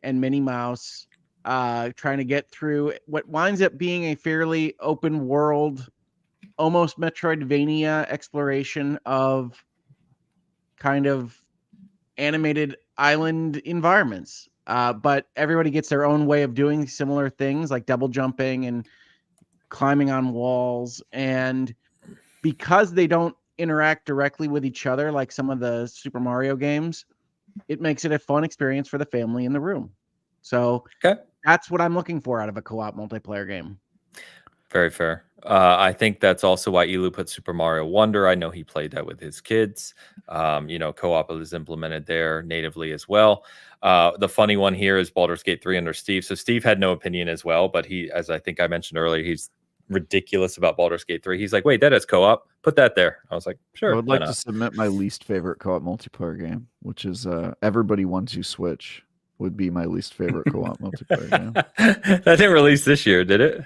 and Minnie Mouse trying to get through what winds up being a fairly open world, almost Metroidvania exploration of kind of animated island environments. But everybody gets their own way of doing similar things, like double jumping and climbing on walls. And because they don't interact directly with each other like some of the Super Mario games, it makes it a fun experience for the family in the room. So that's what I'm looking for out of a co-op multiplayer game. Very fair. I think that's also why Elu put Super Mario Wonder. I know he played that with his kids. Co-op is implemented there natively as well. The funny one here is Baldur's Gate 3 under Steve. So Steve had no opinion as well, but he, as I think I mentioned earlier, he's ridiculous about Baldur's Gate 3. He's like, wait, that has co-op. Put that there. I was like, sure. I would like to submit my least favorite co-op multiplayer game, which is Everybody Wants You Switch. Would be my least favorite co-op multiplayer game. That didn't release this year, did it?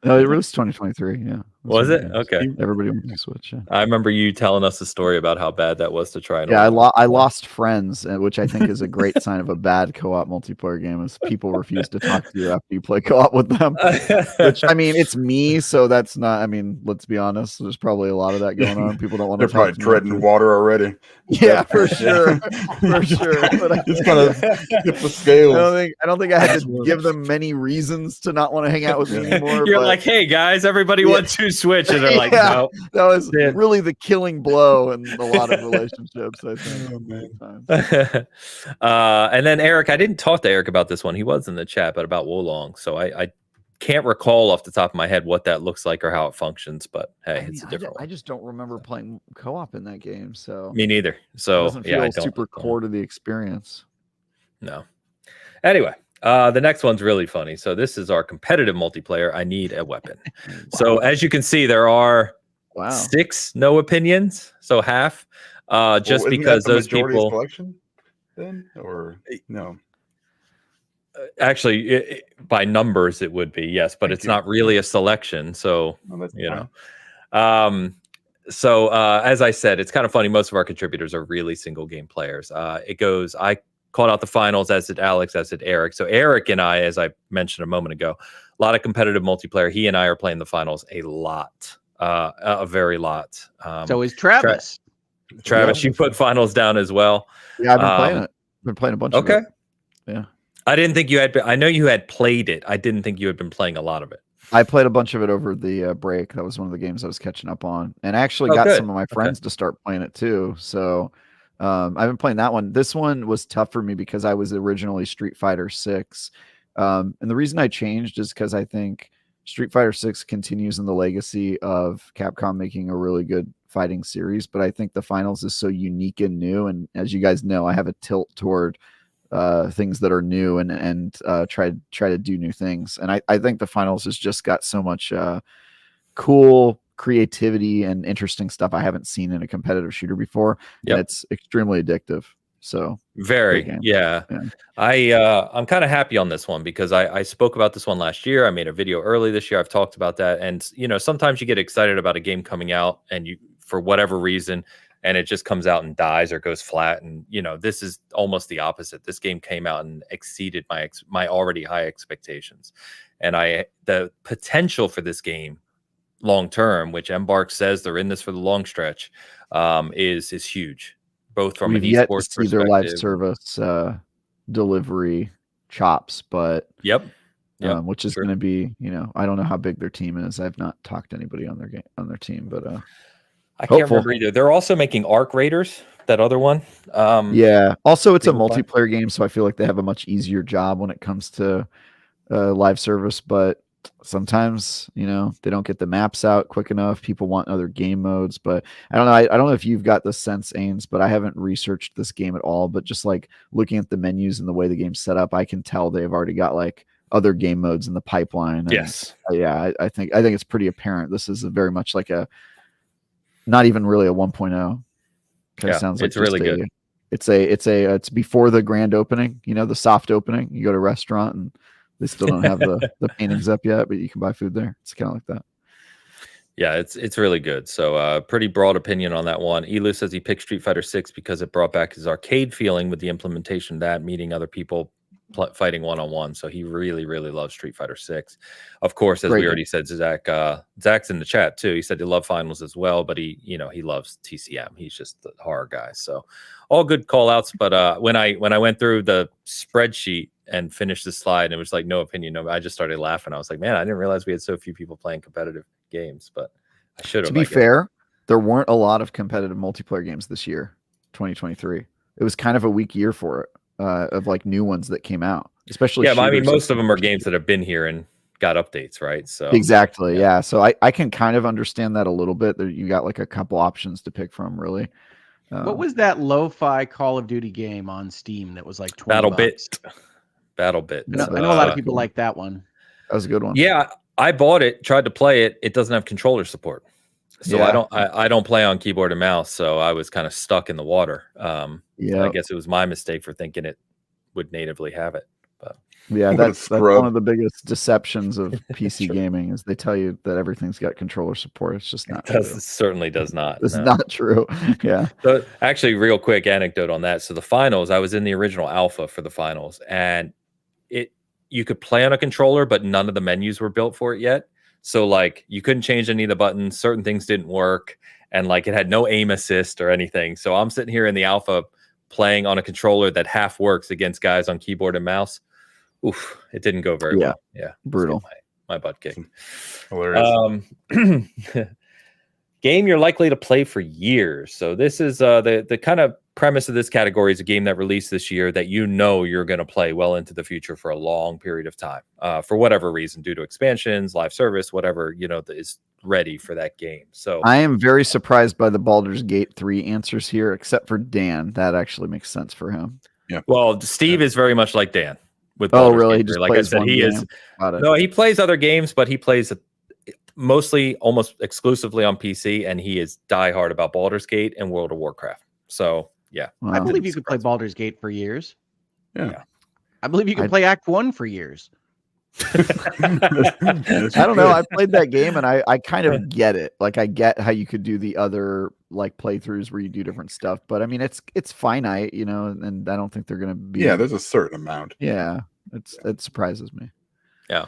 No, it released 2023. Yeah. Was it? Okay. Everybody wants to switch. Yeah. I remember you telling us a story about how bad that was to try. Yeah, I lost friends, which I think is a great sign of a bad co-op multiplayer game. Is people refuse to talk to you after you play co-op with them. Which, I mean, it's me, so that's not. I mean, let's be honest. There's probably a lot of that going on. People don't want to. They're probably treading water already. Yeah, for sure, for sure. But I just kind of tip the scales. I don't think I had to give them many reasons to not want to hang out with me anymore. You're like, hey guys, everybody wants to switch, and they're like, no. That was really the killing blow in a lot of relationships, I think. And then Eric, I didn't talk to Eric about this one. He was in the chat, but about Wolong. So I can't recall off the top of my head what that looks like or how it functions. But hey, it's a different one. I just don't remember playing co-op in that game. So me neither. So it doesn't feel super core to the experience. No. Anyway. The next one's really funny. So this is our competitive multiplayer. I need a weapon. Wow. So as you can see, there are 6 no opinions. So half. Just because those people. Selection then, or no? Actually, by numbers, it would be, yes, but it's not really a selection. So, you know. As I said, it's kind of funny. Most of our contributors are really single game players. I called out the finals, as did Alex, as did Eric. So Eric and I, as I mentioned a moment ago, a lot of competitive multiplayer. He and I are playing the finals a lot, a very lot. So is Travis. Travis, you put finals down as well. Yeah, I've been playing it. I've been playing a bunch of it. Yeah. I didn't think you had. I know you had played it. I didn't think you had been playing a lot of it. I played a bunch of it over the break. That was one of the games I was catching up on, and I actually got some of my friends to start playing it too. So I've been playing that one. This one was tough for me because I was originally Street Fighter 6, and the reason I changed is because I think Street Fighter 6 continues in the legacy of Capcom making a really good fighting series, but I think the finals is so unique and new. And as you guys know, I have a tilt toward things that are new and try to do new things. And I think the finals has just got so much cool creativity and interesting stuff I haven't seen in a competitive shooter before. Yep. It's extremely addictive. So yeah. I'm kind of happy on this one because I spoke about this one last year. I made a video early this year. I've talked about that. And sometimes you get excited about a game coming out and you, for whatever reason, and it just comes out and dies or goes flat. And, this is almost the opposite. This game came out and exceeded my already high expectations. And the potential for this game long term, which Embark says they're in this for the long stretch, is huge, both from an esports perspective. Their live service delivery chops, but which is going to be, I don't know how big their team is. I've not talked to anybody on their team, but I can't remember either. They're also making Arc Raiders, that other one. Also, it's a multiplayer game, so I feel like they have a much easier job when it comes to live service. But sometimes, they don't get the maps out quick enough. People want other game modes. But I don't know. I don't know if you've got the sense, Ains, but I haven't researched this game at all. But just like looking at the menus and the way the game's set up, I can tell they've already got like other game modes in the pipeline. And, yes. I think it's pretty apparent. This is very much like not even really a 1.0. Sounds like it's really good. It's before the grand opening, the soft opening. You go to a restaurant and they still don't have the paintings up yet, but you can buy food there. It's kind of like that. Yeah, it's really good. So pretty broad opinion on that one. Elu says he picked Street Fighter 6 because it brought back his arcade feeling with the implementation of that, meeting other people, fighting one-on-one. So he really, really loves Street Fighter 6. Of course, as we already said, Zach's in the chat too. He said he loved finals as well, but he loves TCM. He's just the horror guy. So all good call outs. But when I went through the spreadsheet and finished the slide, and it was like no opinion. I just started laughing. I was like, man, I didn't realize we had so few people playing competitive games, but I should have. To be fair, there weren't a lot of competitive multiplayer games this year, 2023. It was kind of a weak year for it. Of like new ones that came out, especially I mean, most of them are games that have been here and got updates, right? So exactly, yeah. So I can kind of understand that a little bit. That you got like a couple options to pick from, really. What was that lo-fi Call of Duty game on Steam that was like $20? BattleBit. I know a lot of people like that one. That was a good one. Yeah, I bought it, tried to play it. It doesn't have controller support, so I don't play on keyboard and mouse. So I was kind of stuck in the water. I guess it was my mistake for thinking it would natively have it. But that's one of the biggest deceptions of PC gaming is they tell you that everything's got controller support. It's just not true. It certainly does not. It's not true. Yeah. So actually, real quick anecdote on that. So the finals, I was in the original alpha for the finals, and you could play on a controller, but none of the menus were built for it yet. So like you couldn't change any of the buttons. Certain things didn't work, and like it had no aim assist or anything. So I'm sitting here in the alpha playing on a controller that half works against guys on keyboard and mouse. Oof, it didn't go very well. Yeah, brutal. My butt kicked. Hilarious. Game you're likely to play for years. So this is the kind of premise of this category is a game that released this year that you're going to play well into the future for a long period of time, for whatever reason, due to expansions, live service, whatever is ready for that game. So I am very surprised by the Baldur's Gate 3 answers here, except for Dan. That actually makes sense for him. Yeah. Well, Steve is very much like Dan. With Baldur's really? Gate 3. Like I said, he is. No, he plays other games, but he plays mostly, almost exclusively on PC, and he is diehard about Baldur's Gate and World of Warcraft. So yeah, I believe you could play Baldur's Gate for years. Yeah. I believe you can play Act 1 for years. I don't know. I played that game and I kind of get it. Like I get how you could do the other like playthroughs where you do different stuff, but I mean it's finite, and I don't think they're gonna be. Yeah, there's a certain amount. Yeah, it surprises me. Yeah.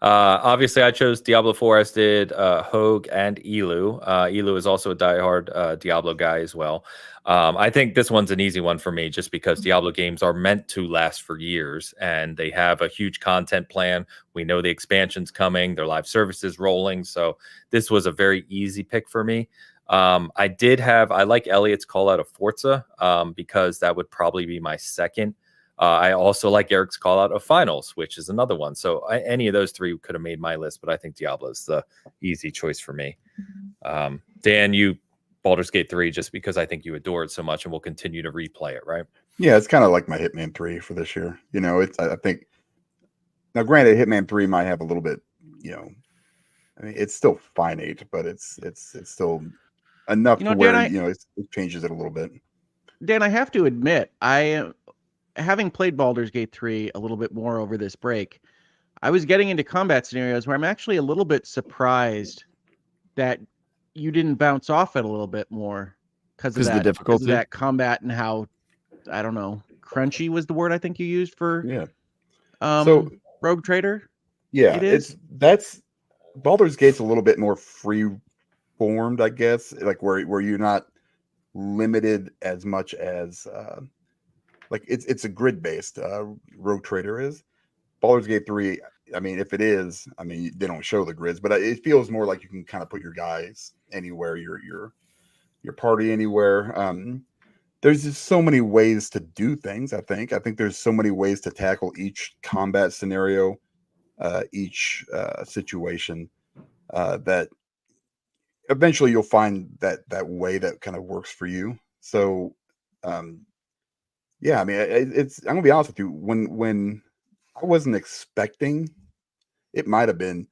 Obviously, I chose Diablo 4, as did Hogue and Elu. Elu is also a diehard Diablo guy as well. I think this one's an easy one for me just because Diablo games are meant to last for years and they have a huge content plan. We know the expansion's coming, their live services rolling. So this was a very easy pick for me. I like Elliot's call out of Forza because that would probably be my second. I also like Eric's call out of Finals, which is another one. So any of those three could have made my list, but I think Diablo is the easy choice for me. Dan, you Baldur's Gate 3 just because I think you adore it so much and will continue to replay it, right? Yeah, it's kind of like my Hitman 3 for this year. I think now granted Hitman 3 might have a little bit, I mean it's still finite, but it's still enough to where it changes it a little bit. Dan, I have to admit, having played Baldur's Gate 3 a little bit more over this break, I was getting into combat scenarios where I'm actually a little bit surprised that you didn't bounce off it a little bit more because of the difficulty, because of that combat and how, I don't know, crunchy was the word I think you used for so Rogue Trader. Yeah, that's Baldur's Gate's a little bit more free formed, I guess, like where you're not limited as much as like it's a grid based Rogue Trader is. Baldur's Gate 3, I mean, if it is, I mean, they don't show the grids, but it feels more like you can kind of put your guys anywhere, your party anywhere. There's just so many ways to do things. I think there's so many ways to tackle each combat scenario, each situation, that eventually you'll find that way that kind of works for you. So, yeah, I mean, I'm gonna be honest with you. When I wasn't expecting, it might have been,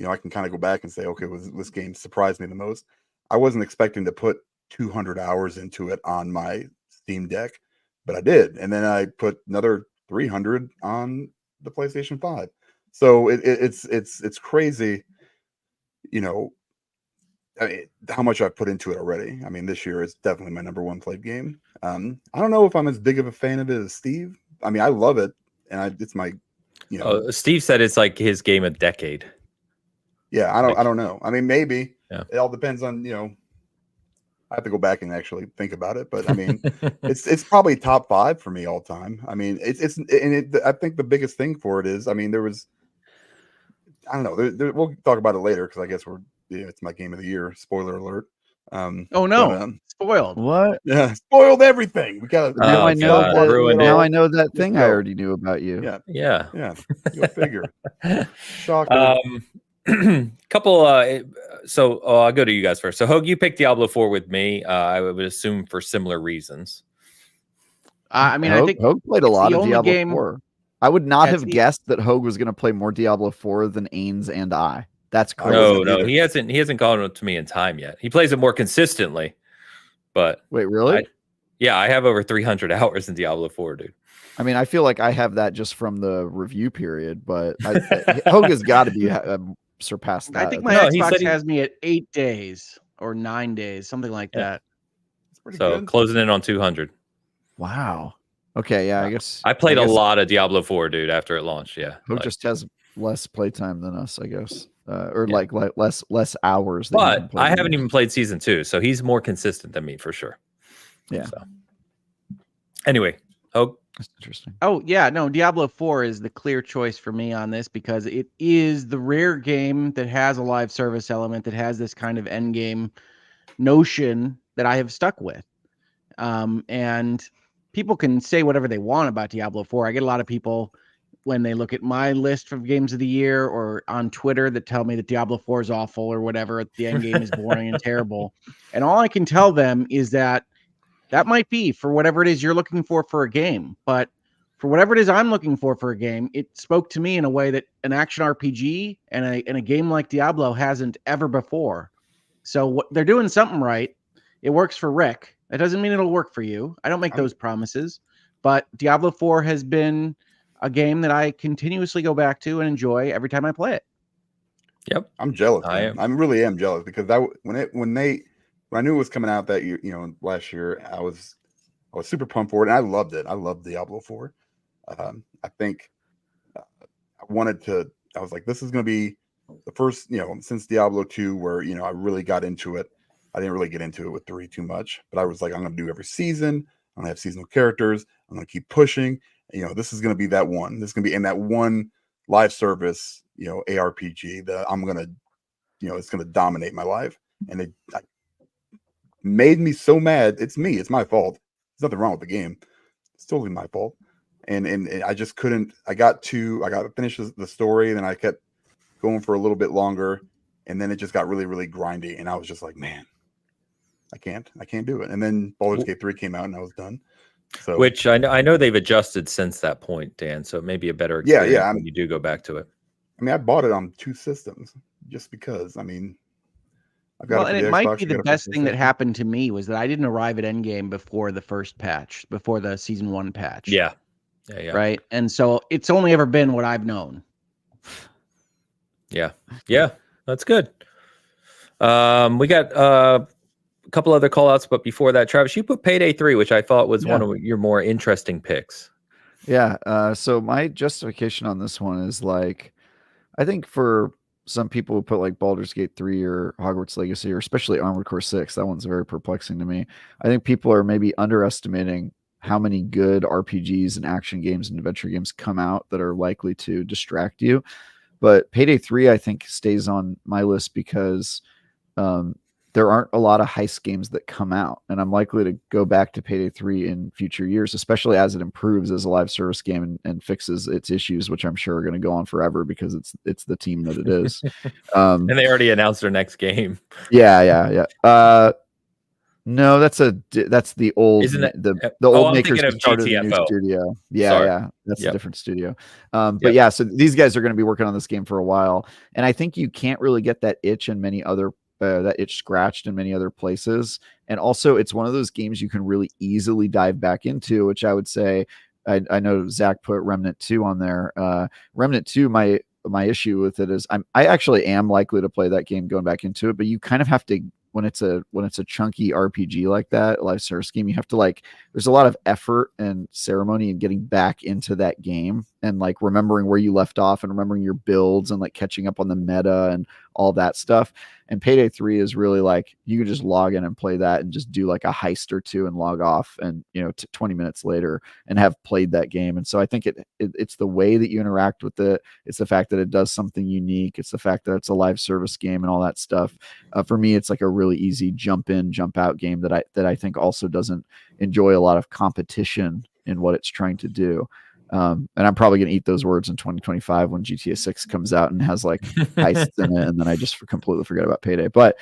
I can kind of go back and say, okay, this game surprised me the most. I wasn't expecting to put 200 hours into it on my Steam Deck, but I did, and then I put another 300 on the PlayStation 5. So it's crazy, I mean, how much I've put into it already. I mean, this year is definitely my number one played game. I don't know if I'm as big of a fan of it as Steve. I mean, I love it, and it's my, Steve said it's like his game a decade. Yeah, I don't know. I mean, maybe. Yeah. It all depends on, I have to go back and actually think about it, but I mean, it's probably top 5 for me all time. I mean, I think the biggest thing for it is, I mean, I don't know. We'll talk about it later because I guess it's my game of the year. Spoiler alert. Oh no, spoiled. What? Yeah, spoiled everything. We got now I know that. Ruined Now it. I know that thing I already knew about you. Yeah. Go figure. Shocker. Couple. So I'll go to you guys first. So Hogue, you picked Diablo 4 with me. I would assume for similar reasons. I mean, Hogue, I think Hogue played a lot of Diablo 4. I would not have the- guessed that Hogue was going to play more Diablo 4 than Ains and I. That's crazy. No, he hasn't gone up to me in time yet. He plays it more consistently. But wait, really? I have over 300 hours in Diablo 4, dude. I mean, I feel like I have that just from the review period, but Hogue has got to be surpassed that. I think my Xbox has me at 8 days or 9 days, something like that. That's pretty So good. closing in on 200. Wow. Okay, yeah, I guess I played a lot of Diablo 4, dude, after it launched. Yeah. Hogue just has less playtime than us, I guess. Like less hours. But I haven't even played season 2, so he's more consistent than me for sure. Yeah. So. Anyway, Hogue. That's interesting. Oh yeah, no, Diablo 4 is the clear choice for me on this because it is the rare game that has a live service element that has this kind of end game notion that I have stuck with. And people can say whatever they want about Diablo 4. I get a lot of people when they look at my list of games of the year or on Twitter that tell me that Diablo 4 is awful or whatever. The end game is boring and terrible. And all I can tell them is that might be for whatever it is you're looking for a game. But for whatever it is I'm looking for a game, it spoke to me in a way that an action RPG and a game like Diablo hasn't ever before. So they're doing something right. It works for Rick. That doesn't mean it'll work for you. I don't make those promises. But Diablo 4 has been a game that I continuously go back to and enjoy every time I play it. Yep. I'm jealous. I Man. I really am jealous because when I knew it was coming out that year, last year, I was super pumped for it, and I loved it. I loved Diablo 4. I think I was like, this is going to be the first, since Diablo 2 where, I really got into it. I didn't really get into it with 3 too much, but I was like, I'm going to do every season. I'm going to have seasonal characters. I'm going to keep pushing. This is going to be that one. This is going to be in that one live service, ARPG that I'm going to, it's going to dominate my life. And it made me so mad. It's me. It's my fault. There's nothing wrong with the game. It's totally my fault. And I just couldn't. I got to finish the story, and then I kept going for a little bit longer, and then it just got really, really grindy, and I was just like, man, I can't do it. And then Baldur's Gate 3 came out, and I was done. So, which I know they've adjusted since that point, Dan. So it may be a better experience when you do go back to it. I mean, I bought it on 2 systems just because. I mean, I've got and it might be the best thing that happened to me was that I didn't arrive at Endgame before the first patch, before the season 1 patch. Yeah. Right. And so it's only ever been what I've known. Yeah. That's good. We got a couple other call outs, but before that, Travis, you put Payday 3, which I thought was one of your more interesting picks. Yeah. So my justification on this one is like, I think for some people who put like Baldur's Gate 3 or Hogwarts Legacy, or especially Armored Core 6, that one's very perplexing to me. I think people are maybe underestimating how many good RPGs and action games and adventure games come out that are likely to distract you. But Payday 3, I think, stays on my list because there aren't a lot of heist games that come out. And I'm likely to go back to Payday 3 in future years, especially as it improves as a live service game and fixes its issues, which I'm sure are going to go on forever because it's the team that it is. And they already announced their next game. Yeah. No, that's the old. Isn't it the old makers of started a new GTFO. studio. That's a different studio. But Yep. so these guys are going to be working on this game for a while, and I think you can't really get that itch in many other that itch scratched in many other places. And also, it's one of those games you can really easily dive back into, which I would say. I know Zach put Remnant 2 on there. Remnant 2, my issue with it is I actually am likely to play that game going back into it, but you kind of have to. When it's a chunky RPG like that, live service game, you have to there's a lot of effort and ceremony in getting back into that game and remembering where you left off and remembering your builds and catching up on the meta and all that stuff. And Payday 3 is really you can just log in and play that and just do a heist or two and log off and 20 minutes later and have played that game. And so I think it's the way that you interact with it. It's the fact that it does something unique. It's the fact that it's a live service game and all that stuff. For me, it's a really easy jump in, jump out game that I think also doesn't enjoy a lot of competition in what it's trying to do. And I'm probably going to eat those words in 2025 when GTA 6 comes out and has heists in it, and then I just completely forget about Payday. But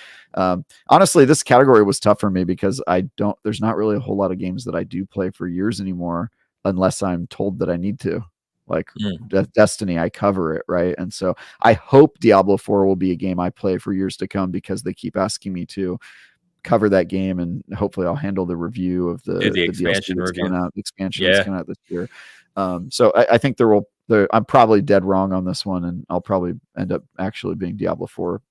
honestly, this category was tough for me because there's not really a whole lot of games that I do play for years anymore unless I'm told that I need to. Destiny, I cover it, right? And so I hope Diablo 4 will be a game I play for years to come because they keep asking me to cover that game, and hopefully I'll handle the review of the expansion review. The expansion that's coming out this year. So I think I'm probably dead wrong on this one, and I'll probably end up actually being Diablo 4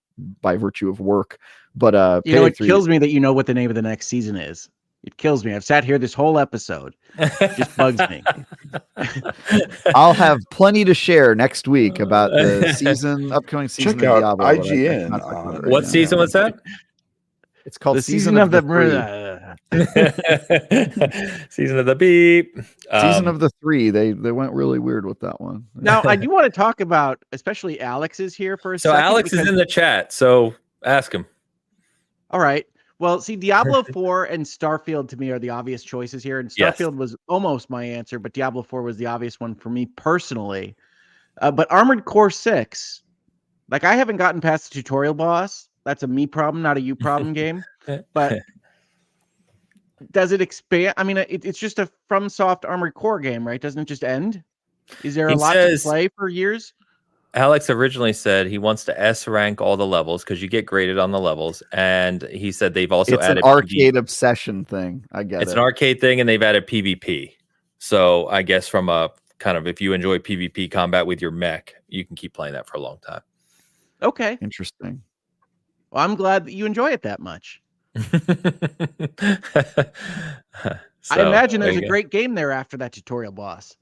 by virtue of work. But it kills me that you know what the name of the next season is. It kills me. I've sat here this whole episode. It just bugs me. I'll have plenty to share next week about the upcoming season Check out of Diablo. IGN. What season was that? It's called the season of the season of the beep. Season of the 3. They went really weird with that one. Now I do want to talk about, especially Alex is here for a second. So Alex is in the chat. So ask him. All right. Well, see, Diablo 4 and Starfield to me are the obvious choices here. And Starfield was almost my answer, but Diablo 4 was the obvious one for me personally. But Armored Core 6, I haven't gotten past the tutorial boss. That's a me problem, not a you problem game. But does it expand? I mean, it's just a FromSoft Armored Core game, right? Doesn't it just end? Is there a lot to play for years? Alex originally said he wants to S rank all the levels because you get graded on the levels. And he said they've also added an arcade obsession thing. I get it. It's an arcade thing, and they've added PvP. So I guess from a kind of if you enjoy PvP combat with your mech, you can keep playing that for a long time. Okay. Interesting. Well, I'm glad that you enjoy it that much. I imagine there's a great game there after that tutorial boss.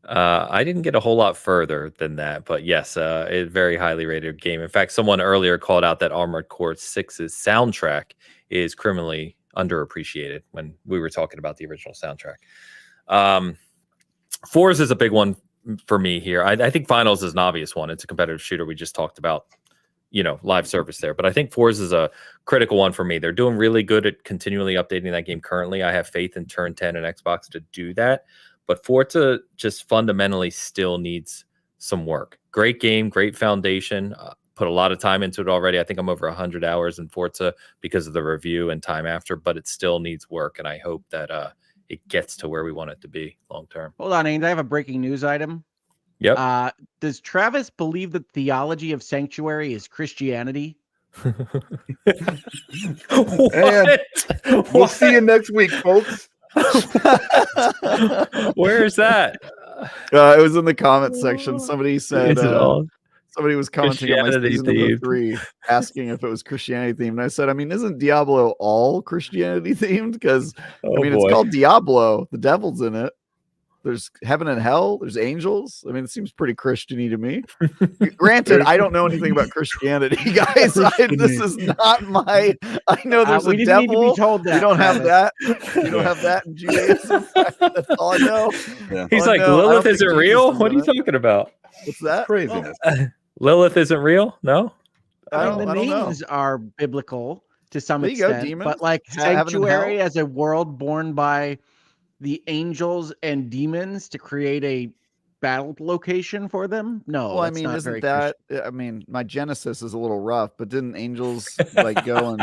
I didn't get a whole lot further than that, but yes, a very highly rated game. In fact, someone earlier called out that Armored Core 6's soundtrack is criminally underappreciated when we were talking about the original soundtrack. Forza is a big one for me here. I think Finals is an obvious one. It's a competitive shooter. We just talked about, live service there. But I think Forza is a critical one for me. They're doing really good at continually updating that game currently. I have faith in Turn 10 and Xbox to do that. But Forza just fundamentally still needs some work. Great game, great foundation. Put a lot of time into it already. I think I'm over 100 hours in Forza because of the review and time after, but it still needs work. And I hope that it gets to where we want it to be long term. Hold on, Ains. I have a breaking news item. Yep. Does Travis believe that theology of sanctuary is Christianity? What? We'll see you next week, folks. Where is that? It was in the comments section. Somebody said somebody was commenting on my season number 3, asking if it was Christianity themed. And I said, I mean, isn't Diablo all Christianity themed? Because it's called Diablo. The devil's in it. There's heaven and hell. There's angels. I mean, it seems pretty Christian-y to me. Granted, I don't know anything about Christianity, guys. This is not my. I know there's a devil. Need to be told that, you don't have that. You don't have that in Judaism. That's all I know. Yeah. He's like, Lilith isn't real. What are you talking about? What's that? Craziness. Lilith isn't real. No. I mean, the names are biblical to some extent, but like sanctuary as a world born by the angels and demons to create a battle location for them? No. Well, I mean, isn't that? I mean, my Genesis is a little rough, but didn't angels like go and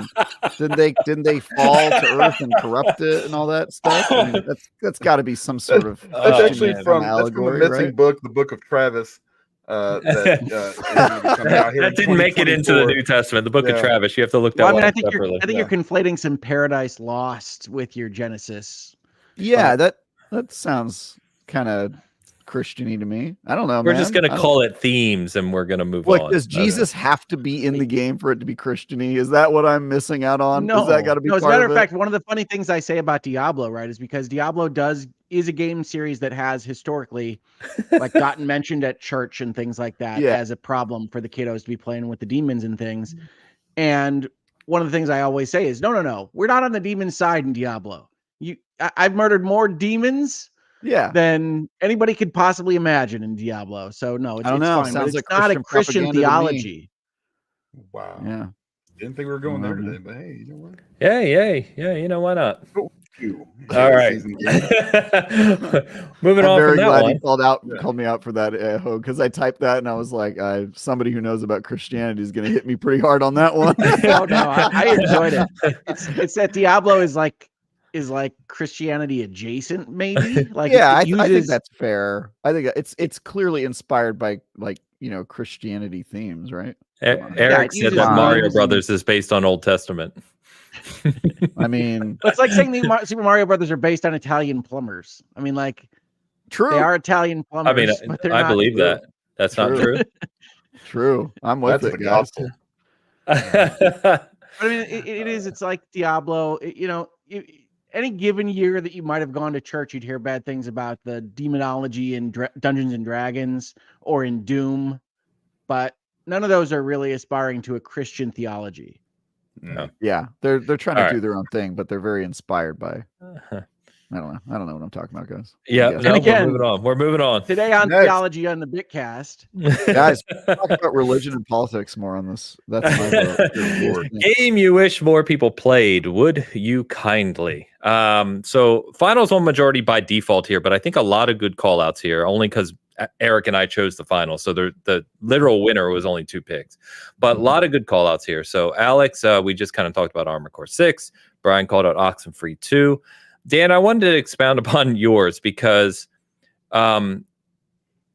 didn't they fall to earth and corrupt it and all that stuff? I mean, that's got to be some sort of. That's actually from the missing book, the Book of Travis. That didn't make it into the New Testament, the Book of Travis. You have to look that up. I think you're conflating some Paradise Lost with your Genesis. Yeah, that sounds kind of Christian-y to me. I don't know. We're just gonna call it themes, and we're gonna move on. Does Jesus have to be in the game for it to be Christian-y? Is that what I'm missing out on? No, is that got to be? No. As a matter of fact, one of the funny things I say about Diablo, right, is because Diablo is a game series that has historically, like, gotten mentioned at church and things like that as a problem for the kiddos to be playing with the demons and things. And one of the things I always say is, no, we're not on the demon side in Diablo. I've murdered more demons than anybody could possibly imagine in Diablo. So no, it's fine. Sounds it's not a Christian theology. Wow. Yeah. Didn't think we were going there today, but hey, you know what? Yeah. You know, why not? All right. Moving on. I'm very glad one. He called me out for that, because I typed that and I was like, somebody who knows about Christianity is going to hit me pretty hard on that one. I enjoyed it. It's that Diablo is like Christianity adjacent, maybe. Like, I think that's fair. I think it's clearly inspired by, like, Christianity themes, right? Eric said that Mario Brothers is based on Old Testament. I mean, it's like saying the Super Mario Brothers are based on Italian plumbers. I mean, like, true. They are Italian plumbers. I mean, I believe that. That's not true. True. I'm with it, guys. I mean, it is. It's like Diablo. Any given year that you might have gone to church, you'd hear bad things about the demonology in Dungeons and Dragons or in Doom, but none of those are really aspiring to a Christian theology. No. Yeah, they're trying to do their own thing, but they're very inspired by. I don't know what I'm talking about, guys. Yeah, and again, we're moving on today on theology on the Bitcast. Guys, talk about religion and politics more on this. That's my game you wish more people played. Would you kindly? So finals on majority by default here, but I think a lot of good call outs here, only because Eric and I chose the final. So the literal winner was only 2 picks, but a lot of good call outs here. So Alex, we just kind of talked about Armored Core 6. Brian called out Oxenfree 2. Dan, I wanted to expound upon yours because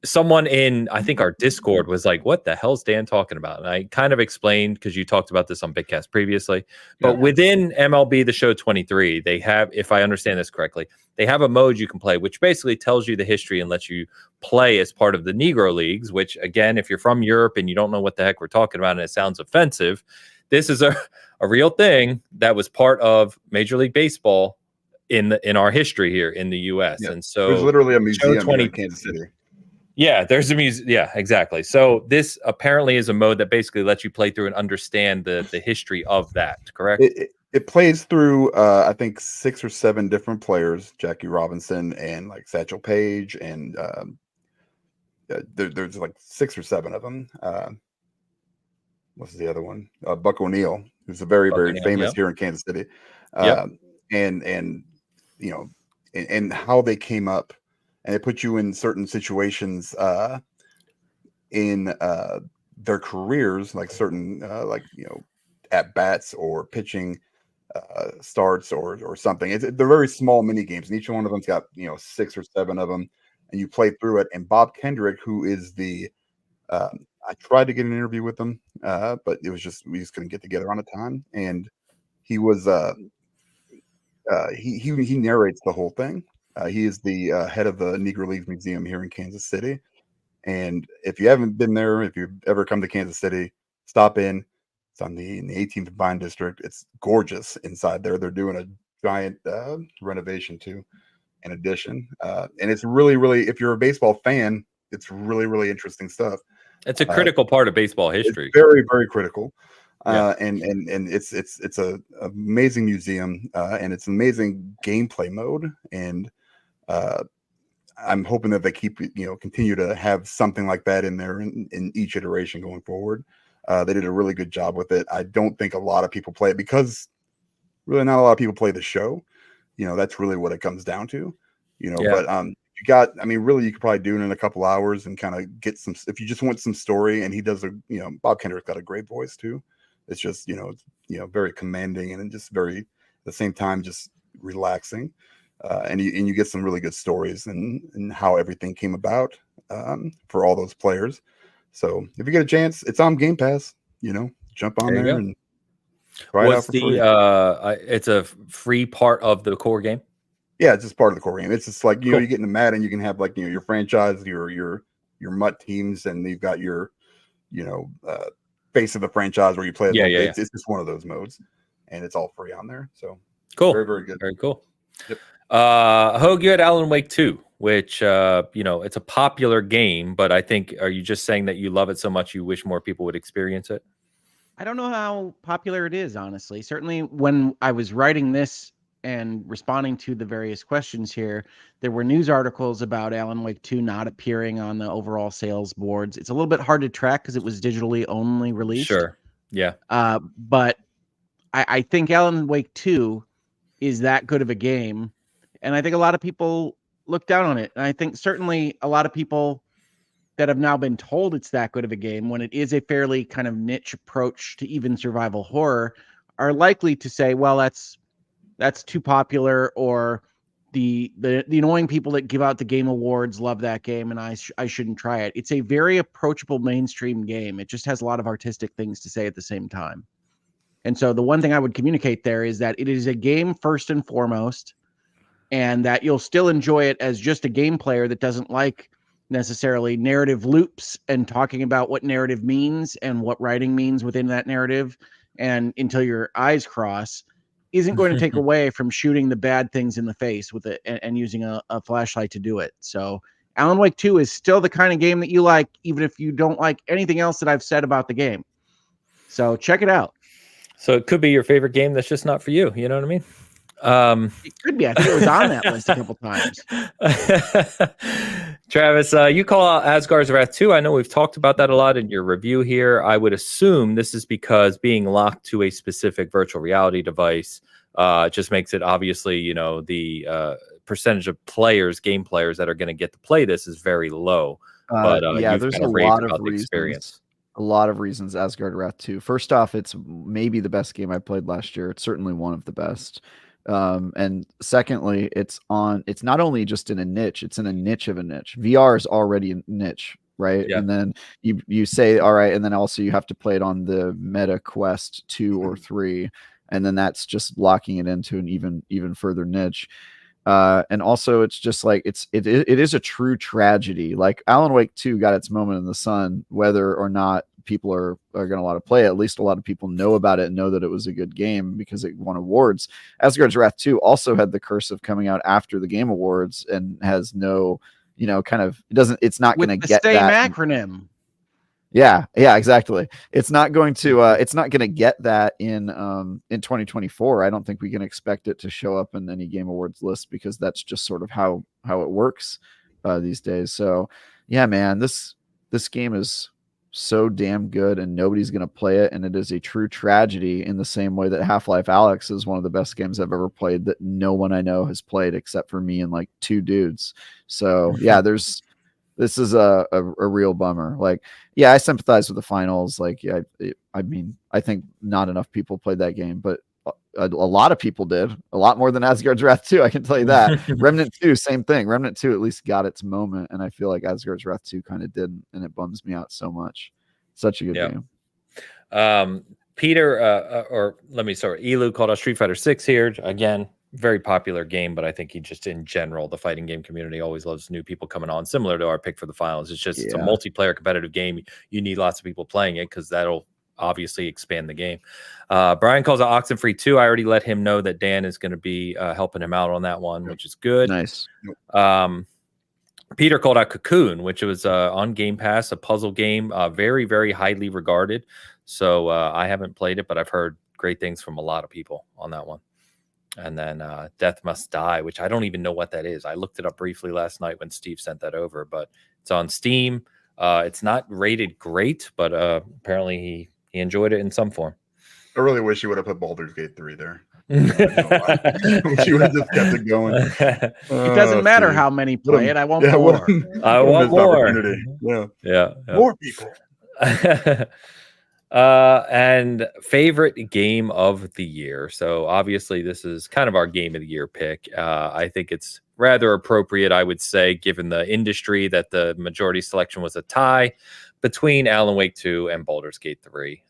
someone in, I think, our Discord was like, what the hell's Dan talking about? And I kind of explained, because you talked about this on Bitcast previously, but within MLB The Show 23, they have, if I understand this correctly, they have a mode you can play, which basically tells you the history and lets you play as part of the Negro Leagues, which, again, if you're from Europe and you don't know what the heck we're talking about and it sounds offensive, this is a real thing that was part of Major League Baseball in our history here in the U.S. And so there's literally a museum here in Kansas City. Yeah, there's a museum. Yeah, exactly. So this apparently is a mode that basically lets you play through and understand the history of that, correct? It plays through, I think, 6 or 7 different players, Jackie Robinson and like Satchel Paige, and there's like 6 or 7 of them. What's the other one? Buck O'Neill, who's a very famous here in Kansas City. And you know, and how they came up, and it put you in certain situations in their careers, like certain like, you know, at bats or pitching starts or something. They're very small mini games, and each one of them's got, you know, 6 or 7 of them, and you play through it. And Bob Kendrick, who is the I tried to get an interview with him, but it was just, we just couldn't get together on a time. And he was he narrates the whole thing. He is the head of the Negro Leagues Museum here in Kansas City. And if you haven't been there, if you've ever come to Kansas City, stop in. It's in the 18th Vine District. It's gorgeous inside there. They're doing a giant renovation too, an addition. And it's really, really, if you're a baseball fan, it's really, really interesting stuff. It's a critical part of baseball history. It's very, very critical. Yeah. And it's a amazing museum, and it's an amazing gameplay mode. And I'm hoping that they continue to have something like that in there in each iteration going forward. They did a really good job with it. I don't think a lot of people play it because really not a lot of people play the show. You know, that's really what it comes down to. You know, but really, you could probably do it in a couple hours and kind of get some, if you just want some story. And he does Bob Kendrick's got a great voice too. It's just, very commanding and just very, at the same time, just relaxing. And you get some really good stories and how everything came about for all those players. So if you get a chance, it's on Game Pass, jump on there and try it out for free. It's a free part of the core game? Yeah, it's just part of the core game. It's just like, you get in the mat and you can have like, your franchise, your MUT teams, and you've got your, face of the franchise where you play. It's just one of those modes, and it's all free on there. So cool. Very, very good. Very cool. Yep. Hogue, you had Alan Wake 2, which, it's a popular game, but I think, are you just saying that you love it so much you wish more people would experience it? I don't know how popular it is, honestly. Certainly when I was writing this and responding to the various questions here, there were news articles about Alan Wake 2 not appearing on the overall sales boards. It's a little bit hard to track because it was digitally only released. Sure. Yeah. But I think Alan Wake 2 is that good of a game. And I think a lot of people look down on it. And I think certainly a lot of people that have now been told it's that good of a game, when it is a fairly kind of niche approach to even survival horror, are likely to say, well, that's too popular, or the annoying people that give out the game awards love that game and I shouldn't try it. It's a very approachable mainstream game. It just has a lot of artistic things to say at the same time. And so the one thing I would communicate there is that it is a game first and foremost, and that you'll still enjoy it as just a game player that doesn't like necessarily narrative loops and talking about what narrative means and what writing means within that narrative, and until your eyes cross, isn't going to take away from shooting the bad things in the face with it and using a flashlight to do it. So Alan Wake 2 is still the kind of game that you like, even if you don't like anything else that I've said about the game. So check it out. So it could be your favorite game that's just not for you. You know what I mean? It could be. I think it was on that list a couple times. Travis, you call out Asgard's Wrath 2. I know we've talked about that a lot in your review here. I would assume this is because being locked to a specific virtual reality device just makes it, obviously, the percentage of game players that are going to get to play this is very low. But there's a lot of reasons. A lot of reasons Asgard Wrath 2. First off, it's maybe the best game I played last year. It's certainly one of the best. And secondly, it's not only just in a niche, it's in a niche of a niche. VR is already a niche, right? Yeah. And then you say, all right, and then also you have to play it on the Meta Quest 2 or 3, and then that's just locking it into an even further niche. And also it's just like it is a true tragedy. Like Alan Wake 2 got its moment in the sun, whether or not people are going to want to play it. At least a lot of people know about it and know that it was a good game because it won awards. Asgard's Wrath 2 also had the curse of coming out after the Game Awards and has no, it's not going to get same that acronym. Yeah, exactly. It's not going to get that in 2024. I don't think we can expect it to show up in any Game Awards list because that's just sort of how it works these days. So, yeah, man, this game is so damn good and nobody's going to play it, and it is a true tragedy in the same way that Half-Life Alyx is one of the best games I've ever played that no one I know has played except for me and like 2 dudes. So, yeah, this is a real bummer. Like, yeah, I sympathize with the finals. Like, yeah, I mean, I think not enough people played that game, but a lot of people did. A lot more than Asgard's Wrath 2, I can tell you that. Remnant 2, same thing. Remnant 2 at least got its moment, and I feel like Asgard's Wrath 2 kind of didn't, and it bums me out so much. Such a good game. Peter, Elu called out Street Fighter 6 here. Again, very popular game, but I think he just in general, the fighting game community always loves new people coming on, similar to our pick for the finals. It's just it's a multiplayer competitive game. You need lots of people playing it because that'll obviously expand the game. Brian calls out Oxenfree 2. I already let him know that Dan is going to be helping him out on that one, which is good. Nice. Peter called out Cocoon, which was on Game Pass, a puzzle game, very, very highly regarded. So I haven't played it, but I've heard great things from a lot of people on that one. And then Death Must Die, which I don't even know what that is. I looked it up briefly last night when Steve sent that over, but it's on Steam. It's not rated great, but apparently he enjoyed it in some form. I really wish you would have put Baldur's Gate 3 there. She would have just kept it going. It doesn't matter how many play it. I want more. I want more. Yeah. More people. And favorite game of the year. So obviously this is kind of our game of the year pick. I think it's rather appropriate, I would say, given the industry, that the majority selection was a tie between Alan Wake 2 and Baldur's Gate 3.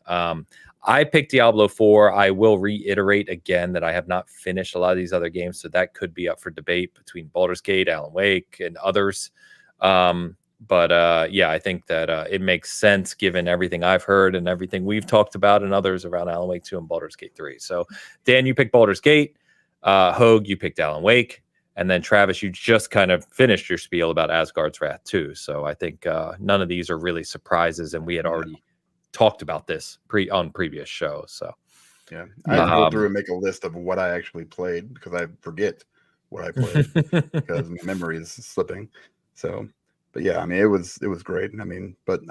I picked Diablo 4. I will reiterate again that I have not finished a lot of these other games, so that could be up for debate between Baldur's Gate, Alan Wake, and others. But I think that it makes sense given everything I've heard and everything we've talked about and others around Alan Wake 2 and Baldur's Gate 3. So, Dan, you picked Baldur's Gate. Hogue, you picked Alan Wake. And then, Travis, you just kind of finished your spiel about Asgard's Wrath 2. So I think none of these are really surprises, and we had already talked about this on previous shows. So, yeah, I have to go through and make a list of what I actually played because I forget what I played because my memory is slipping. So, but yeah, I mean, it was great. I mean, but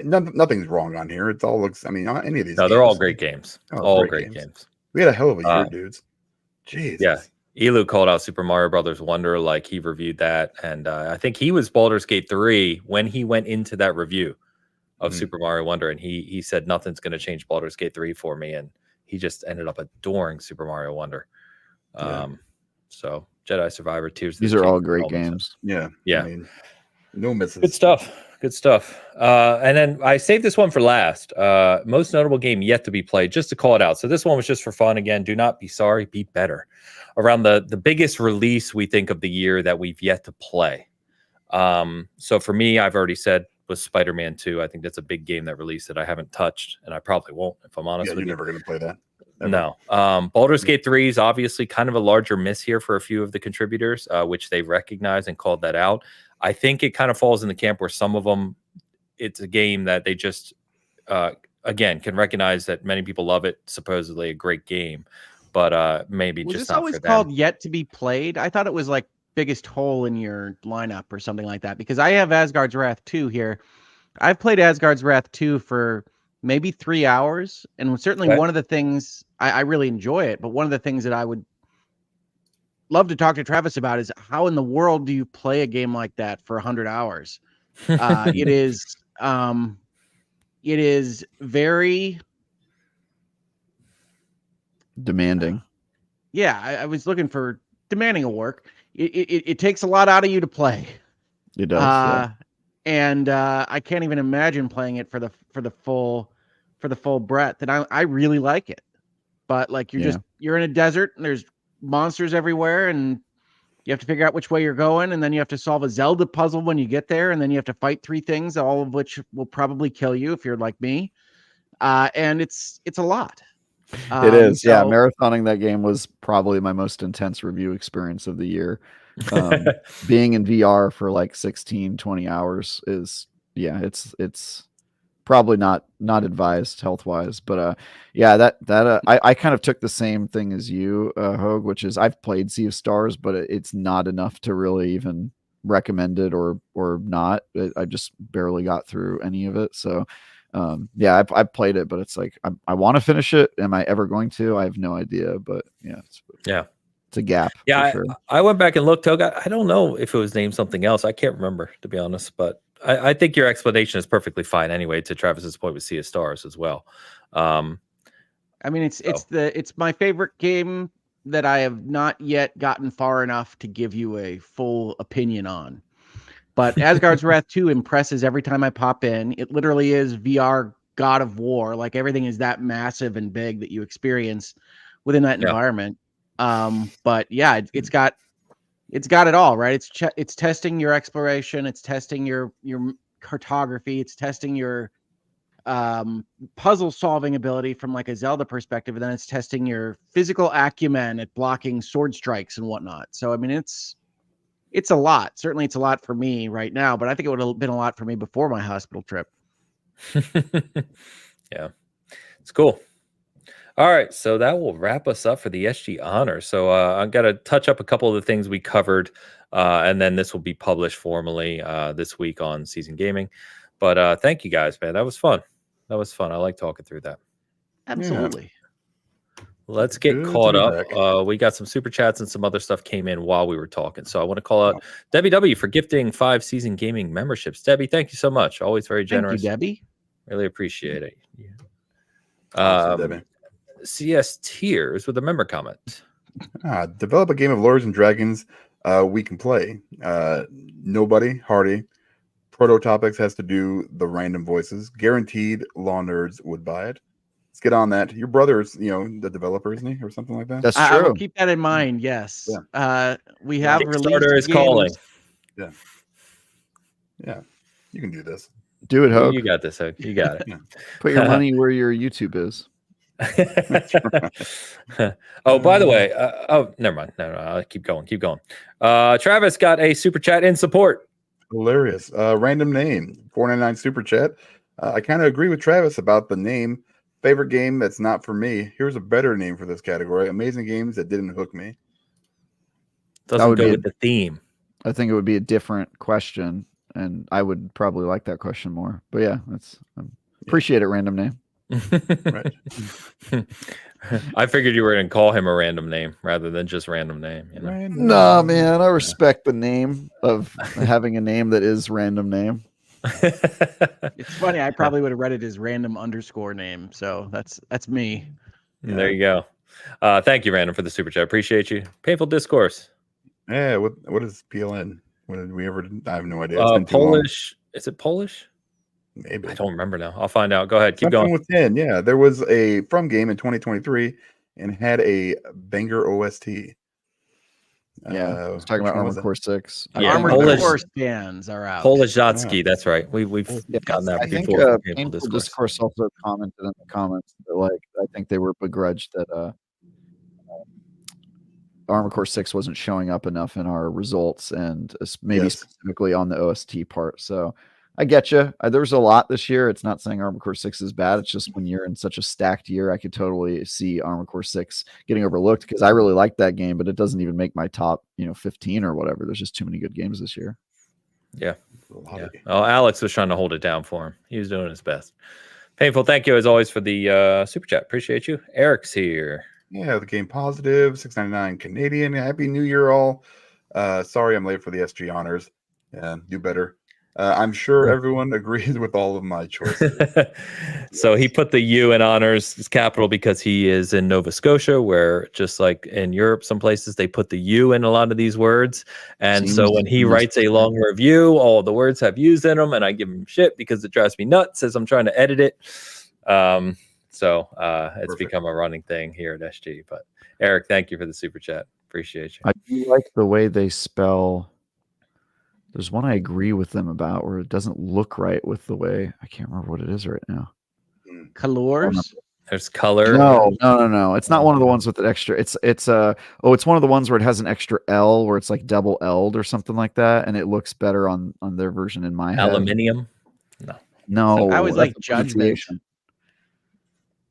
nothing's wrong on here. It's all looks. I mean, any of these. No, they're all great games. All great games. We had a hell of a year, dudes. Jeez. Yeah. Elu called out Super Mario Brothers Wonder, like he reviewed that, and I think he was Baldur's Gate 3 when he went into that review of Super Mario Wonder, and he said nothing's going to change Baldur's Gate 3 for me, and he just ended up adoring Super Mario Wonder. So Jedi Survivor, Tears. These are all great games. Yeah. I mean, no misses. Good stuff. And then I saved this one for last. Most notable game yet to be played, just to call it out. So this one was just for fun. Again, do not be sorry, be better. Around the biggest release we think of the year that we've yet to play. So for me, I've already said was Spider-Man 2. I think that's a big game that released that I haven't touched, and I probably won't, if I'm honest with you. You're never going to play that. Ever. No. Baldur's Gate 3 is obviously kind of a larger miss here for a few of the contributors, which they recognized and called that out. I think it kind of falls in the camp where some of them, it's a game that they just, again, can recognize that many people love it, supposedly a great game, but maybe was just this not always for them. called yet to be played? I thought it was like biggest hole in your lineup or something like that, because I have Asgard's Wrath 2 here. I've played Asgard's Wrath 2 for maybe 3 hours, and certainly one of the things I really enjoy it, but one of the things that I would love to talk to Travis about is how in the world do you play a game like that for 100 hours? It is very demanding. yeah, I was looking for demanding of work. It takes a lot out of you to play. It does. Yeah. And I can't even imagine playing it for the full breadth. And I really like it. But like you're in a desert and there's monsters everywhere and you have to figure out which way you're going, and then you have to solve a Zelda puzzle when you get there, and then you have to fight 3 things, all of which will probably kill you if you're like me. And it's a lot. It is. Yeah. So Marathoning that game was probably my most intense review experience of the year. Being in VR for like 16, 20 hours is, yeah, it's probably not advised health wise, but yeah, I kind of took the same thing as you, Hogue, which is I've played Sea of Stars, but it's not enough to really even recommend it or not. I just barely got through any of it. So yeah, I've played it, but it's like I want to finish it. Am I ever going to? I have no idea, but yeah, it's a gap. Yeah, for sure. I went back and looked, Hogue. I don't know if it was named something else. I can't remember, to be honest, but I think your explanation is perfectly fine anyway, to Travis's point with Sea of Stars as well. I mean, it's my favorite game that I have not yet gotten far enough to give you a full opinion on. But Asgard's Wrath 2 impresses every time I pop in. It literally is VR God of War. Like everything is that massive and big that you experience within that environment. But yeah, it's got it all, right? It's testing your exploration, it's testing your cartography, it's testing your puzzle solving ability from like a Zelda perspective, and then it's testing your physical acumen at blocking sword strikes and whatnot. So I mean, it's a lot. Certainly it's a lot for me right now, but I think it would have been a lot for me before my hospital trip. Yeah, it's cool. All right, so that will wrap us up for the SG Honor. So I've got to touch up a couple of the things we covered, and then this will be published formally this week on Season Gaming. But thank you guys, man. That was fun. I like talking through that. Absolutely. Yeah. Let's get Good to caught be up. back. We got some super chats and some other stuff came in while we were talking. So I want to call out Debbie W for gifting 5 Season Gaming memberships. Debbie, thank you so much. Always very generous. Thank you, Debbie. Really appreciate it. Yeah. Awesome, Debbie. CS Tears with a member comment. Develop a game of Lords and Dragons we can play. Nobody, Hardy. Prototopics has to do the random voices. Guaranteed law nerds would buy it. Let's get on that. Your brother's, the developer, isn't he? Or something like that? That's I will true. keep that in mind, yes. Yeah. We have released Kickstarter is games. calling. Yeah. Yeah. You can do this. Do it, Hogue. You got this, Hogue. You got it. Yeah. Put your money where your YouTube is. Oh, by the way, never mind. No, keep going. Travis got a super chat in support. Hilarious. Random name, 499 super chat. I kind of agree with Travis about the name. Favorite game that's not for me. Here's a better name for this category. Amazing games that didn't hook me. Doesn't go with the theme. I think it would be a different question, and I would probably like that question more. But yeah, appreciate it, random name. Right. I figured you were going to call him a random name rather than just random name. You know? Random. No, man, I respect the name of having a name that is random name. It's funny. I probably would have read it as random underscore name. So that's me. There you go. Thank you, Random, for the super chat. Appreciate you. Painful Discourse. Yeah. What is PLN? When did we ever? I have no idea. Polish. Is it Polish? Maybe. I don't remember now. I'll find out. Go ahead. Keep Something going. with 10. Yeah. There was a From game in 2023 and had a banger OST. Yeah, I was talking about Armored Core 6. Yeah, Armored Core fans are out. Polizhatsky, that's right. We've gotten that I think before. Painful Discourse also commented in the comments that I think they were begrudged that Armored Core 6 wasn't showing up enough in our results, and maybe specifically on the OST part. So I get you. There's a lot this year. It's not saying Armored Core 6 is bad. It's just when you're in such a stacked year, I could totally see Armored Core 6 getting overlooked because I really like that game, but it doesn't even make my top, 15 or whatever. There's just too many good games this year. Yeah. Oh, Alex was trying to hold it down for him. He was doing his best. Painful, thank you as always for the super chat. Appreciate you. Eric's here. Yeah, the game positive, $6.99 Canadian. Happy New Year, all. Sorry I'm late for the SG honors. Yeah, do better. I'm sure everyone agrees with all of my choices. So he put the U in honors capital because he is in Nova Scotia, where just like in Europe, some places they put the U in a lot of these words. And so when he writes a long review, all the words have U's in them, and I give him shit because it drives me nuts as I'm trying to edit it. So it's become a running thing here at SG. But Eric, thank you for the super chat. Appreciate you. I do like the way they spell. There's one I agree with them about where it doesn't look right with the way. I can't remember what it is right now. Colors. There's color. No. It's not one of the ones with the extra. It's one of the ones where it has an extra L, where it's like double L'd or something like that, and it looks better on their version in my head. Aluminium. No. I was like Judgment.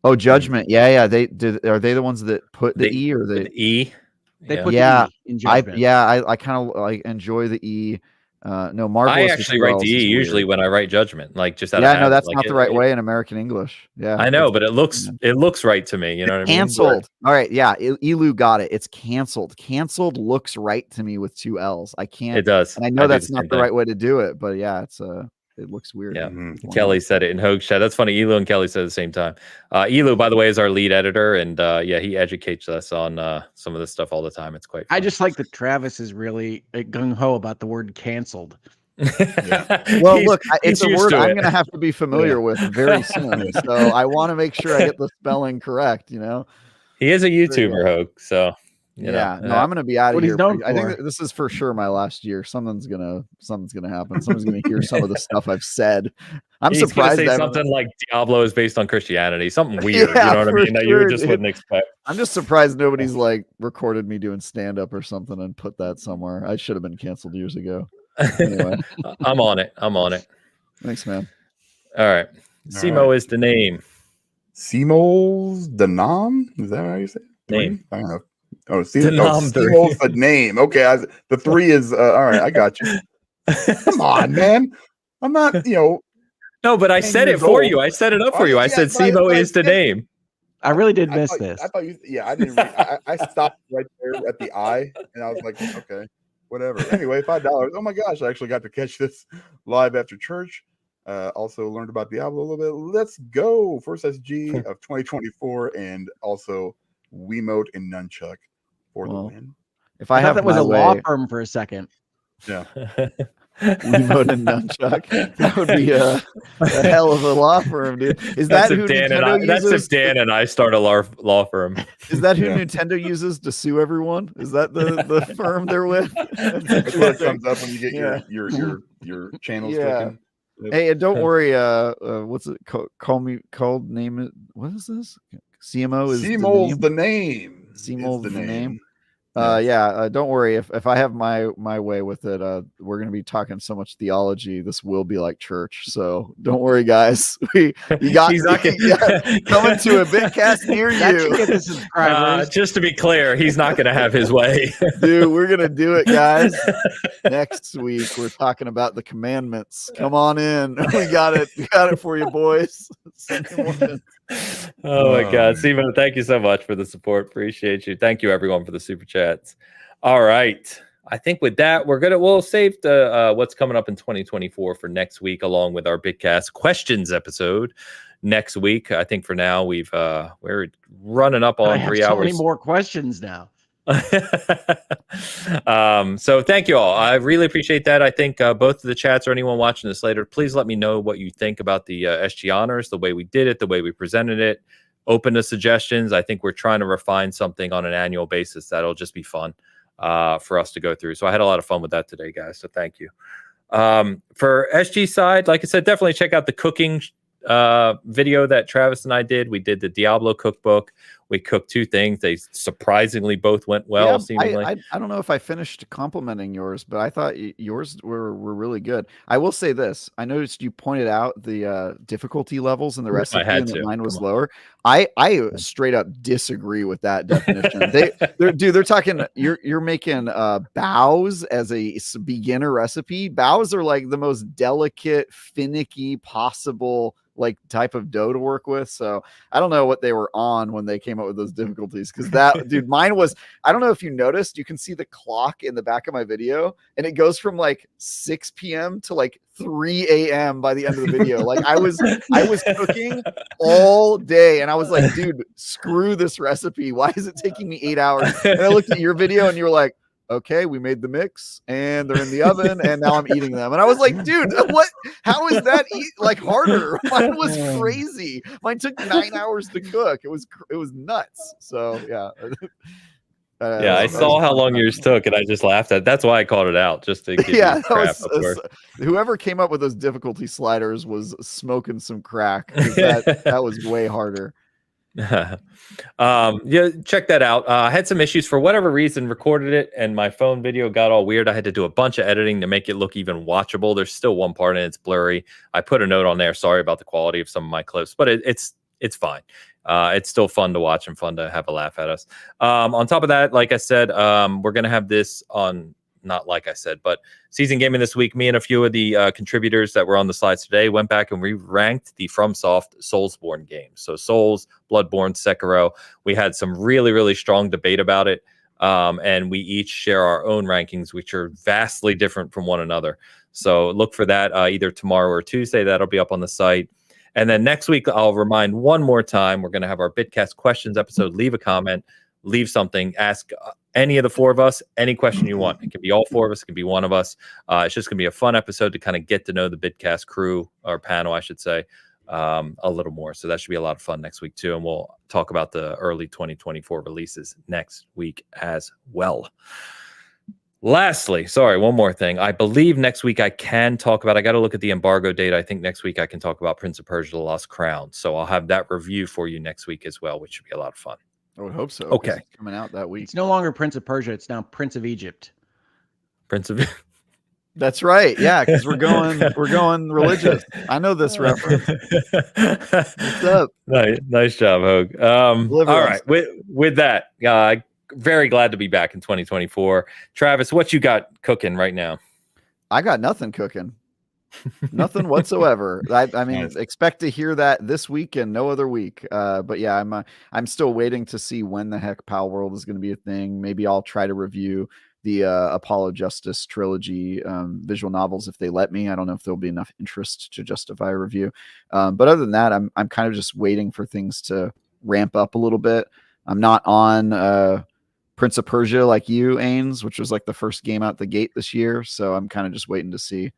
Oh, Judgment. Yeah. Are they the ones that put the E or the E? They put the E in Judgment. I kind of like enjoy the E. No, Marvelous. I actually write the E usually when I write Judgment, like just out of no, that's not the right way in American English. Yeah, I know, but it looks right to me. You know what I mean? Canceled. All right, yeah, Elu got it. It's canceled. Canceled looks right to me with two L's. I can't. It does. And I know that's not the right way to do it, but yeah, it looks weird. Yeah. Kelly said it in Hoag's chat. That's funny. Elu and Kelly said at the same time. Elu, by the way, is our lead editor, and he educates us on some of this stuff all the time. It's quite fun. I just like that Travis is really gung-ho about the word canceled. Well, look, it's a word I'm going to have to be familiar with very soon. So I want to make sure I get the spelling correct, you know? He is a YouTuber, Hoag, so... I'm gonna be out of here. I think this is for sure my last year. Something's gonna happen. Someone's gonna hear some of the stuff I've said. He's surprised that something like Diablo is based on Christianity. Something weird, you know what I mean? That you just wouldn't expect. I'm just surprised nobody's like recorded me doing stand up or something and put that somewhere. I should have been canceled years ago. Anyway, I'm on it. Thanks, man. All right. Simo is the name. Simo's the nom? Is that how you say it? Name. I don't know. Oh, Simo's the name. Okay, the 3 is all right. I got you. Come on, man. I'm not, No, but I said it for you. I set it up for you. I said Simo is the name. I really did miss this. I thought you. Yeah, I didn't. I stopped right there at the I, and I was like, okay, whatever. Anyway, $5. Oh my gosh, I actually got to catch this live after church. Also learned about Diablo a little bit. Let's go. First SG of 2024, and also Wiimote and Nunchuck for the win. If I have that was a law firm for a second. Yeah. Wiimote and Nunchuck. That would be a hell of a law firm, dude. Is that who Nintendo uses? That's if Dan and I start a law firm. Is that who Nintendo uses to sue everyone? Is that the firm they're with? That's what comes up when you get your channels clicking. Hey, and don't worry. What's it called? Name it. What is this? CMO is Simo's the name. Simo's the name. Don't worry. If I have my way with it, we're going to be talking so much theology. This will be like church. So don't worry, guys. He's not coming to a Bitcast near you. Get the subscribers. Just to be clear, he's not going to have his way. Dude, we're going to do it, guys. Next week, we're talking about the commandments. Come on in. We got it. We got it for you, boys. Oh my God, Simon, thank you so much for the support. Appreciate you. Thank you, everyone, for the super chats. All right, I think with that, we'll save the what's coming up in 2024 for next week, along with our Bitcast questions episode next week. I think for now we're running up on 3 hours. So many more questions now. So thank you all. I really appreciate that. I think both of the chats or anyone watching this later, please let me know what you think about the SG honors, the way we did it, the way we presented it. Open to suggestions. I think we're trying to refine something on an annual basis that'll just be fun for us to go through. So I had a lot of fun with that today, guys. So thank you. For SG side, like I said, definitely check out the cooking video that Travis and I did. We did the Diablo cookbook. We cooked 2 things. They surprisingly both went well. Seemingly, I don't know if I finished complimenting yours, but I thought yours were really good. I will say this: I noticed you pointed out the difficulty levels in the recipe, and that mine was lower. I straight up disagree with that definition. They're talking. You're making bows as a beginner recipe. Bows are like the most delicate, finicky possible like type of dough to work with. So I don't know what they were on when they came came up with those difficulties, because that dude, mine was, I don't know if you noticed, you can see the clock in the back of my video, and it goes from like 6 p.m. to like 3 a.m. by the end of the video. Like I was cooking all day, and I was like, dude, screw this recipe. Why is it taking me 8 hours? And I looked at your video and you were like, okay, we made the mix and they're in the oven and now I'm eating them. And I was like, dude, what? How is that like harder? Mine was crazy. Mine took 9 hours to cook. It was nuts. So yeah. Yeah, I saw how long yours took, and I just laughed at it. That's why I called it out, just to give you crap. Whoever came up with those difficulty sliders was smoking some crack. That was way harder. Yeah, check that out. I had some issues for whatever reason, recorded it, and my phone video got all weird. I had to do a bunch of editing to make it look even watchable. There's still one part and it's blurry. I put a note on there. Sorry about the quality of some of my clips, but it's fine. It's still fun to watch and fun to have a laugh at us. On top of that, like I said, we're going to have this on, not like I said, but season gaming this week. Me and a few of the contributors that were on the slides today went back and we ranked the FromSoft Soulsborne games. So Souls, Bloodborne, Sekiro. We had some really, really strong debate about it. And we each share our own rankings, which are vastly different from one another. So look for that either tomorrow or Tuesday. That'll be up on the site. And then next week, I'll remind one more time, we're going to have our Bitcast questions episode. Leave a comment, leave something, ask any of the four of us any question you want. It can be all four of us, it can be one of us. It's just going to be a fun episode to kind of get to know the Bitcast crew, or panel, I should say, a little more. So that should be a lot of fun next week, too. And we'll talk about the early 2024 releases next week as well. Lastly, sorry, one more thing. I believe next week I can talk about, I got to look at the embargo date. I think next week I can talk about Prince of Persia: The Lost Crown. So I'll have that review for you next week as well, which should be a lot of fun. I would hope so. Okay. It's coming out that week. It's no longer Prince of Persia. It's now Prince of Egypt. Prince of That's right. Yeah, because we're going religious. I know this reference. What's up? Nice job, Hogue. All right. With that, very glad to be back in 2024. Travis, what you got cooking right now? I got nothing cooking. Nothing whatsoever. I mean, nice. Expect to hear that this week and no other week. But yeah, I'm still waiting to see when the heck Pal World is going to be a thing. Maybe I'll try to review the Apollo Justice trilogy visual novels if they let me. I don't know if there'll be enough interest to justify a review. But other than that, I'm kind of just waiting for things to ramp up a little bit. I'm not on Prince of Persia like you, Ains, which was like the first game out the gate this year. So I'm kind of just waiting to see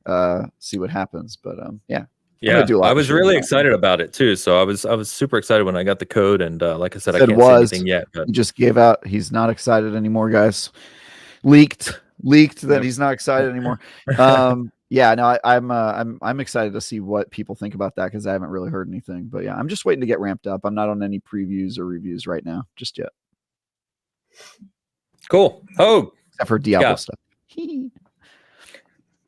what happens. But yeah. I was really excited about it too. So I was super excited when I got the code, and like I said, I can't say anything yet. But he just gave out. He's not excited anymore, guys. Leaked that he's not excited anymore. Yeah, no, I'm excited to see what people think about that, because I haven't really heard anything. But yeah, I'm just waiting to get ramped up. I'm not on any previews or reviews right now, just yet. Cool. Oh, except for Diablo stuff.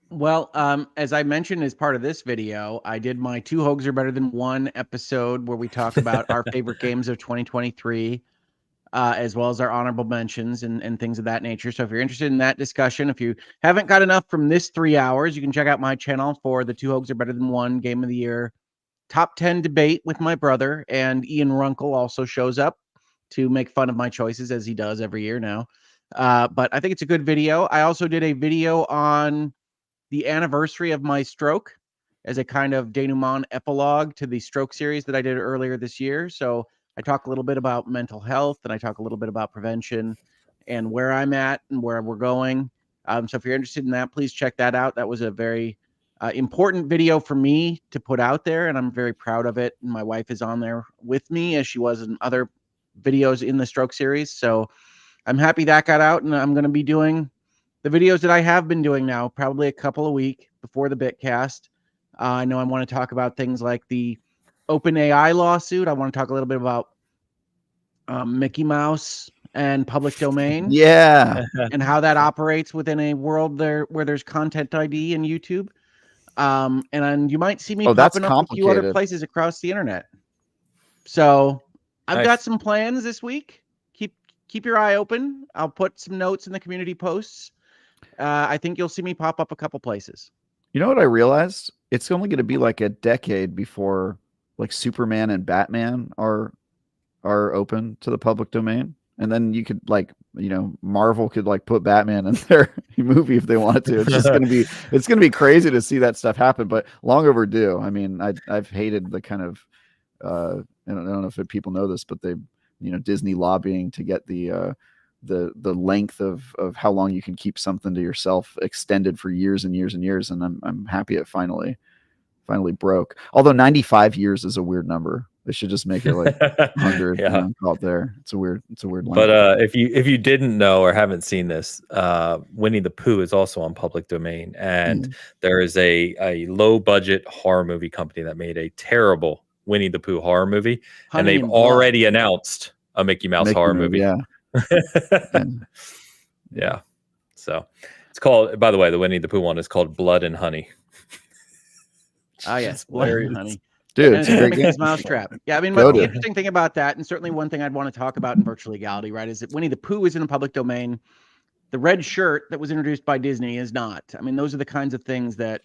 Well, as I mentioned as part of this video, I did my 2 Hogues Are Better Than One episode where we talk about our favorite games of 2023, as well as our honorable mentions and things of that nature. So if you're interested in that discussion, if you haven't got enough from this 3 hours, you can check out my channel for the 2 Hogues Are Better Than One Game of the Year top 10 debate with my brother. And Ian Runkle also shows up to make fun of my choices, as he does every year now. But I think it's a good video. I also did a video on the anniversary of my stroke as a kind of denouement epilogue to the stroke series that I did earlier this year. So I talk a little bit about mental health, and I talk a little bit about prevention and where I'm at and where we're going. So if you're interested in that, please check that out. That was a very important video for me to put out there, and I'm very proud of it. And my wife is on there with me, as she was in other videos in the stroke series. So I'm happy that got out, and I'm going to be doing the videos that I have been doing now, probably a couple a week before the Bitcast. I know I want to talk about things like the OpenAI lawsuit. I want to talk a little bit about Mickey Mouse and public domain. Yeah. And how that operates within a world where there's content ID and YouTube. And you might see me popping up a few other places across the internet. So I've got some plans this week. Keep your eye open. I'll put some notes in the community posts. I think you'll see me pop up a couple places. You know what I realized? It's only going to be like a decade before like Superman and Batman are are open to the public domain. And then you could Marvel could put Batman in their movie if they wanted to. It's just gonna be crazy to see that stuff happen, but long overdue. I mean, I've hated the kind of I don't know if people know this, but they Disney lobbying to get the length of how long you can keep something to yourself extended for years and years and years. And I'm happy it finally broke. Although 95 years is a weird number. They should just make it 100 out there. It's a weird line. But if you didn't know or haven't seen this, Winnie the Pooh is also on public domain, and there is a low budget horror movie company that made a terrible Winnie the Pooh horror movie, and they've already announced a Mickey Mouse horror movie. Yeah. Yeah. So it's called, by the way, the Winnie the Pooh one is called Blood and Honey. Oh yes, Blood and Honey. Dude, it's a Mickey's Mousetrap. Yeah, I mean, the interesting thing about that, and certainly one thing I'd want to talk about in virtual legality, right, is that Winnie the Pooh is in a public domain. The red shirt that was introduced by Disney is not. I mean, those are the kinds of things that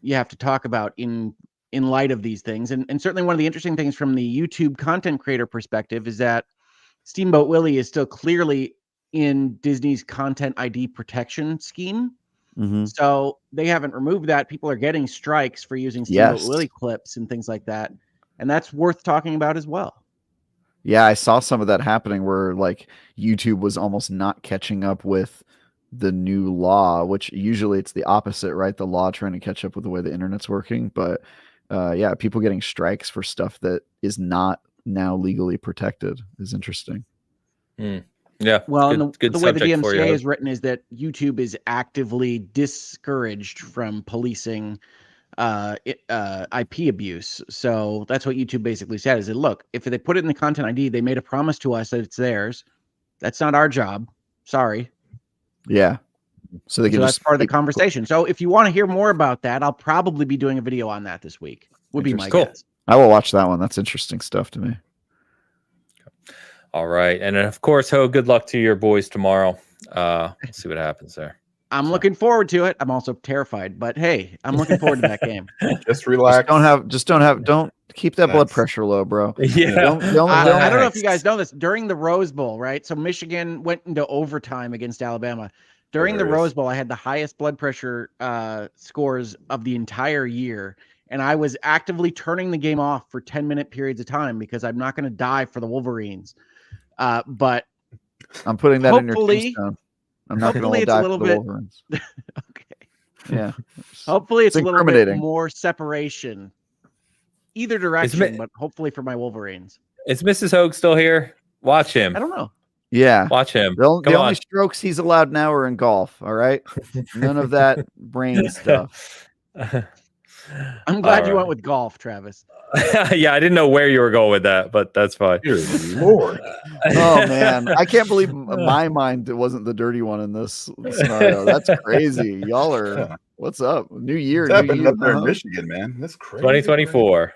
you have to talk about in light of these things. And certainly one of the interesting things from the YouTube content creator perspective is that Steamboat Willie is still clearly in Disney's content ID protection scheme. So they haven't removed that. People are getting strikes for using Steamboat Willie clips and things like that. And that's worth talking about as well. Yeah, I saw some of that happening where YouTube was almost not catching up with the new law, which usually it's the opposite, right? The law trying to catch up with the way the internet's working. But people getting strikes for stuff that is not now legally protected is interesting. Yeah. Well, and the way the DMCA is written is that YouTube is actively discouraged from policing IP abuse. So that's what YouTube basically said, is that, look, if they put it in the content ID, they made a promise to us that it's theirs. That's not our job. Sorry. Yeah. So that's part of the conversation. So if you want to hear more about that, I'll probably be doing a video on that this week. Would be my guess. I will watch that one. That's interesting stuff to me. All right. And then, of course, Ho, good luck to your boys tomorrow. We'll see what happens there. I'm looking forward to it. I'm also terrified, but hey, I'm looking forward to that game. Just relax. Don't keep that blood pressure low, bro. Yeah. I don't know if you guys know this. During the Rose Bowl, right? So Michigan went into overtime against Alabama. During the Rose Bowl, I had the highest blood pressure scores of the entire year. And I was actively turning the game off for 10-minute periods of time because I'm not going to die for the Wolverines. But I'm putting that in your tombstone. I'm not going to die for the Wolverines. Okay. Yeah. Hopefully it's a little bit more separation. Either direction, but hopefully for my Wolverines. Is Mrs. Hogue still here? Watch him. I don't know. Yeah. Watch him. The only strokes he's allowed now are in golf. All right. None of that brain stuff. I'm glad you went with golf, Travis. Yeah, I didn't know where you were going with that, but that's fine. Dear Lord. Oh man, I can't believe my mind wasn't the dirty one in this scenario. That's crazy. Y'all are what's up? New year, What's happening up there in Michigan, man? That's crazy. 2024.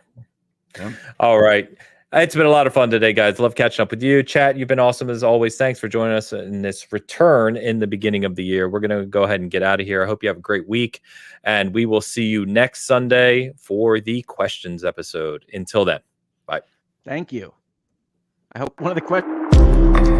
Yeah. All right. It's been a lot of fun today, guys. Love catching up with you. Chat, you've been awesome as always. Thanks for joining us in this return in the beginning of the year. We're going to go ahead and get out of here. I hope you have a great week, and we will see you next Sunday for the questions episode. Until then, bye. Thank you. I hope one of the questions...